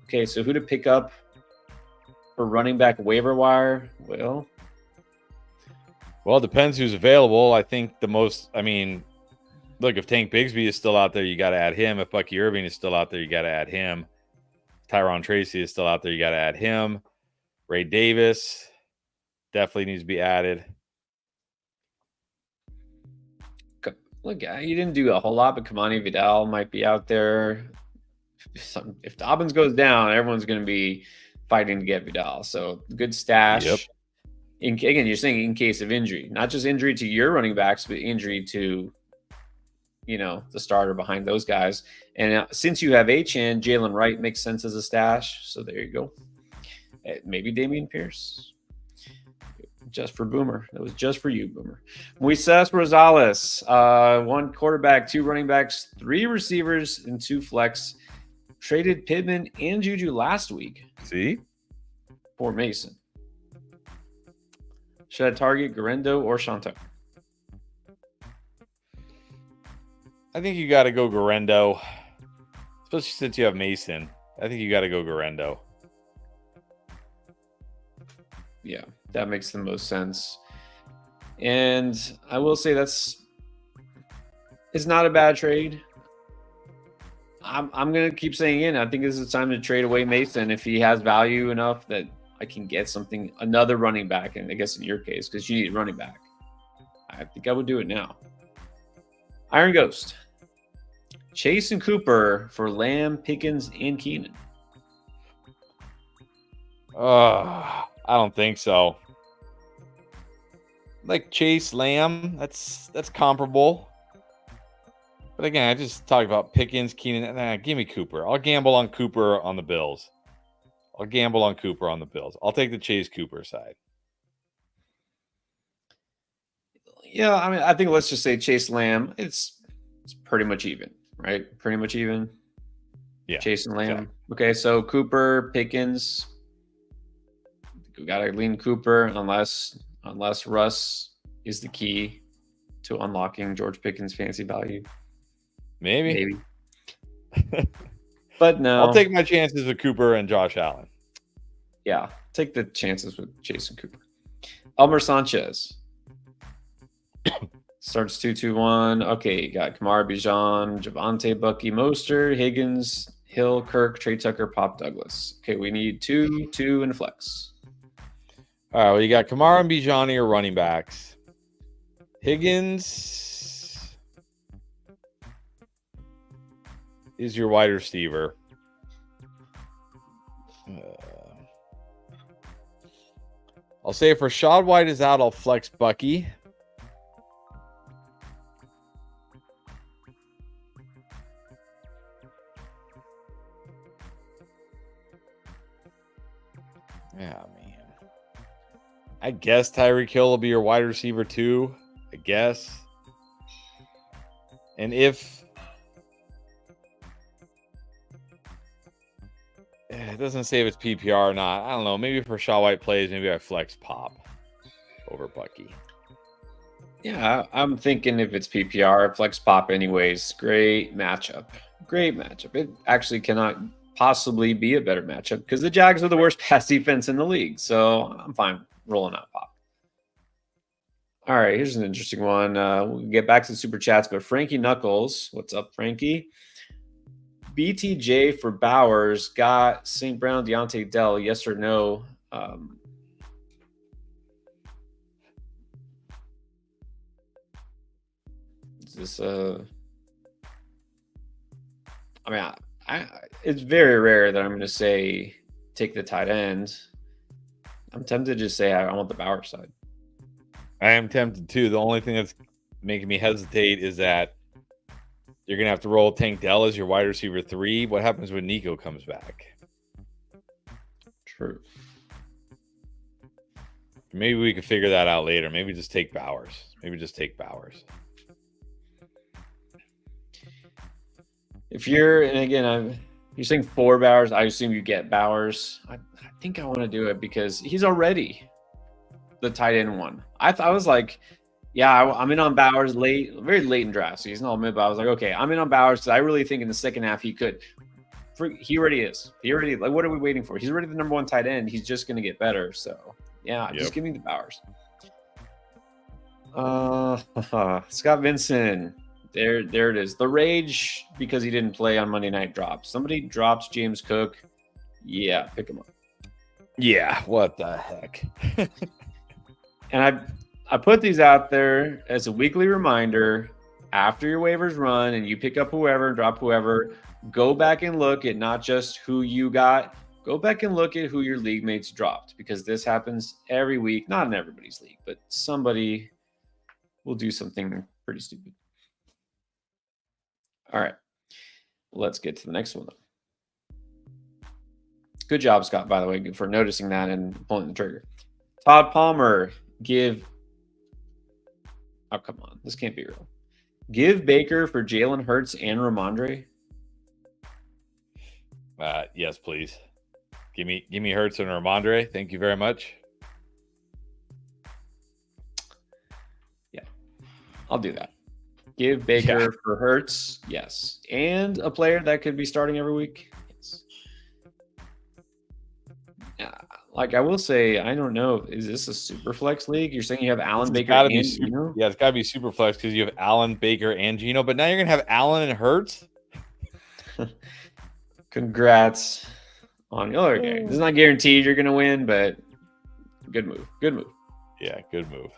Okay, so who to pick up for running back waiver wire? Well, Well, it depends who's available. I think look, if Tank Bigsby is still out there, you got to add him. If Bucky Irving is still out there, you got to add him. Tyron Tracy is still out there, you got to add him. Ray Davis definitely needs to be added. Look, you didn't do a whole lot, but Kamani Vidal might be out there. If Dobbins goes down, everyone's going to be fighting to get Vidal. So good stash. Yep. Again, you're saying in case of injury, not just injury to your running backs, but injury to, the starter behind those guys. And since you have Achane, Jalen Wright makes sense as a stash. So there you go. Maybe Damian Pierce. Just for Boomer. That was just for you, Boomer. Moises Rosales, 1 quarterback, 2 running backs, 3 receivers, and 2 flex. Traded Pittman and Juju last week. See? For Mason. Should I target Garendo or Shanto? I think you got to go Garendo, especially since you have Mason. I think you got to go Garendo. Yeah, that makes the most sense. And I will say it's not a bad trade. I'm going to keep saying it. I think this is time to trade away Mason if he has value enough that I can get another running back, and I guess in your case, because you need a running back. I think I would do it now. Iron Ghost. Chase and Cooper for Lamb, Pickens, and Keenan. I don't think so. Like Chase, Lamb, that's comparable. But again, I just talked about Pickens, Keenan. Give me Cooper. I'll gamble on Cooper on the Bills. I'll take the Chase Cooper side. Yeah, I mean, I think let's just say Chase Lamb. It's pretty much even, right? Pretty much even. Yeah. Chase and Lamb. Exactly. Okay, so Cooper, Pickens. We got to lean Cooper unless Russ is the key to unlocking George Pickens' fantasy value. Maybe. But no. I'll take my chances with Cooper and Josh Allen. Yeah, take the chances with Jason Cooper. Elmer Sanchez. Starts 2-2-1. Okay, you got Kamara, Bijan, Javonte, Bucky, Mostert, Higgins, Hill, Kirk, Trey Tucker, Pop Douglas. Okay, we need 2, and a flex. All right, well, you got Kamara and Bijan are running backs. Higgins is your wide receiver. I'll say if Rashad White is out, I'll flex Bucky. Yeah, man. I guess Tyreek Hill will be your wide receiver too. I guess. And if it doesn't say if it's PPR or not, I don't know. Maybe if Rashad White plays, maybe I flex Pop over Bucky. Yeah, I'm thinking if it's PPR, flex Pop anyways. Great matchup. It actually cannot possibly be a better matchup because the Jags are the worst pass defense in the league. So I'm fine rolling out Pop. All right, here's an interesting one. We'll get back to the super chats, but Frankie Knuckles, what's up, Frankie? BTJ for Bowers got St. Brown, Deontay Dell, yes or no? Is this I mean, it's very rare that I'm going to say take the tight end. I'm tempted to just say I want the Bowers side. I am tempted too. The only thing that's making me hesitate is that you're going to have to roll Tank Dell as your wide receiver 3. What happens when Nico comes back? True. Maybe we could figure that out later. Maybe just take Bowers. If you're, and again, you're saying 4 Bowers, I assume you get Bowers. I think I want to do it because he's already the tight end one. I was like, yeah, I'm in on Bowers very late in draft season. I'll admit, but I was like, okay, I'm in on Bowers because I really think in the second half he could. He already is. Like, what are we waiting for? He's already the number 1 tight end. He's just going to get better. So, yeah, Just give me the Bowers. Scott Vincent. There it is. The rage because he didn't play on Monday Night drops. Somebody drops James Cook. Yeah, pick him up. Yeah, what the heck? And I put these out there as a weekly reminder. After your waivers run and you pick up whoever and drop whoever, go back and look at not just who you got. Go back and look at who your league mates dropped, because this happens every week. Not in everybody's league, but somebody will do something pretty stupid. All right. Let's get to the next one. Good job, Scott, by the way, for noticing that and pulling the trigger. Todd Palmer, oh, come on. This can't be real. Give Baker for Jalen Hurts and Ramondre. Yes, please. Give me Hurts and Ramondre. Thank you very much. Yeah, I'll do that. Give Baker for Hurts, yes, and a player that could be starting every week. Yes. Like I will say, I don't know. Is this a super flex league? You're saying you have Allen, Baker, and Geno? Yeah, it's got to be super flex because you have Allen, Baker, and Geno. But now you're gonna have Allen and Hurts. Congrats on your other game. It's not guaranteed you're gonna win, but good move. Good move. Yeah, good move.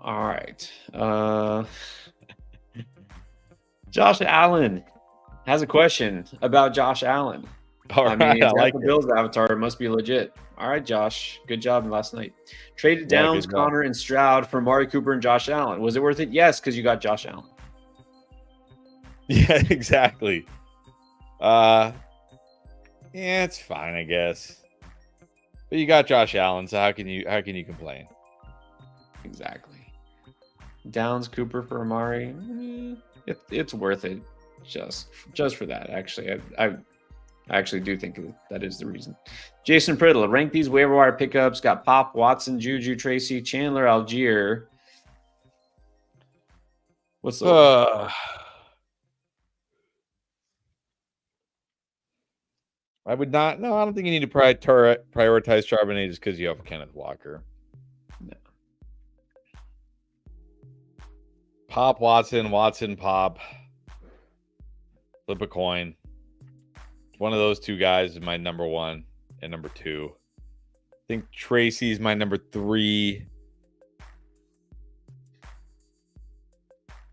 All right. Josh Allen has a question about Josh Allen. All right, I like the Bills avatar. It must be legit. All right, Josh. Good job last night. Traded Downs, Connor, and Stroud for Amari Cooper and Josh Allen. Was it worth it? Yes, because you got Josh Allen. Yeah, exactly. Yeah, it's fine, I guess. But you got Josh Allen, so how can you complain? Exactly. Downs, Cooper for Amari. It's worth it just for that. Actually, I actually do think that is the reason. Jason Priddle, rank these waiver wire pickups. Got Pop, Watson, Juju, Tracy, Chandler, Algier. What's the I would not. No, I don't think you need to prioritize Charbonnet just because you have Kenneth Walker. No. Pop, Watson, Pop. Flip a coin. One of those two guys is my number one and number two. I think Tracy's my number three.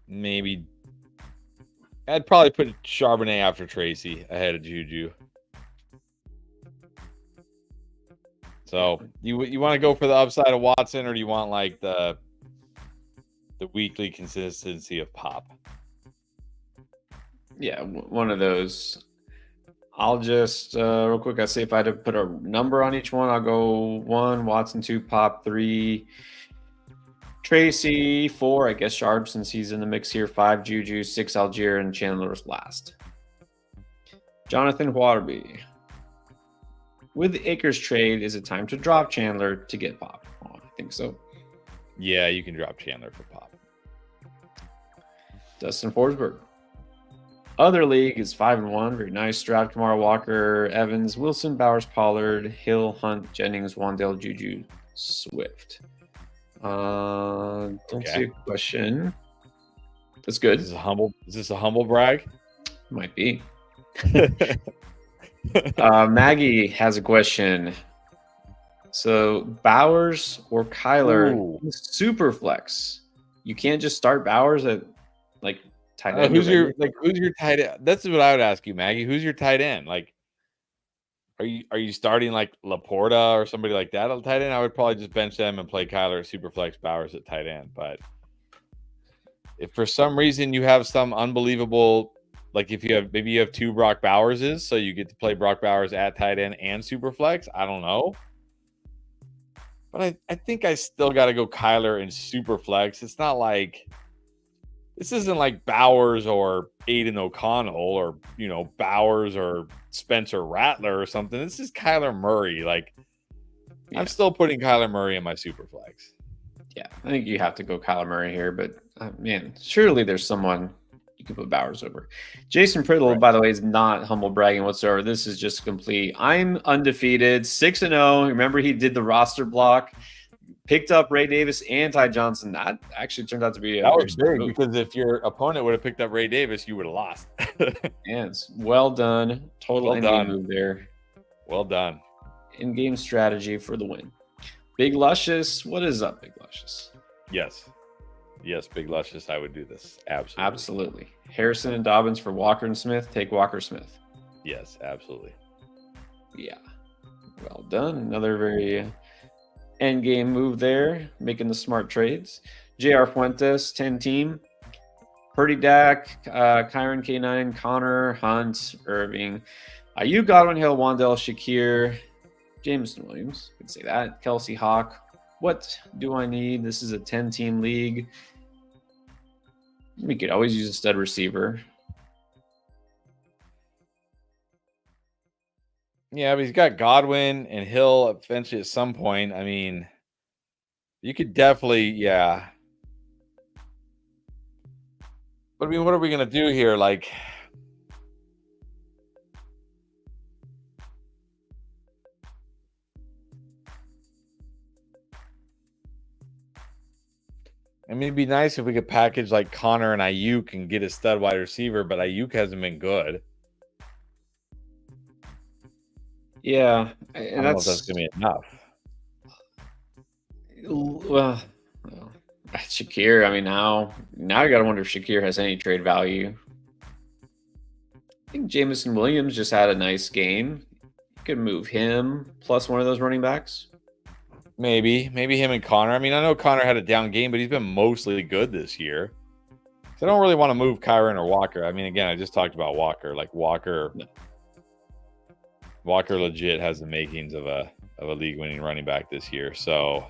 Maybe I'd probably put Charbonnet after Tracy ahead of Juju. So you want to go for the upside of Watson, or do you want like the weekly consistency of Pop? Yeah, one of those. I'll just real quick. I say if I had to put a number on each one, I'll go 1 Watson, 2 Pop, 3 Tracy, 4 I guess Sharp since he's in the mix here, 5 Juju, 6 Algier, and Chandler's last. Jonathan Waterby. With the Akers trade, is it time to drop Chandler to get Pop? Oh, I think so. Yeah, you can drop Chandler for Pop. Dustin Forsberg. Other league is 5-1. Very nice. Stroud, Kamara, Walker, Evans, Wilson, Bowers, Pollard, Hill, Hunt, Jennings, Wandale, Juju, Swift. Don't see a question. That's good. Is this a humble brag? Might be. Maggie has a question. So Bowers or Kyler, super flex. You can't just start Bowers at like tight end. Who's your tight end? That's what I would ask you, Maggie. Who's your tight end? Like, are you starting like Laporta or somebody like that on tight end? I would probably just bench them and play Kyler at super flex, Bowers at tight end. But if for some reason you have some unbelievable, like if you have maybe 2 Brock Bowerses, so you get to play Brock Bowers at tight end and super flex. I don't know. But I think I still got to go Kyler in super flex. It's not like this isn't like Bowers or Aiden O'Connell or, Bowers or Spencer Rattler or something. This is Kyler Murray. Like, yeah. I'm still putting Kyler Murray in my super flex. Yeah, I think you have to go Kyler Murray here. But, man, surely there's someone you can put Bowers over. Jason Priddle, right, by the way, is not humble bragging whatsoever. This is just complete. I'm undefeated, 6-0. Remember, he did the roster block. picked up Ray Davis and Ty Johnson. That actually turned out to be a That very was smart big move. because if your opponent would have picked up Ray Davis, you would have lost. And well done. Total Well in-game done. move there. Well done. In-game strategy for the win. Big Luscious. What is up, Big Luscious? Yes. Yes, Big Luscious, I would do this. Absolutely. Absolutely. Harrison and Dobbins for Walker and Smith. Take Walker Smith. Yes, absolutely. Yeah. Well done. Another very end game move there, making the smart trades. JR Fuentes, 10 team. Purdy Dak, Kyron K9, Connor, Hunt, Irving, Ayuk, Godwin, Hill, Wandell, Shakir, Jameson Williams. Could say that. Kelsey Hawk. What do I need? This is a 10-team league. We could always use a stud receiver. Yeah, but he's got Godwin and Hill eventually at some point. I mean, you could definitely, yeah. But I mean, what are we going to do here? Like, I mean, it'd be nice if we could package like Connor and Ayuk and get a stud wide receiver, but Ayuk hasn't been good. Yeah, I and don't know if that's going to be enough. Well, Shakir. I mean, now I got to wonder if Shakir has any trade value. I think Jameson Williams just had a nice game. You could move him plus one of those running backs. Maybe him and Connor. I mean, I know Connor had a down game, but he's been mostly good this year. So I don't really want to move Kyron or Walker. I mean, again, I just talked about Walker. Like Walker legit has the makings of a league-winning running back this year. So,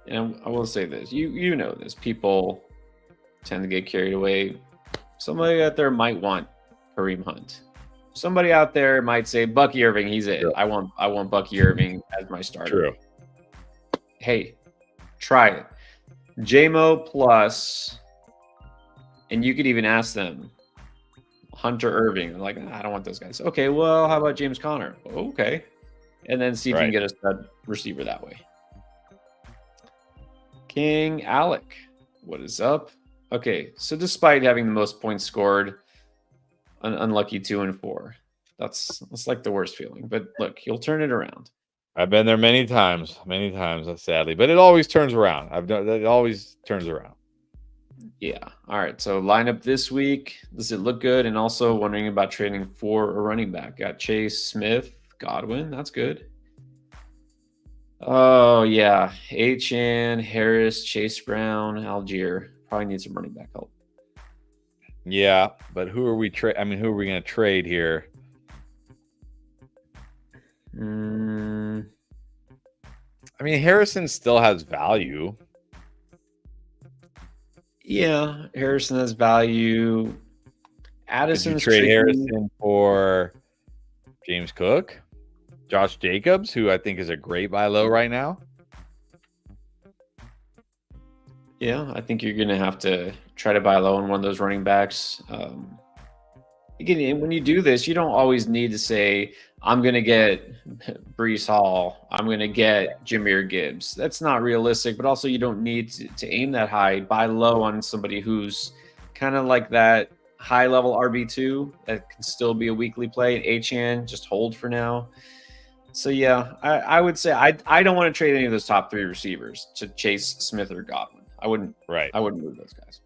and I will say this: you know this. People tend to get carried away. Somebody out there might want Kareem Hunt. Somebody out there might say Bucky Irving. He's it. True. I want Bucky Irving as my starter. True. Hey, try it. JMO plus, and you could even ask them Hunter Irving. They're like, I don't want those guys. Okay, well, how about James Conner? Okay, and then see if you can get a stud receiver that way. King Alec, what is up? Okay, so despite having the most points scored, an unlucky 2 and 4. That's like the worst feeling. But look, he'll turn it around. I've been there many times, sadly, but it always turns around. It always turns around. Yeah. All right. So lineup this week. Does it look good? And also wondering about trading for a running back. Got Chase, Smith, Godwin. That's good. Oh yeah, Achane, Harris, Chase Brown, Algier. Probably need some running back help. Yeah, but who are we who are we going to trade here? I mean, Harrison still has value. Yeah, Harrison has value. Addison's Could you trade tricky. Harrison for James Cook, Josh Jacobs, who I think is a great buy low right now? Yeah, I think you're going to have to try to buy low on one of those running backs. Again, when you do this, you don't always need to say, I'm going to get Breece Hall. I'm going to get Jahmyr Gibbs. That's not realistic, but also you don't need to aim that high. Buy low on somebody who's kind of like that high-level RB2 that can still be a weekly play. Achane, just hold for now. So, yeah, I would say I don't want to trade any of those top 3 receivers to Chase, Smith, or Godwin. I wouldn't move those guys.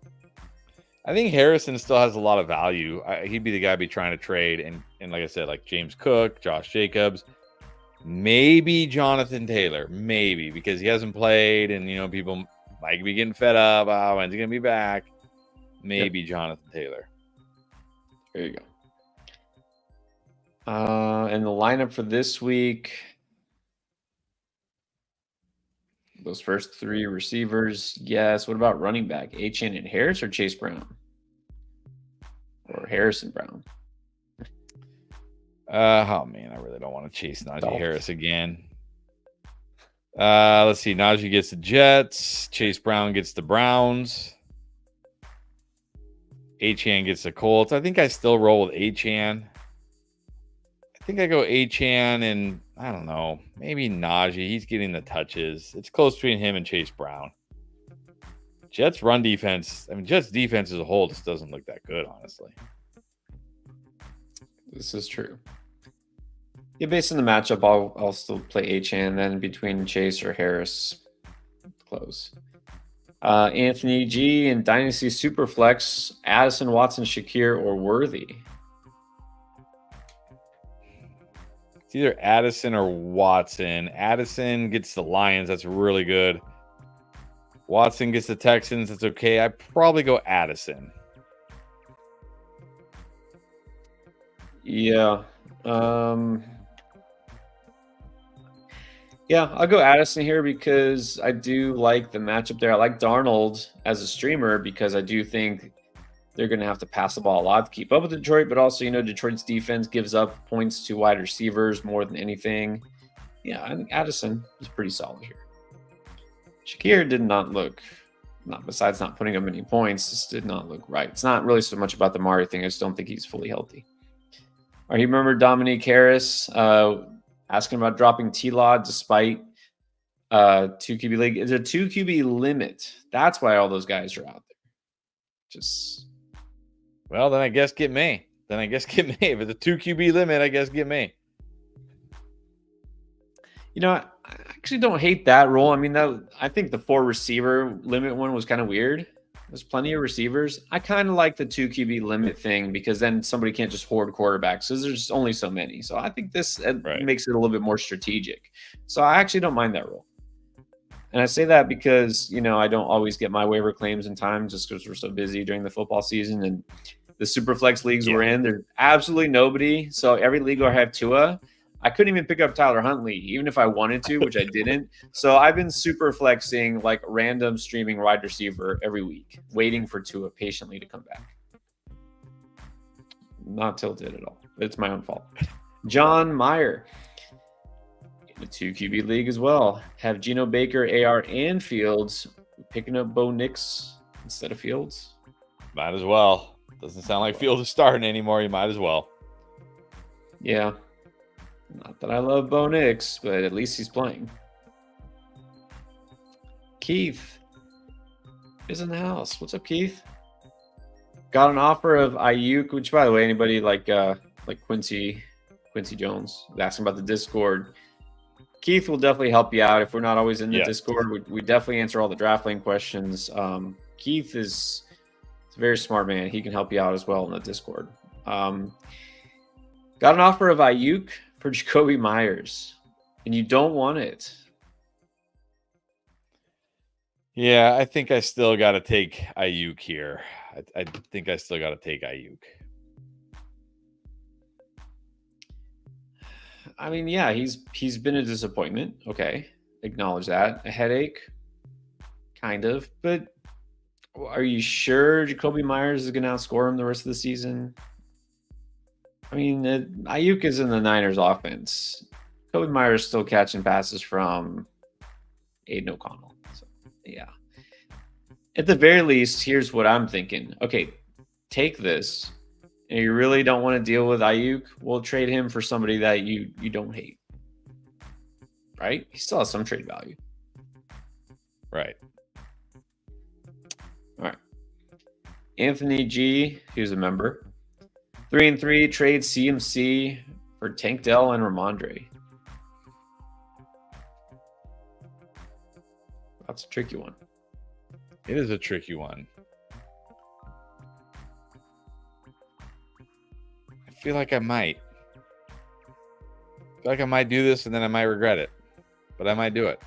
I think Harrison still has a lot of value. He'd be the guy I'd be trying to trade. And like I said, like James Cook, Josh Jacobs, maybe Jonathan Taylor, maybe, because he hasn't played and, people might be getting fed up. Oh, when's he going to be back? Maybe Jonathan Taylor. There you go. And the lineup for this week, those first 3 receivers, yes. What about running back? Achane and Harris or Chase Brown? Or Harrison Brown? Oh, man, I really don't want to chase Najee Harris again. Let's see. Najee gets the Jets. Chase Brown gets the Browns. Achane gets the Colts. I think I still roll with Achane. I think I go Achane, and I don't know. Maybe Najee. He's getting the touches. It's close between him and Chase Brown. Jets run defense. I mean, Jets defense as a whole just doesn't look that good, honestly. This is true. Yeah, based on the matchup, I'll still play Achane, then between Chase or Harris. Close. Anthony G and Dynasty Superflex, Addison, Watson, Shakir, or Worthy. It's either Addison or Watson. Addison gets the Lions. That's really good. Watson gets the Texans. That's okay. I'd probably go Addison. Yeah. Yeah, I'll go Addison here because I do like the matchup there. I like Darnold as a streamer because I do think they're going to have to pass the ball a lot to keep up with Detroit, but also, Detroit's defense gives up points to wide receivers more than anything. Yeah, I think Addison is pretty solid here. Shakir did not look, besides not putting up any points, just did not look right. It's not really so much about the Amari thing. I just don't think he's fully healthy. All right, you remember Dominique Harris asking about dropping T-Law despite 2 QB league. It's a 2 QB limit. That's why all those guys are out there. Well, then I guess get me. If it's a 2 QB limit, I guess get me. I actually don't hate that rule. I mean, I think the 4 receiver limit one was kind of weird. There's plenty of receivers. I kind of like the 2 QB limit thing because then somebody can't just hoard quarterbacks because there's only so many. So I think this makes it a little bit more strategic. So I actually don't mind that rule. And I say that because, I don't always get my waiver claims in time just because we're so busy during the football season. And the Superflex leagues we're in, there's absolutely nobody. So every league I have Tua. I couldn't even pick up Tyler Huntley, even if I wanted to, which I didn't. So I've been super flexing like random streaming wide receiver every week, waiting for Tua patiently to come back. Not tilted at all. It's my own fault. John Meyer in the 2 QB league as well. Have Geno Baker, AR, and Fields picking up Bo Nix instead of Fields. Might as well. Doesn't sound like Fields is starting anymore. You might as well. Yeah. Not that I love Bo Nix, but at least he's playing. Keith is in the house. What's up, Keith? Got an offer of Ayuk, which, by the way, anybody like Quincy Jones is asking about the Discord. Keith will definitely help you out if we're not always in the Discord. We definitely answer all the draft lane questions. Keith is a very smart man. He can help you out as well in the Discord. Got an offer of Ayuk for Jacoby Myers, and you don't want it. Yeah, I think I still got to take Ayuk here. I think I still got to take Ayuk. I mean, yeah, he's been a disappointment. Okay, acknowledge that. A headache, kind of. But are you sure Jacoby Myers is going to outscore him the rest of the season? I mean, Ayuk is in the Niners offense. Jacoby Myers still catching passes from Aiden O'Connell. So, yeah. At the very least, here's what I'm thinking. Okay, take this. And you really don't want to deal with Ayuk, we'll trade him for somebody that you don't hate. Right? He still has some trade value. Right. All right. Anthony G, who's a member. 3-3 trade CMC for Tank Dell and Ramondre. That's a tricky one. It is a tricky one. I feel like I might do this and then I might regret it, but I might do it.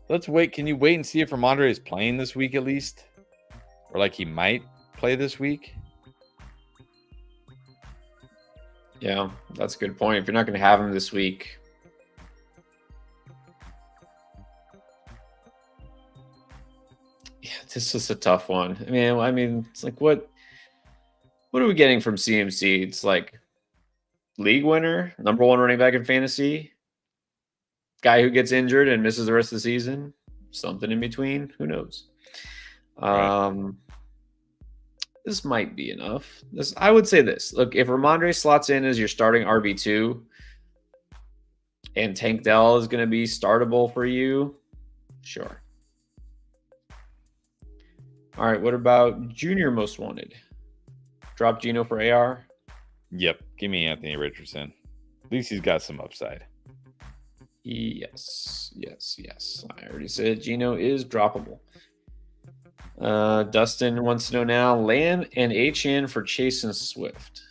Let's wait. Can you wait and see if Ramondre is playing this week at least? Or like he might play this week? Yeah, that's a good point. If you're not going to have him this week. Yeah, this is a tough one. I mean, it's like what are we getting from CMC? It's like league winner, number 1 running back in fantasy, guy who gets injured and misses the rest of the season, something in between. Who knows? This might be enough. I would say this. Look, if Ramondre slots in as your starting RB2 and Tank Dell is going to be startable for you, sure. All right, what about Junior Most Wanted? Drop Geno for AR? Yep, give me Anthony Richardson. At least he's got some upside. Yes. I already said Geno is droppable. Dustin wants to know now, Lamb and HN for Chase and Swift.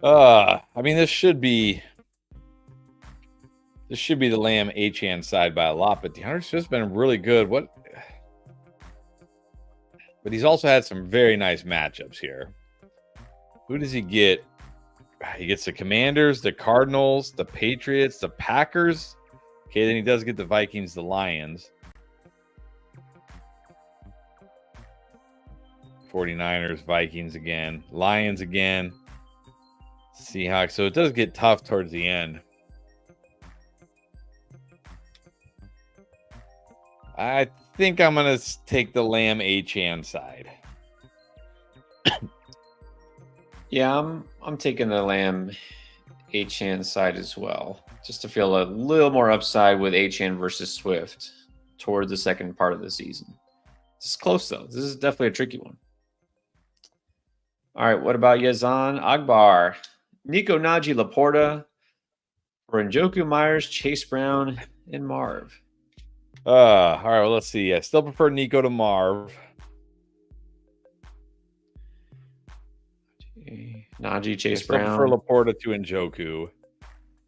I mean, this should be the Lamb HN side by a lot, but DeAndre Swift's been really good. But he's also had some very nice matchups here. Who does he get? He gets the Commanders, the Cardinals, the Patriots, the Packers. Okay, then he does get the Vikings, the Lions. 49ers, Vikings again, Lions again, Seahawks. So it does get tough towards the end. I think I'm going to take the Lamb HN side. Yeah, I'm taking the Lamb HN side as well, just to feel a little more upside with HN versus Swift toward the second part of the season. This is close, though. This is definitely a tricky one. All right, what about Yazan Agbar? Nico Najee Laporta for Njoku Myers, Chase Brown, and Marv. All right, well, let's see. I still prefer Nico to Marv. Najee, Chase I still Brown. prefer Laporta to Njoku.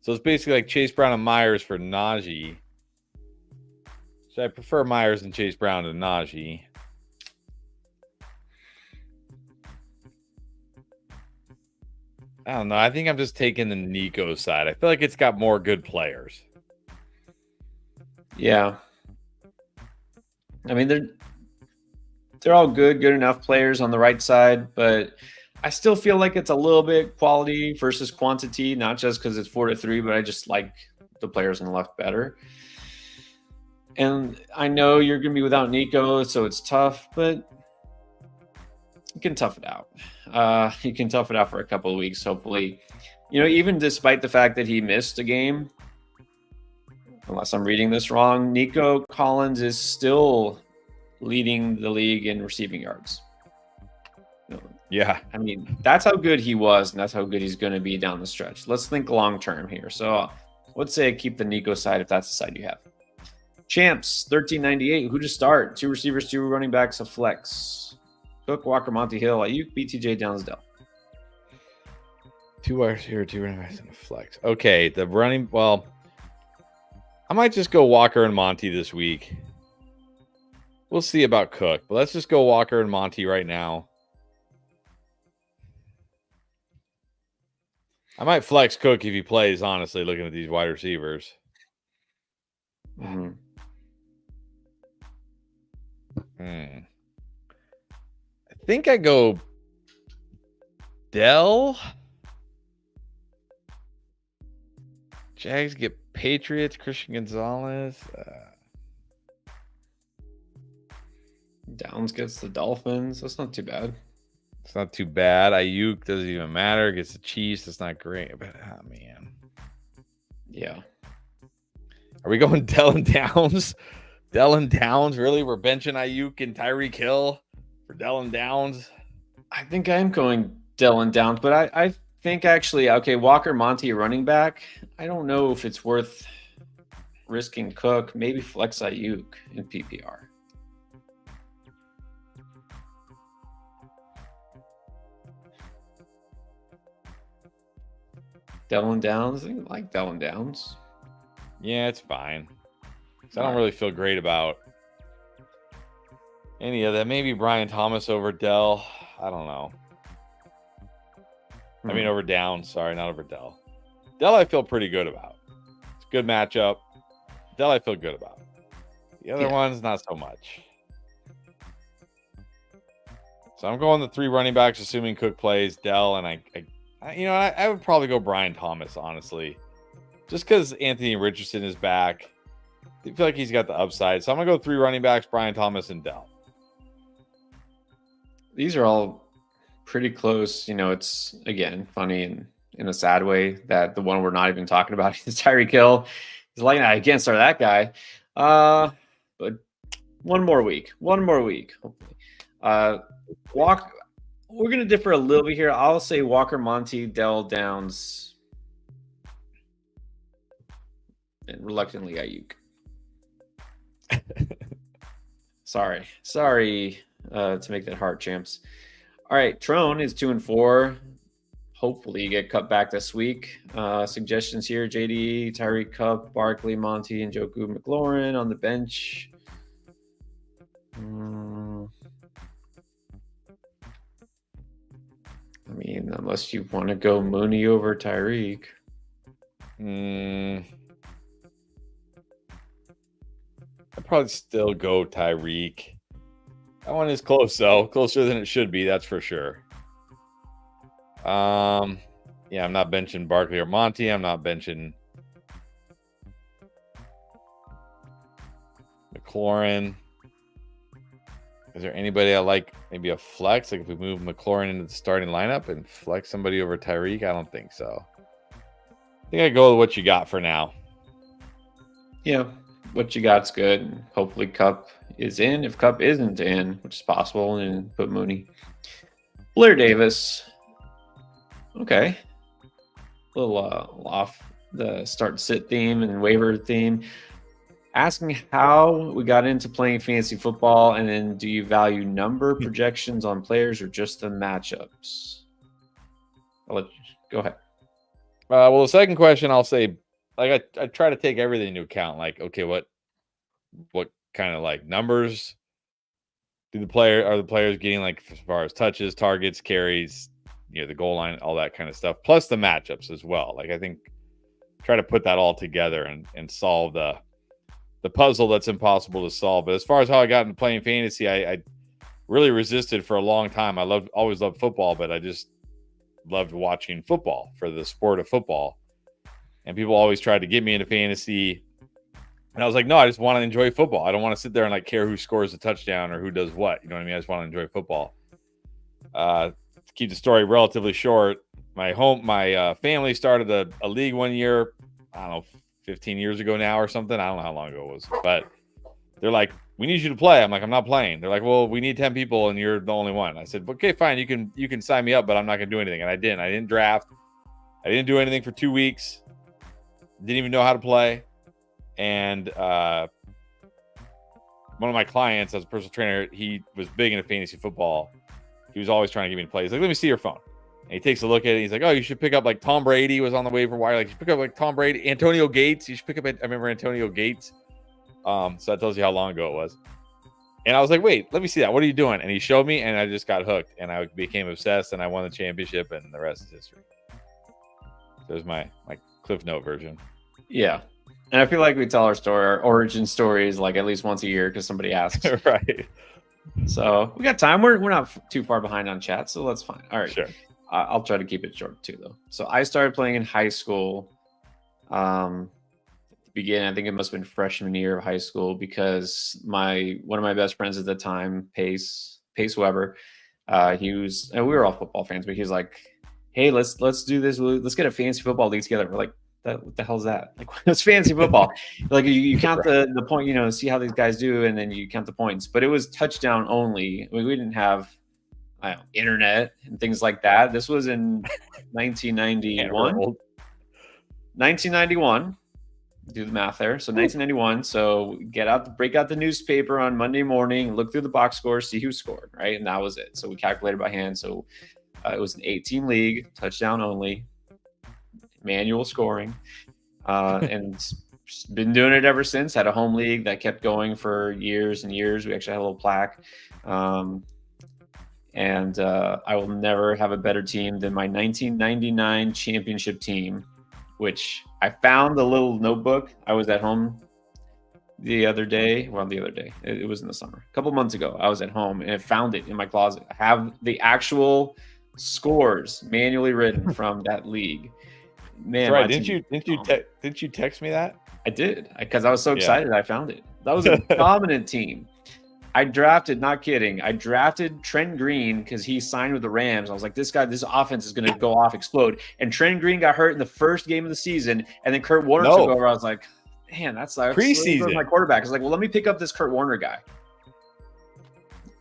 So it's basically like Chase Brown and Myers for Najee. So I prefer Myers and Chase Brown to Najee. I don't know. I think I'm just taking the Nico side. I feel like it's got more good players. Yeah. I mean, they're all good enough players on the right side, but I still feel like it's a little bit quality versus quantity, not just because it's 4-3, but I just like the players on the left better. And I know you're going to be without Nico, so it's tough, but you can tough it out. You can tough it out for a couple of weeks, hopefully. You know, even despite the fact that he missed a game, unless I'm reading this wrong, Nico Collins is still leading the league in receiving yards. Yeah. I mean, that's how good he was, and that's how good he's going to be down the stretch. Let's think long term here. So let's say keep the Nico side if that's the side you have. Champs, 1398. Who to start? 2 receivers, 2 running backs, a flex. Cook, Walker, Monty Hill, Ayuk, BTJ, Downsdale. 2 wide receiver, 2 running backs, and a flex. Okay, the running. Well, I might just go Walker and Monty this week. We'll see about Cook, but let's just go Walker and Monty right now. I might flex Cook if he plays, honestly, looking at these wide receivers. Mm-hmm. I think I go Dell. Jags get Patriots, Christian Gonzalez. Downs gets the Dolphins. That's not too bad. It's not too bad. Ayuk doesn't even matter. Gets the Chiefs. That's not great. But, oh, man. Yeah. Are we going Dell and Downs? Dell and Downs? Really? We're benching Ayuk and Tyreek Hill for Dell and Downs? I think I am going Dell and Downs, but I think actually, okay, Walker, Monty, running back. I don't know if it's worth risking Cook. Maybe flex Ayuk in PPR. Dell and Downs. I like Dell and Downs. Yeah, it's fine. I don't really feel great about any of that. Maybe Brian Thomas over Dell. I don't know. I mean, over Downs. Sorry, not over Dell. Dell, I feel pretty good about. It's a good matchup. Dell, I feel good about. The other ones, not so much. So I'm going the 3 running backs, assuming Cook plays. Dell, and I would probably go Brian Thomas, honestly. just because Anthony Richardson is back. I feel like he's got the upside. So I'm going to go 3 running backs, Brian Thomas and Dell. These are all pretty close. It's, again, funny and in a sad way that the one we're not even talking about is Tyreek Hill. He's like, I can't start that guy. But one more week, hopefully. We're going to differ a little bit here. I'll say Walker, Monty, Dell, Downs, and reluctantly Ayuk. Sorry to make that hard, champs. All right, Trone is 2-4. Hopefully you get cut back this week. Suggestions here: JD, Tyreek Cup, Barkley, Monty, and Njoku McLaurin on the bench. I mean, unless you want to go Mooney over Tyreek. I'd probably still go Tyreek. That one is close, though. Closer than it should be, that's for sure. Yeah, I'm not benching Barkley or Monty. I'm not benching McLaurin. Is there anybody I like? Maybe a flex? Like if we move McLaurin into the starting lineup and flex somebody over Tyreek? I don't think so. I think I go with what you got for now. Yeah, what you got's good. Hopefully Cup is in. If Cup isn't in, which is possible, and put Mooney. Blair Davis. Okay. A little off the start-sit theme and waiver theme. Asking how we got into playing fantasy football, and then do you value number projections on players or just the matchups? Go ahead. Well, the second question, I'll say, like I try to take everything into account. Like, okay, what kind of like numbers are the players getting, like as far as touches, targets, carries, the goal line, all that kind of stuff, plus the matchups as well. Like I think try to put that all together and solve the puzzle that's impossible to solve. But as far as how I got into playing fantasy, I really resisted for a long time. Always loved football, but I just loved watching football for the sport of football. And people always tried to get me into fantasy. And I was like, no, I just want to enjoy football. I don't want to sit there and like care who scores a touchdown or who does what. You know what I mean? I just want to enjoy football. To keep the story relatively short, my family started a league one year. I don't know, 15 years ago now or something. I don't know how long ago it was, but they're like, we need you to play. I'm like, I'm not playing. They're like, well, we need 10 people and you're the only one. I said, okay, fine. You can sign me up, but I'm not going to do anything. And I didn't draft. I didn't do anything for 2 weeks. Didn't even know how to play. And one of my clients as a personal trainer, he was big into fantasy football. He was always trying to get me to play. He's like, let me see your phone. And he takes a look at it. And he's like, oh, you should pick up like Tom Brady was on the waiver wire. Like, you should pick up like Tom Brady, Antonio Gates. You should pick up. I remember Antonio Gates. So that tells you how long ago it was. And I was like, wait, let me see that. What are you doing? And he showed me, and I just got hooked, and I became obsessed, and I won the championship, and the rest is history. There's my Cliff Note version. Yeah. And I feel like we tell our origin stories like at least once a year because somebody asks. Right. So we got time. We're not too far behind on chat, so that's fine. All right. Sure. I'll try to keep it short too, though. So I started playing in high school. I think it must have been freshman year of high school because one of my best friends at the time, Pace Weber, we were all football fans, but he was like, hey, let's do this. Let's get a fantasy football league together. We're like, what the hell is that? Like, it's fantasy football. Like you count the point, see how these guys do, and then you count the points. But it was touchdown only. We didn't have internet and things like that. This was in 1991. 1991. Do the math there. So 1991. So break out the newspaper on Monday morning, look through the box score, see who scored, right? And that was it. So we calculated by hand. So it was an 8-team league, touchdown only, manual scoring, and been doing it ever since. Had a home league that kept going for years and years. We actually had a little plaque. And I will never have a better team than my 1999 championship team, which I found the little notebook. I was at home the other day. It was in the summer. A couple months ago, I was at home and I found it in my closet. I have the actual scores manually written from that league. man, right. my Didn't team. you text me that? I did because I was so Yeah. excited. I found it. That was a dominant team. I drafted, not kidding. I drafted Trent Green because he signed with the Rams. I was like, this offense is going to go off, explode. And Trent Green got hurt in the first game of the season, and then Kurt Warner took over. I was like, man, that sucks. Preseason. My quarterback. I was like, well, let me pick up this Kurt Warner guy.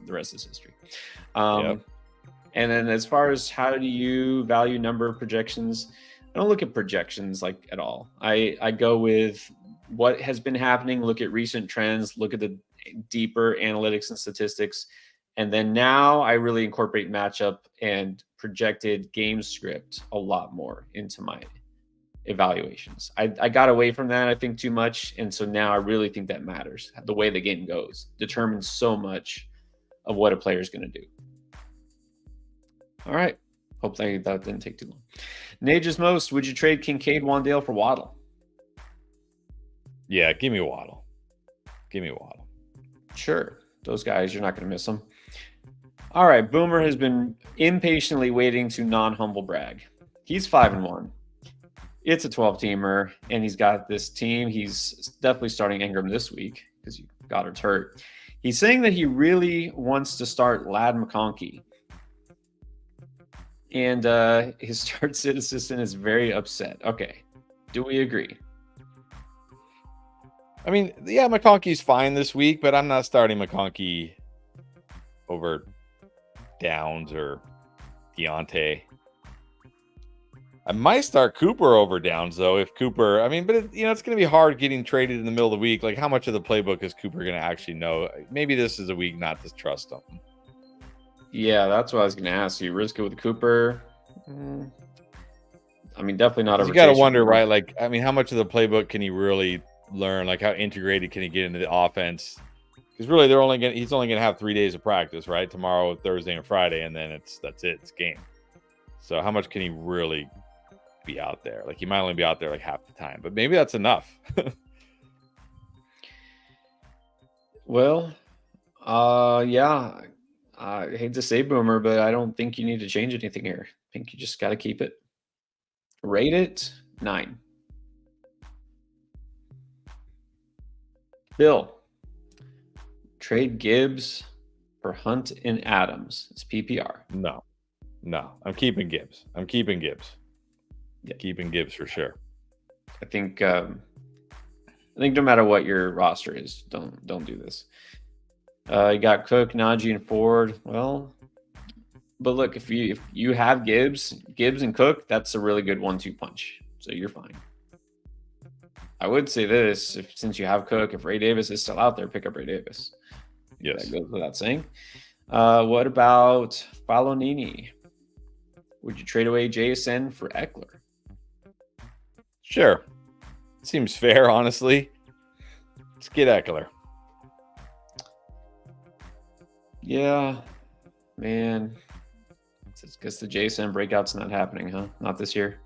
The rest is history. Yep. And then as far as how do you value number of projections, I don't look at projections like at all. I go with what has been happening, look at recent trends, look at the deeper analytics and statistics. And then now I really incorporate matchup and projected game script a lot more into my evaluations. I got away from that, I think, too much. And so now I really think that matters. The way the game goes determines so much of what a player is going to do. All right. Hopefully that didn't take too long. Nage's most, would you trade Kincaid, Wandale for Waddle? Yeah, give me Waddle. Sure. Those guys, you're not going to miss them. All right. Boomer has been impatiently waiting to non-humble brag. He's 5-1. It's a 12-teamer, and he's got this team. He's definitely starting Ingram this week because Goddard's hurt. He's saying that he really wants to start Ladd McConkey. And his start sit assistant is very upset. Okay. Do we agree? I mean, yeah, McConkey's fine this week, but I'm not starting McConkey over Downs or Deontay. I might start Cooper over Downs, though, if Cooper... I mean, but it's going to be hard getting traded in the middle of the week. Like, how much of the playbook is Cooper going to actually know? Maybe this is a week not to trust him. Yeah, that's what I was going to ask you. Risk it with Cooper? I mean, definitely not a... You got to wonder, right? Like, I mean, how much of the playbook can he really learn? Like, how integrated can he get into the offense? Because really, he's only going to have 3 days of practice, right? Tomorrow, Thursday, and Friday, and then that's it. It's game. So how much can he really be out there? Like, he might only be out there like half the time, but maybe that's enough. Well, yeah. I hate to say Boomer, but I don't think you need to change anything here. I think you just got to keep it. Rate it 9. Bill, trade Gibbs for Hunt and Adams. It's PPR. No, I'm keeping Gibbs. Yeah. Keeping Gibbs for sure. I think no matter what your roster is, don't do this. You got Cook, Najee, and Ford. Well, but look, if you have Gibbs and Cook, that's a really good 1-2 punch. So you're fine. I would say this: since you have Cook, if Ray Davis is still out there, pick up Ray Davis. Yes, that goes without saying. What about Falonini? Would you trade away JSN for Eckler? Sure. Seems fair, honestly. Let's get Eckler. Yeah, man. I guess the JSN breakout's not happening, huh? Not this year.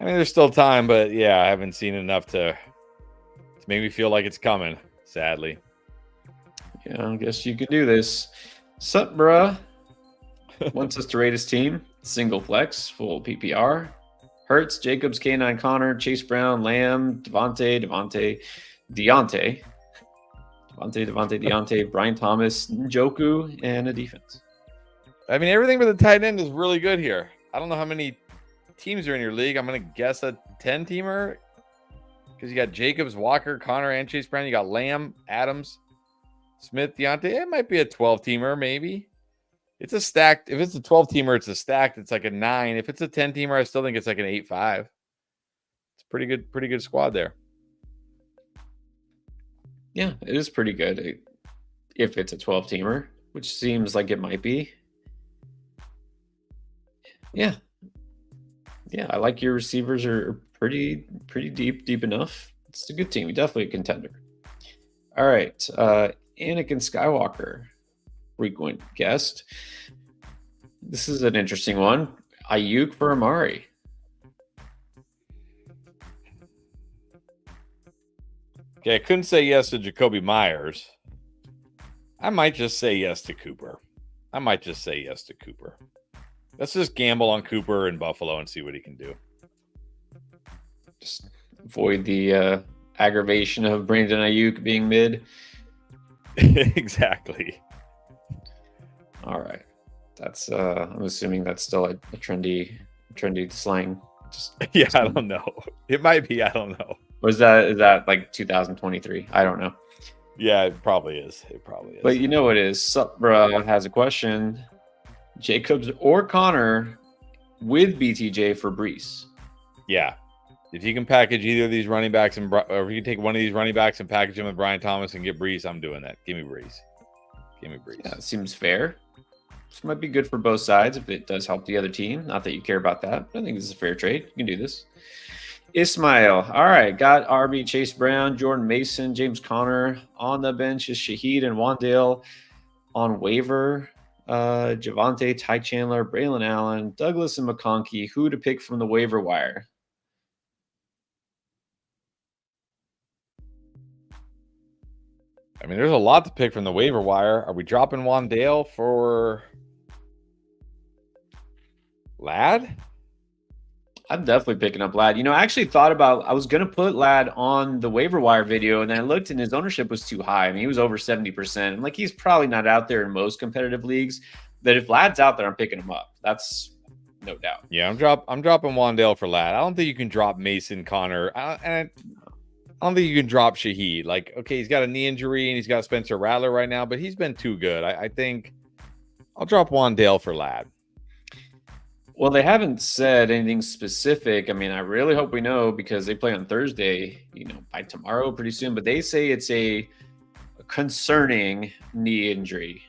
I mean, there's still time, but yeah, I haven't seen enough to make me feel like it's coming, sadly. Yeah, I guess you could do this. Sup, bruh? Wants us to rate his team. Single flex, full PPR. Hurts, Jacobs, K9, Connor, Chase Brown, Lamb, Davante, Brian Thomas, Njoku, and a defense. I mean, everything with the tight end is really good here. I don't know how many teams are in your league. I'm going to guess a 10-teamer because you got Jacobs, Walker, Connor, and Chase Brown. You got Lamb, Adams, Smith, Deontay. It might be a 12-teamer, maybe. It's a stacked. If it's a 12-teamer, it's a stacked. It's like a 9. If it's a 10-teamer, I still think it's like an 8-5. It's pretty good squad there. Yeah, it is pretty good if it's a 12-teamer, which seems like it might be. Yeah. Yeah, I like your receivers are pretty deep enough. It's a good team. Definitely a contender. All right. Anakin Skywalker, frequent guest. This is an interesting one. Ayuk for Amari. Okay, I couldn't say yes to Jacoby Myers. I might just say yes to Cooper. Let's just gamble on Cooper in Buffalo and see what he can do. Just avoid the aggravation of Brandon Ayuk being mid. Exactly. All right. That's I'm assuming that's still a trendy slang. Yeah, I don't know. It might be. I don't know. Or is that like 2023? I don't know. Yeah, it probably is. It probably is. But you know what it is. Supra has a question. Jacobs or Connor with BTJ for Brees. Yeah. If you can package either of these running backs or if you can take one of these running backs and package them with Brian Thomas and get Brees, I'm doing that. Give me Brees. Give me Brees. Yeah, it seems fair. This might be good for both sides if it does help the other team. Not that you care about that, but I think this is a fair trade. You can do this. Ismail. All right. Got RB, Chase Brown, Jordan Mason, James Conner. On the bench is Shaheed and Wandale. On waiver, Javante, Ty Chandler, Braylon Allen, Douglas, and McConkey. Who to pick from the waiver wire? I mean, there's a lot to pick from the waiver wire. Are we dropping Wandale for Ladd? I'm definitely picking up Ladd. I actually thought about I was going to put Ladd on the waiver wire video, and then I looked and his ownership was too high. I mean, he was over 70%. I'm like, he's probably not out there in most competitive leagues. But if Ladd's out there, I'm picking him up. That's no doubt. Yeah, I'm dropping Wandale for Ladd. I don't think you can drop Mason, Connor. I don't think you can drop Shaheed. Like, okay, he's got a knee injury and he's got Spencer Rattler right now, but he's been too good. I think I'll drop Wandale for Ladd. Well, they haven't said anything specific. I mean, I really hope we know because they play on Thursday, by tomorrow pretty soon. But they say it's a concerning knee injury.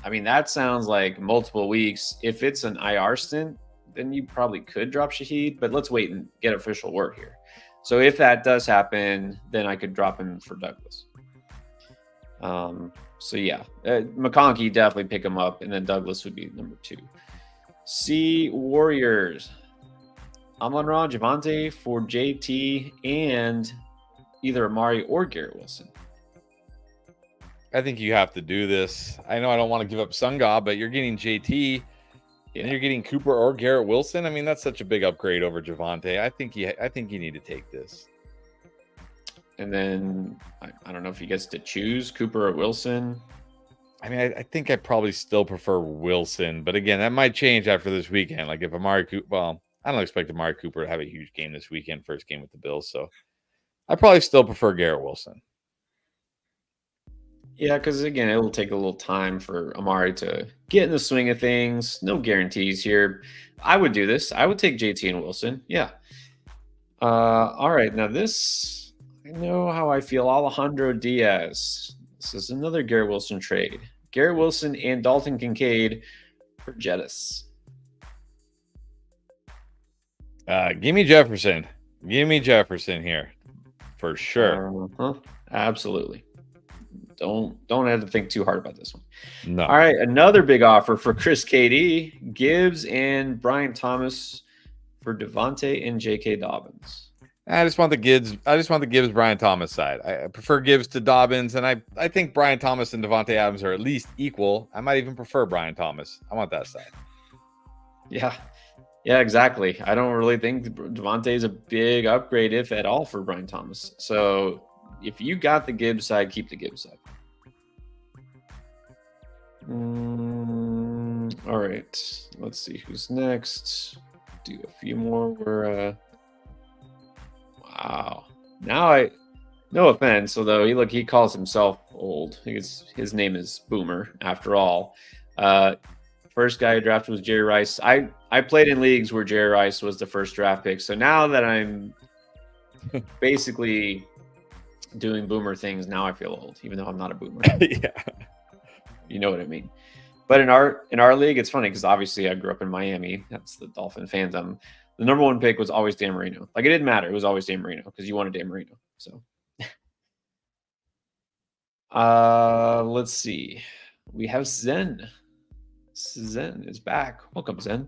I mean, that sounds like multiple weeks. If it's an IR stint, then you probably could drop Shaheed. But let's wait and get official word here. So if that does happen, then I could drop him for Douglas. So yeah, McConkey definitely pick him up, and then Douglas would be number 2. C Warriors. Amon-Ra, Javante for JT and either Amari or Garrett Wilson. I think you have to do this. I know I don't want to give up Sunga, but you're getting JT and you're getting Cooper or Garrett Wilson. I mean, that's such a big upgrade over Javante. I think you need to take this. And then I don't know if he gets to choose Cooper or Wilson. I mean, I think I probably still prefer Wilson, but again, that might change after this weekend. Like if Amari Cooper, well, I don't expect Amari Cooper to have a huge game this weekend, first game with the Bills. So I probably still prefer Garrett Wilson. Yeah, because again, it will take a little time for Amari to get in the swing of things. No guarantees here. I would do this. I would take JT and Wilson. Yeah. All right. Now this, I know how I feel. Alejandro Diaz. This is another Garrett Wilson trade. Garrett Wilson and Dalton Kincaid for Jettis. Give me Jefferson. Give me Jefferson here for sure. Absolutely. Don't have to think too hard about this one. No. All right, another big offer for Chris KD, Gibbs and Brian Thomas for Davante and J.K. Dobbins. I just want the Gibbs Brian Thomas side. I prefer Gibbs to Dobbins, and I think Brian Thomas and Davante Adams are at least equal. I might even prefer Brian Thomas. I want that side. Yeah, exactly. I don't really think Davante is a big upgrade, if at all, for Brian Thomas. So if you got the Gibbs side, keep the Gibbs side. All right, let's see who's next. Do a few more. Wow. Now no offense, although he calls himself old. His name is Boomer after all. First guy who drafted was Jerry Rice. I played in leagues where Jerry Rice was the first draft pick. So now that I'm basically doing Boomer things, now I feel old, even though I'm not a Boomer. Yeah. You know what I mean? But in our league, it's funny because obviously I grew up in Miami. That's the Dolphin fandom. The number 1 pick was always Dan Marino. Like, it didn't matter. It was always Dan Marino because you wanted Dan Marino. So, let's see. We have Zen. Zen is back. Welcome, Zen.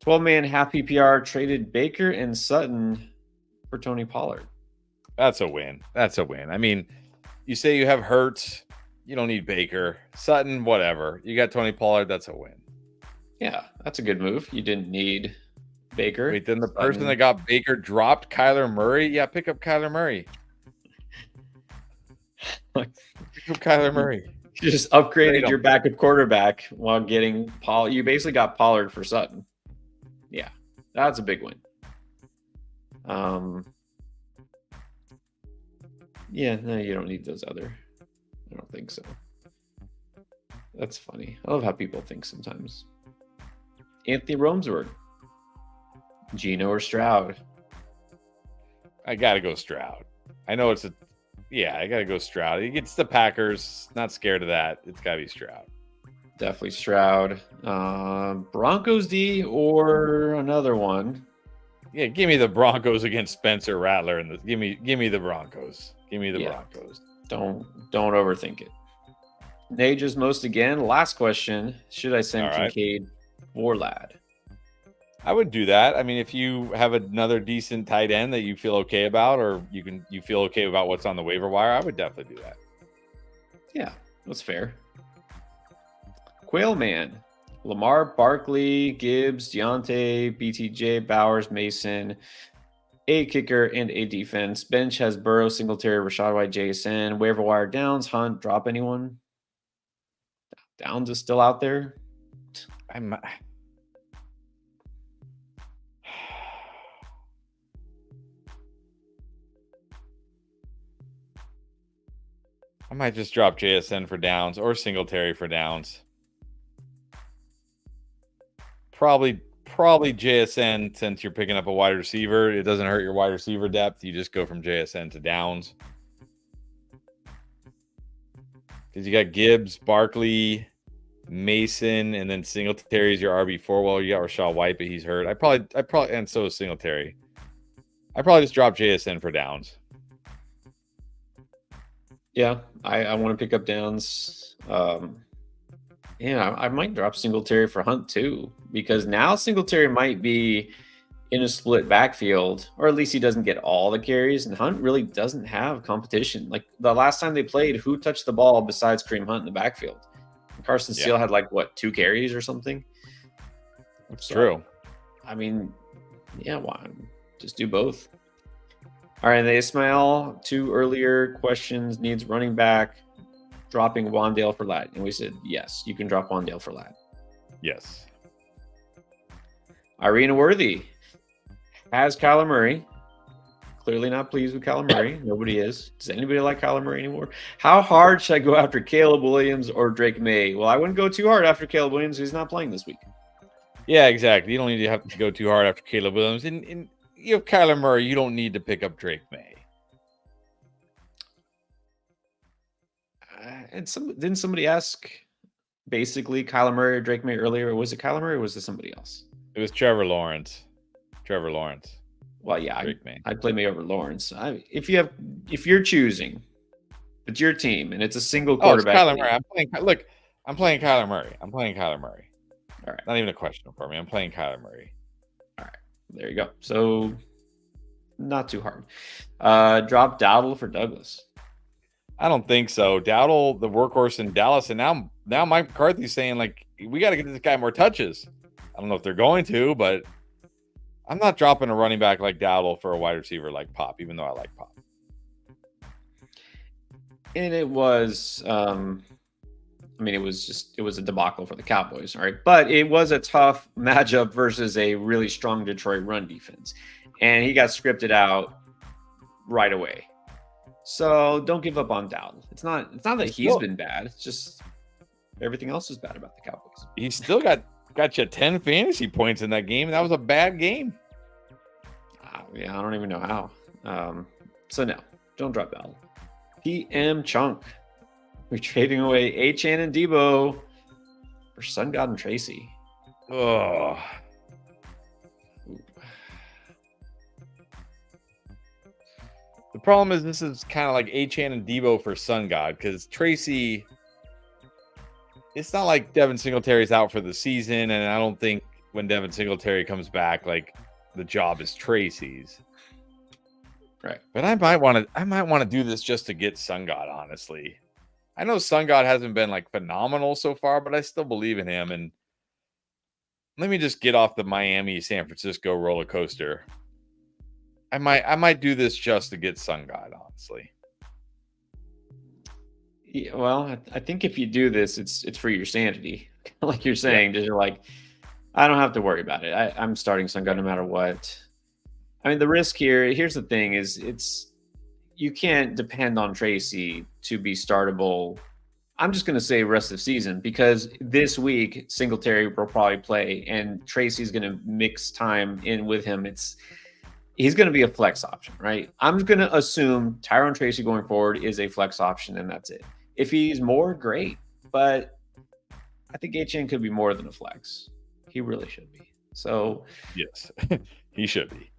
12-man half PPR traded Baker and Sutton for Tony Pollard. That's a win. I mean, you say you have Hurts. You don't need Baker. Sutton, whatever. You got Tony Pollard. That's a win. Yeah, that's a good move. You didn't need Baker. Wait, then the person that got Baker dropped Kyler Murray? Yeah, pick up Kyler Murray. Pick up Kyler Murray. You just upgraded your backup quarterback while getting Pollard. You basically got Pollard for Sutton. Yeah, that's a big win. Yeah, no, you don't need those other. I don't think so. That's funny. I love how people think sometimes. Anthony Romsberg. Geno or Stroud? I got to go Stroud. I know it's I got to go Stroud. He gets the Packers. Not scared of that. It's got to be Stroud. Definitely Stroud. Broncos D or another one? Yeah, give me the Broncos against Spencer Rattler. Give me the Broncos. Give me the Broncos. Don't overthink it. Nages most again. Last question. Should I send Kincaid or Ladd? I would do that. I mean, if you have another decent tight end that you feel okay about, or you feel okay about what's on the waiver wire, I would definitely do that. Yeah, that's fair. Quail Man. Lamar, Barkley, Gibbs, Deontay, BTJ, Bowers, Mason, a kicker, and a defense. Bench has Burrow, Singletary, Rashad White, Jason. Waiver wire Downs, Hunt, drop anyone? Downs is still out there. I might just drop JSN for Downs or Singletary for Downs. Probably JSN, since you're picking up a wide receiver. It doesn't hurt your wide receiver depth. You just go from JSN to Downs. Because you got Gibbs, Barkley, Mason, and then Singletary is your RB4. Well, you got Rashad White, but he's hurt. I probably, and so is Singletary. I probably just drop JSN for Downs. Yeah, I want to pick up Downs. I might drop Singletary for Hunt too, because now Singletary might be in a split backfield, or at least he doesn't get all the carries, and Hunt really doesn't have competition. Like the last time they played, who touched the ball besides Kareem Hunt in the backfield? Carson Steele had 2 carries or something. That's true. I mean, why just do both? All right, the Ismail, 2 earlier questions, needs running back, dropping Wandale for Ladd. And we said, yes, you can drop Wandale for Ladd. Yes. Irina Worthy has Kyler Murray. Clearly not pleased with Kyler Murray. Nobody is. Does anybody like Kyler Murray anymore? How hard should I go after Caleb Williams or Drake May? Well, I wouldn't go too hard after Caleb Williams. He's not playing this week. Yeah, exactly. You don't need to have to go too hard after Caleb Williams. And you have Kyler Murray. You don't need to pick up Drake May. Didn't somebody ask basically Kyler Murray or Drake May earlier? Was it Kyler Murray or was it somebody else? It was Trevor Lawrence. Well, yeah, I'd play May over Lawrence. If you're choosing, it's your team and it's a single quarterback. It's Kyler Murray. I'm playing Kyler Murray. All right. Not even a question for me. I'm playing Kyler Murray. All right. There you go. So not too hard. Drop Dowdle for Douglas. I don't think so. Dowdle, the workhorse in Dallas, and now Mike McCarthy's saying we got to get this guy more touches. I don't know if they're going to, but I'm not dropping a running back like Dowdle for a wide receiver like Pop, even though I like Pop. And it was, it was a debacle for the Cowboys, all right? But it was a tough matchup versus a really strong Detroit run defense. And he got scripted out right away. So don't give up on Dowdle. It's not that he's been bad. It's just everything else is bad about the Cowboys. He still got you 10 fantasy points in that game. That was a bad game. I don't even know how. So no, don't drop Dowdle. PM Chunk. We're trading away Achane and Debo for Sun God and Tracy. Oh. The problem is this is kind of like Achane and Debo for Sun God, because Tracy, it's not like Devin Singletary's out for the season, and I don't think when Devin Singletary comes back, the job is Tracy's. Right. But I might want to do this just to get Sun God, honestly. I know Sun God hasn't been phenomenal so far, but I still believe in him, and let me just get off the Miami San Francisco roller coaster. I might do this just to get Sun God, honestly. Yeah, well, I think if you do this, it's for your sanity, like you're saying. You're like, I don't have to worry about it. I'm starting Sun God no matter what. I mean, the risk here. Here's the thing: it's you can't depend on Tracy to be startable. I'm just going to say rest of season because this week Singletary will probably play and Tracy's going to mix time in with him. He's going to be a flex option, right? I'm going to assume Tyrone Tracy going forward is a flex option and that's it. If he's more, great, but I think HN could be more than a flex. He really should be. So yes, he should be.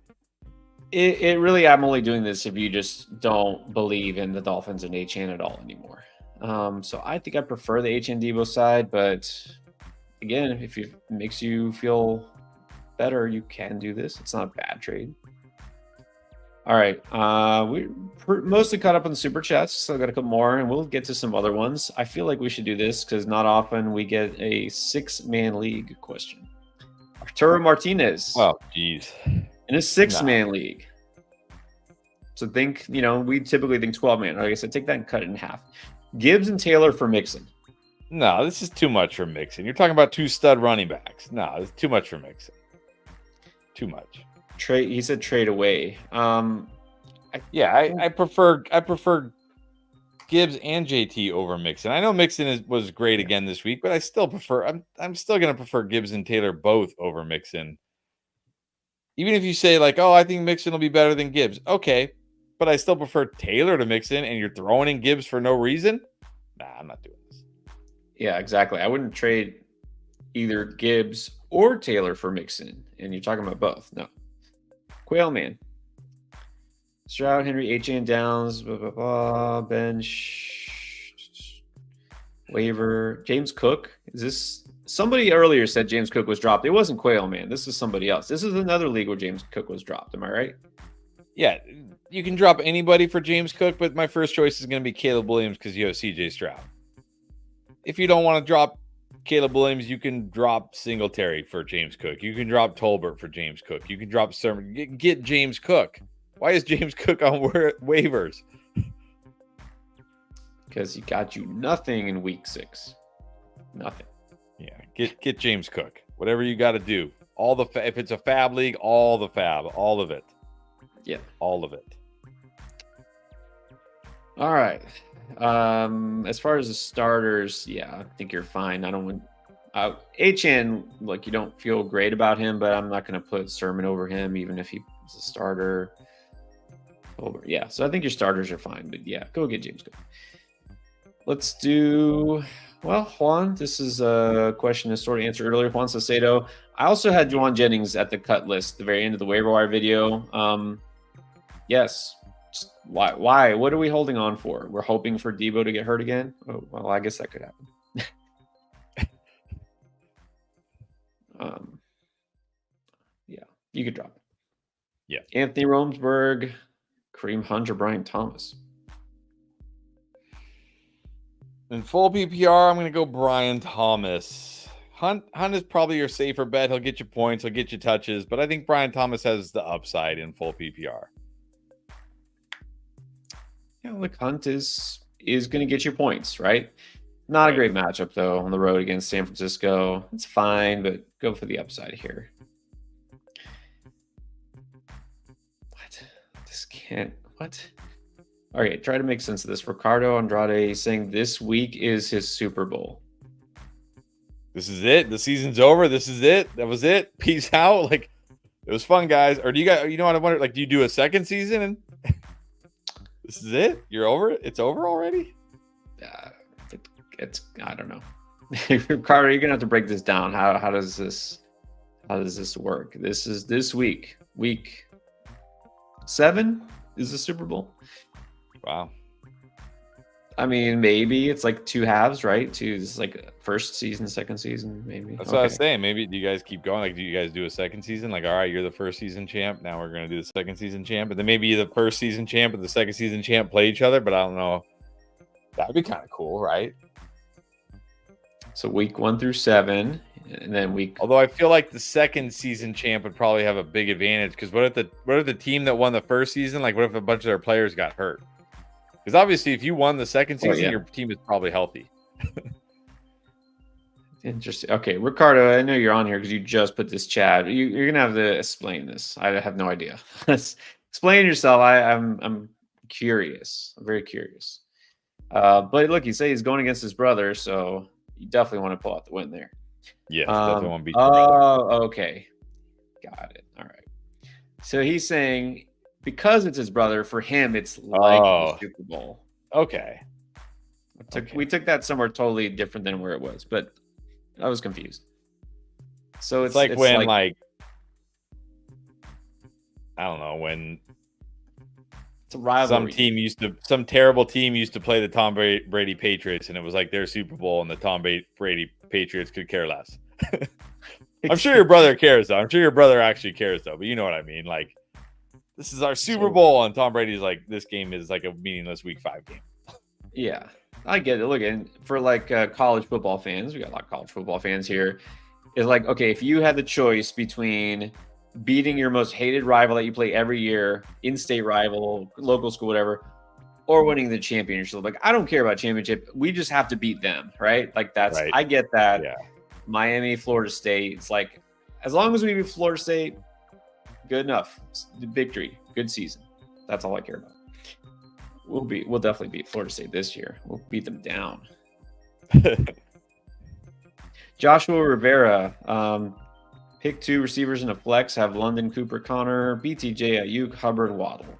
It really, I'm only doing this if you just don't believe in the Dolphins and HN at all anymore. So I think I prefer the HN Debo side, but again, if it makes you feel better, you can do this. It's not a bad trade. All right. We're mostly caught up on the super chats. So I got a couple more and we'll get to some other ones. I feel like we should do this because not often we get a 6-man league question. Arturo Martinez. Oh, geez. In a 6-man league. So think, we typically think 12-man. Like I said, take that and cut it in half. Gibbs and Taylor for Mixon. No, this is too much for Mixon. You're talking about 2 stud running backs. No, it's too much for Mixon. Too much. He said trade away. I prefer Gibbs and JT over Mixon. I know Mixon was great again this week, but I still prefer. I'm still going to prefer Gibbs and Taylor both over Mixon. Even if you say like, oh, I think Mixon will be better than Gibbs. Okay, but I still prefer Taylor to Mixon, and you're throwing in Gibbs for no reason. Nah, I'm not doing this. Yeah, exactly. I wouldn't trade either Gibbs or Taylor for Mixon, and you're talking about both. No. Quail Man. Stroud, Henry, HN Downs, blah, blah, blah, bench, waiver. James Cook. Is this somebody earlier said James Cook was dropped? It wasn't Quail Man. This is somebody else. This is another league where James Cook was dropped. Am I right? Yeah, you can drop anybody for James Cook, but my first choice is going to be Caleb Williams because you have CJ Stroud. If you don't want to drop Caleb Williams, you can drop Singletary for James Cook. You can drop Tolbert for James Cook. You can drop Sermon. Get James Cook. Why is James Cook on waivers? Because he got you nothing in week 6. Nothing. Yeah, get James Cook. Whatever you got to do. If it's a fab league, all the fab, all of it. Yeah, all of it. All right. As far as the starters, yeah, I think you're fine. I don't want HN, like you don't feel great about him, but I'm not going to put Sermon over him, even if he's a starter. Yeah, so I think your starters are fine, but yeah, go get James Cook. Let's do, Juan, this is a question I sort of answered earlier. Juan Sacedo. I also had Juwan Jennings at the cut list at the very end of the waiver wire video. Yes. Why? What are we holding on for? We're hoping for Debo to get hurt again? Oh, well, I guess that could happen. Yeah, you could drop it. Yeah. Anthony Romsberg, Kareem Hunt, or Brian Thomas. In full PPR, I'm going to go Brian Thomas. Hunt is probably your safer bet. He'll get you points. He'll get you touches. But I think Brian Thomas has the upside in full PPR. Yeah, look, Hunt is going to get you points, right? Not a great matchup, though, on the road against San Francisco. It's fine, but go for the upside here. What? This can't... What? All right, try to make sense of this. Ricardo Andrade saying this week is his Super Bowl. This is it. The season's over. This is it. That was it. Peace out. Like, it was fun, guys. Or do you guys, what I wonder, like, do you do a second season and this is it? You're over it? It's over already? It's I don't know. Ricardo, you're gonna have to break this down. How does this work? This is this week. Week 7 is the Super Bowl. Wow. I mean, maybe it's like 2 halves, right? It's like first season, second season, maybe. That's what I was saying. Maybe do you guys keep going? Like, do you guys do a second season? Like, all right, you're the first season champ. Now we're gonna do the second season champ, and then maybe the first season champ and the second season champ play each other. But I don't know. That'd be kind of cool, right? So week 1 through 7, and then Although I feel like the second season champ would probably have a big advantage, because what if the team that won the first season, like what if a bunch of their players got hurt? Because obviously, if you won the second season, your team is probably healthy. Interesting. Okay, Ricardo, I know you're on here because you just put this chat. You're gonna have to explain this. I have no idea. Explain yourself. I'm curious. I'm very curious. But look, you say he's going against his brother, so you definitely want to pull out the win there. Yes, definitely want to beat. Oh, okay, got it. All right. So he's saying because it's his brother, for him it's like the Super Bowl. Okay. We took that somewhere totally different than where it was, but I was confused. So it's like when I don't know, when it's a rivalry. Some terrible team used to play the Tom Brady Patriots, and it was like their Super Bowl, and the Tom Brady Patriots could care less. I'm sure your brother cares, though. I'm sure your brother actually cares, though. But you know what I mean? Like, this is our Super Bowl, and Tom Brady's like, this game is like a meaningless Week 5 game. Yeah, I get it. Look, and for like college football fans, we got a lot of college football fans here. It's like, okay, if you had the choice between beating your most hated rival that you play every year, in-state rival, local school, whatever, or winning the championship, like, I don't care about championship. We just have to beat them, right? Like, that's right. I get that. Yeah. Miami, Florida State. It's like, as long as we beat Florida State, good enough. Victory, good season. That's all I care about. We'll definitely beat Florida State this year. We'll beat them down. Joshua Rivera, pick 2 receivers in a flex. Have London, Cooper, Connor, BTJ, Ayuk, Hubbard, Waddle.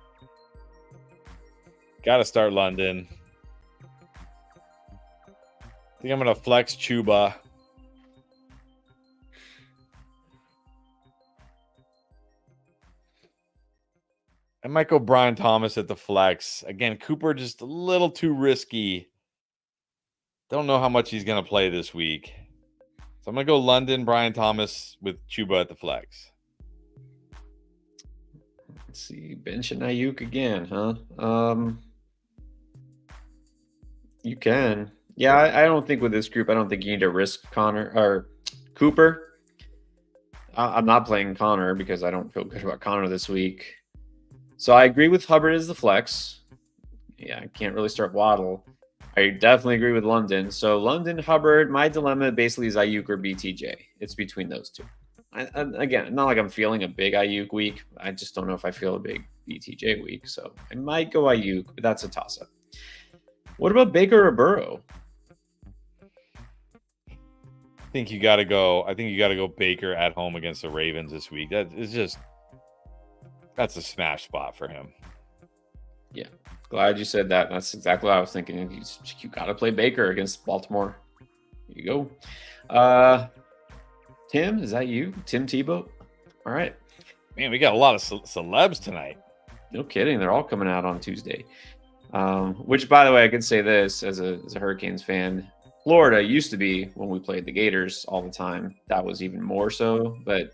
Got to start London. I think I'm going to flex Chuba. I might go Brian Thomas at the flex. Again, Cooper just a little too risky. Don't know how much he's going to play this week. So I'm going to go London, Brian Thomas with Chuba at the flex. Let's see. Bench and Ayuk again, huh? You can. Yeah, I don't think with this group, I don't think you need to risk Connor or Cooper. I'm not playing Connor because I don't feel good about Connor this week. So I agree with Hubbard as the flex. Yeah, I can't really start Waddle. I definitely agree with London. So London, Hubbard, my dilemma basically is Ayuk or BTJ. It's between those two. Again, not like I'm feeling a big Ayuk week. I just don't know if I feel a big BTJ week. So I might go Ayuk, but that's a toss-up. What about Baker or Burrow? I think you got to go Baker at home against the Ravens this week. That's a smash spot for him. Yeah. Glad you said that. That's exactly what I was thinking. You got to play Baker against Baltimore. There you go. Tim, is that you? Tim Tebow? All right. Man, we got a lot of celebs tonight. No kidding. They're all coming out on Tuesday. Which, by the way, I could say this as a Hurricanes fan. Florida used to be when we played the Gators all the time. That was even more so. But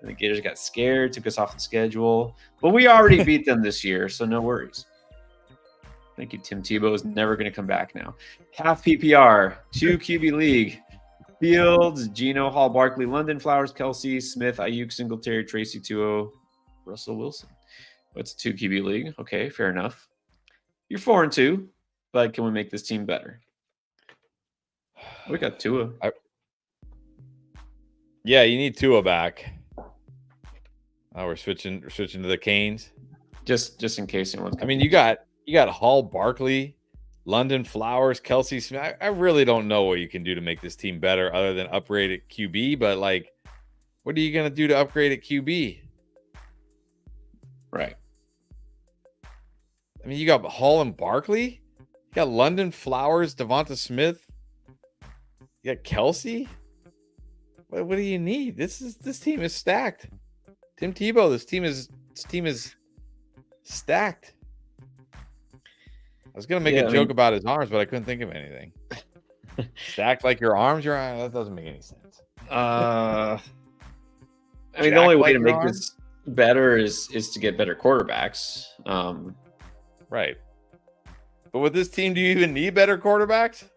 the Gators got scared, took us off the schedule. But we already beat them this year, so no worries. Thank you, Tim Tebow is never going to come back now. Half PPR, 2 QB league. Fields, Geno, Hall, Barkley, London, Flowers, Kelsey, Smith, Ayuk, Singletary, Tracy, Tuo, Russell Wilson. What's a 2 QB league? Okay, fair enough. You're 4-2, but can we make this team better? We got Tua. Yeah, you need Tua back. Oh, we're switching to the Canes. Just in case anyone's. I mean, you got Hall, Barkley, London, Flowers, Kelsey, Smith. I really don't know what you can do to make this team better other than upgrade at QB. But like, what are you gonna do to upgrade at QB? Right. I mean, you got Hall and Barkley. You got London, Flowers, Davante Smith. You got Kelsey. What do you need? This team is stacked. Tim Tebow, this team is stacked. I was gonna make a joke about his arms, but I couldn't think of anything. Stacked like your arms, that doesn't make any sense. I mean, the only way to make this better is to get better quarterbacks. Right. But with this team, do you even need better quarterbacks?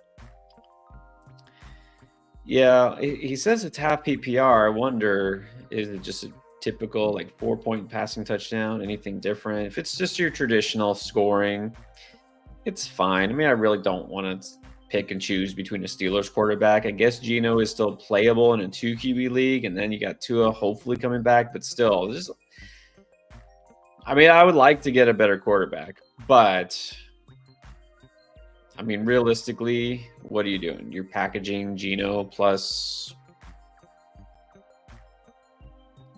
Yeah, he says it's half PPR. I wonder, is it just a typical like 4-point passing touchdown? Anything different? If it's just your traditional scoring, it's fine. I mean, I really don't want to pick and choose between a Steelers quarterback. I guess Geno is still playable in a 2 QB league, and then you got Tua hopefully coming back, but still, I mean, I would like to get a better quarterback, but I mean, realistically, what are you doing? You're packaging Geno plus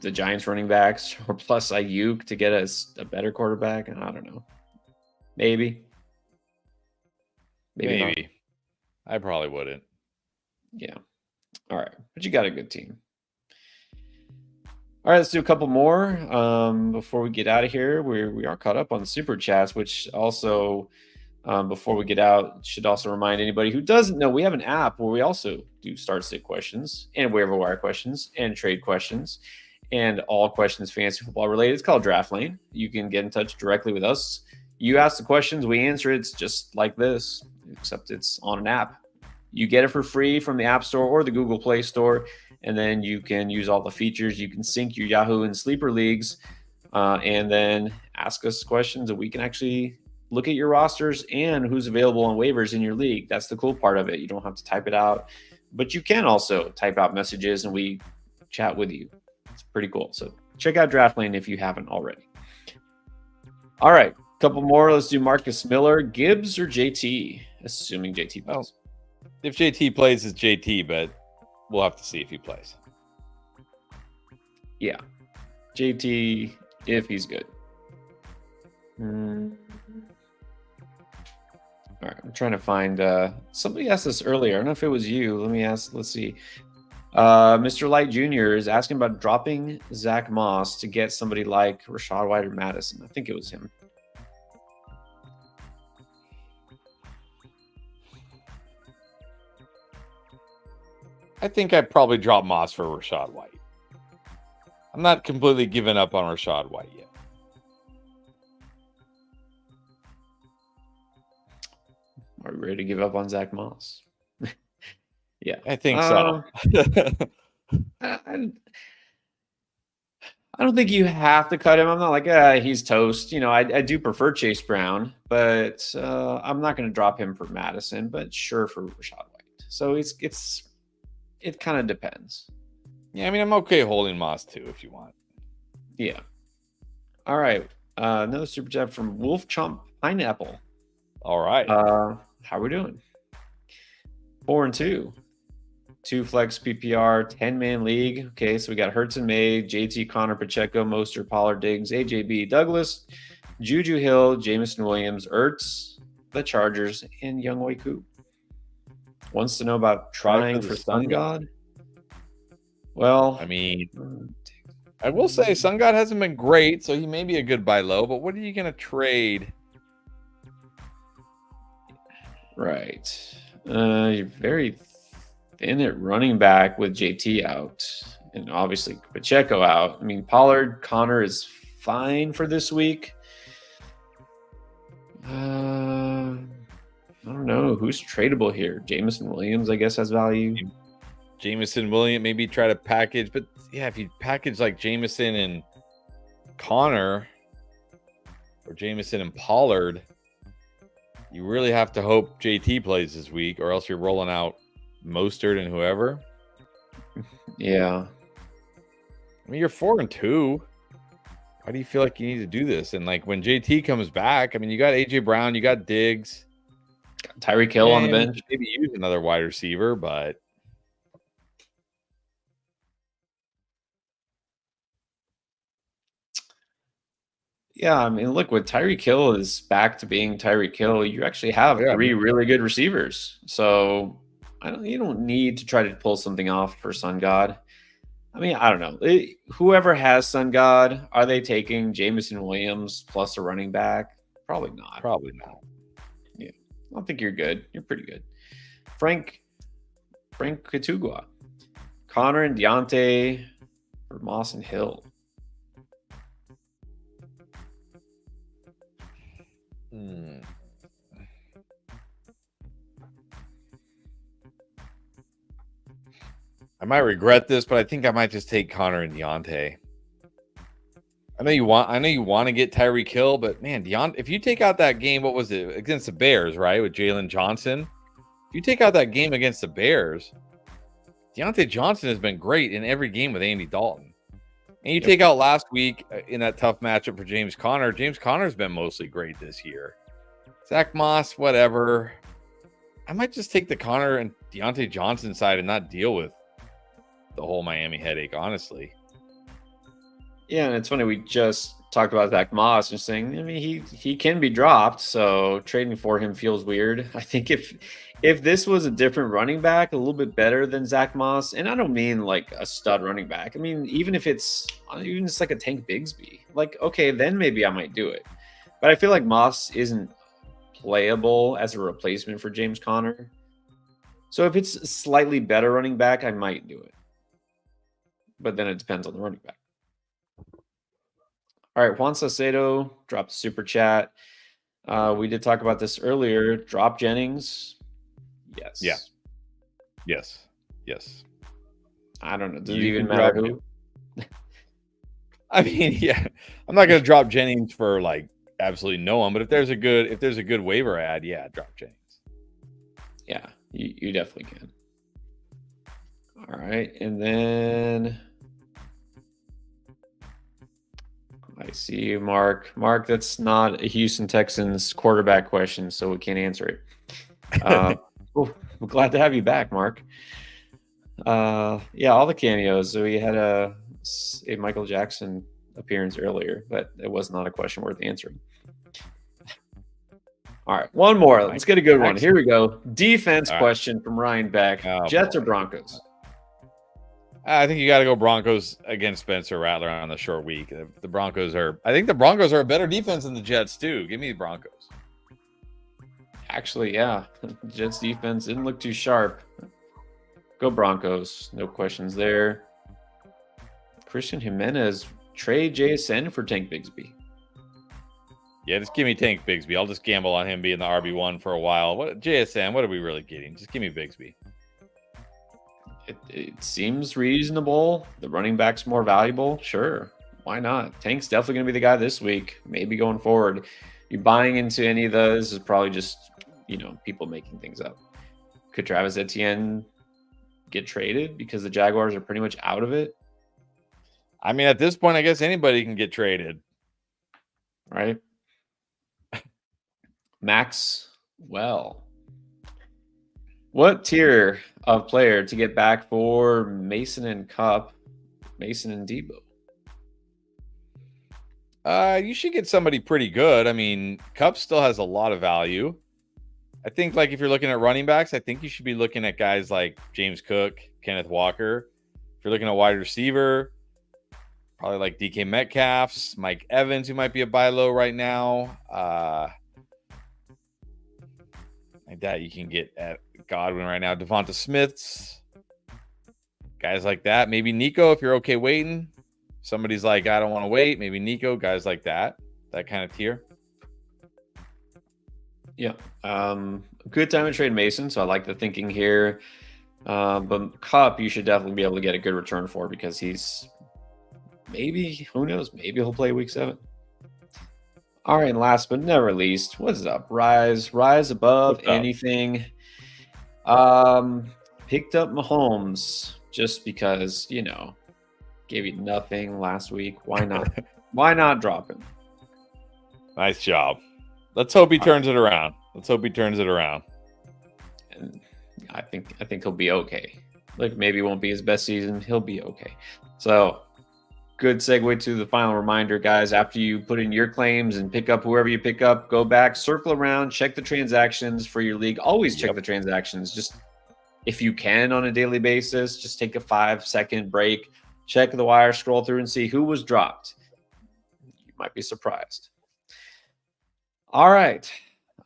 the Giants running backs or plus Ayuk to get us a better quarterback? I don't know. Maybe. Maybe not. Maybe. I probably wouldn't. Yeah. All right. But you got a good team. All right, let's do a couple more before we get out of here. We are caught up on the super chats, which also, before we get out, should also remind anybody who doesn't know we have an app where we also do start sit questions and waiver wire questions and trade questions and all questions fantasy football related. It's called Draft Lane. You can get in touch directly with us. You ask the questions, we answer it. It's just like this, except it's on an app. You get it for free from the App Store or the Google Play Store, and then you can use all the features. You can sync your Yahoo and Sleeper leagues, and then ask us questions, and we can actually look at your rosters and who's available on waivers in your league. That's the cool part of it. You don't have to type it out, but you can also type out messages, and we chat with you. It's pretty cool. So check out Draft Lane if you haven't already. All right, a couple more. Let's do Marcus Miller, Gibbs, or JT, assuming JT plays. If JT plays, it's JT, but we'll have to see if he plays. Yeah. JT, if he's good. All right, I'm trying to find somebody asked this earlier. I don't know if it was you. Let's see. Mr. Light Jr. is asking about dropping Zach Moss to get somebody like Rachaad White or Madison. I think it was him. I think I'd probably drop Moss for Rachaad White. I'm not completely giving up on Rachaad White yet. Are we ready to give up on Zach Moss? Yeah. I think so. I don't think you have to cut him. I'm not like, he's toast. You know, I do prefer Chase Brown, but I'm not going to drop him for Madison, but sure for Rachaad White. So it kind of depends. Yeah, I mean, I'm okay holding Moss too if you want. Yeah. All right. Another super chat from Wolf Chomp Pineapple. All right. How we doing? 4-2. 2 flex PPR, 10-man league. Okay, so we got Hurts and May, JT, Connor, Pacheco, Mostert, Pollard, Diggs, AJB, Douglas, Juju Hill, Jameson Williams, Ertz, the Chargers, and Younghoe Koo. Wants to know about trying for Sun God. Well, I mean, I will say Sun God hasn't been great, so he may be a good buy low, but what are you going to trade? Right. You're very thin at running back with JT out and obviously Pacheco out. I mean, Pollard, Connor is fine for this week. I don't know who's tradable here. Jameson Williams, I guess, has value. Jameson Williams, maybe try to package, but yeah, if you package like Jameson and Connor or Jameson and Pollard, you really have to hope JT plays this week, or else you're rolling out Mostert and whoever. Yeah. I mean, you're 4-2. Why do you feel like you need to do this? And like when JT comes back, I mean, you got AJ Brown, you got Diggs, Tyreek Hill on the bench. Maybe use another wide receiver, but yeah, I mean, look, with Tyreek Hill is back to being Tyreek Hill, you actually have 3 really good receivers. So you don't need to try to pull something off for Sun God. I mean, I don't know. Whoever has Sun God, are they taking Jameson Williams plus a running back? Probably not. Probably not. Yeah, I don't think you're good. You're pretty good. Frank Katugua, Connor and Deontay for Moss and Hill. I might regret this, but I think I might just take Connor and Deontay. I know you want to get Tyreek Hill, but man, if you take out that game, what was it against the Bears, right? With Jalen Johnson. If you take out that game against the Bears, Deontay Johnson has been great in every game with Andy Dalton. And you take out last week in that tough matchup for James Conner. James Conner's been mostly great this year. Zach Moss, whatever. I might just take the Connor and Deontay Johnson side and not deal with the whole Miami headache, honestly. Yeah, and it's funny, we just talked about Zach Moss and saying, I mean, he can be dropped, so trading for him feels weird. I think if this was a different running back, a little bit better than Zach Moss, and I don't mean like a stud running back. I mean, even it's like a Tank Bigsby, like, okay, then maybe I might do it. But I feel like Moss isn't playable as a replacement for James Conner. So if it's a slightly better running back, I might do it. But then it depends on the running back. All right, Juan Salcedo dropped a super chat. We did talk about this earlier. Drop Jennings. Yes. Yeah. Yes. I don't know. Does it even matter who? I mean, yeah. I'm not going to drop Jennings for like absolutely no one, but if there's a good waiver ad, yeah, drop Jennings. Yeah, you definitely can. All right, and then I see you, Mark. Mark, that's not a Houston Texans quarterback question, so we can't answer it. We're glad to have you back, Mark. Yeah, all the cameos. So we had a Michael Jackson appearance earlier, but it was not a question worth answering. All right, one more. Let's get a good one. Here we go. Defense question from Ryan Beck. Jets or Broncos? I think you got to go Broncos against Spencer Rattler on the short week. I think the Broncos are a better defense than the Jets too. Give me the Broncos. Actually, yeah. Jets defense didn't look too sharp. Go Broncos. No questions there. Christian Jimenez, trade JSN for Tank Bigsby. Yeah, just give me Tank Bigsby. I'll just gamble on him being the RB1 for a while. What JSN, what are we really getting? Just give me Bigsby. It seems reasonable. The running back's more valuable. Sure. Why not? Tank's definitely going to be the guy this week. Maybe going forward. You're buying into any of those is probably just, people making things up. Could Travis Etienne get traded because the Jaguars are pretty much out of it? I mean, at this point, I guess anybody can get traded. Right? Max, well, what tier of player to get back for Mason and Cup, Mason and Debo? You should get somebody pretty good. I mean, Cup still has a lot of value. I think, like, if you're looking at running backs, I think you should be looking at guys like James Cook, Kenneth Walker. If you're looking at wide receiver, probably like DK Metcalf's, Mike Evans, who might be a buy low right now. Like that, you can get at Godwin right now. Devonta Smith's, guys like that. Maybe Nico if you're okay waiting. Somebody's like, I don't want to wait. Maybe Nico, guys like that kind of tier. Yeah. Good time to trade Mason. So I like the thinking here. But Cup, you should definitely be able to get a good return for because he's who knows? Maybe he'll play week 7. All right, and last but never least, what's up? Rise above anything. Picked up Mahomes just because, gave you nothing last week. Why not? Why not drop him? Nice job. Let's hope he turns it around. And I think he'll be okay. Like, maybe it won't be his best season. He'll be okay. So, good segue to the final reminder, guys. After you put in your claims and pick up whoever you pick up, go back, circle around, check the transactions for your league. Always check the transactions. Just if you can on a daily basis, just take a 5-second break, check the wire, scroll through and see who was dropped. You might be surprised. All right.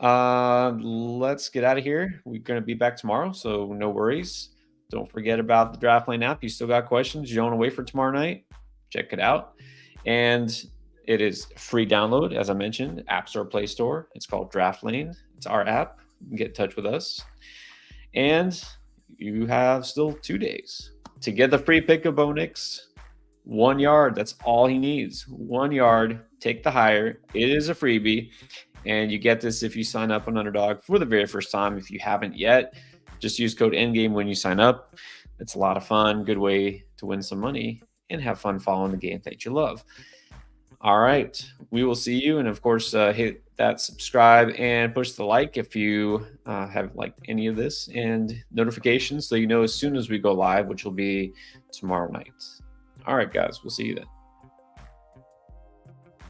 Let's get out of here. We're going to be back tomorrow, so no worries. Don't forget about the Draft Lane app. You still got questions you don't want to wait for tomorrow night? Check it out. And it is free download, as I mentioned, App Store, Play Store. It's called Draft Lane. It's our app. You can get in touch with us. And you have still 2 days to get the free pick of Bo Nix, 1 yard. That's all he needs. 1 yard. Take the higher. It is a freebie. And you get this if you sign up on Underdog for the very first time. If you haven't yet, just use code ENDGAME when you sign up. It's a lot of fun. Good way to win some money and have fun following the game that you love. All right. We will see you. And of course, hit that subscribe and push the like if you have liked any of this, and notifications so you know as soon as we go live, which will be tomorrow night. All right, guys. We'll see you then.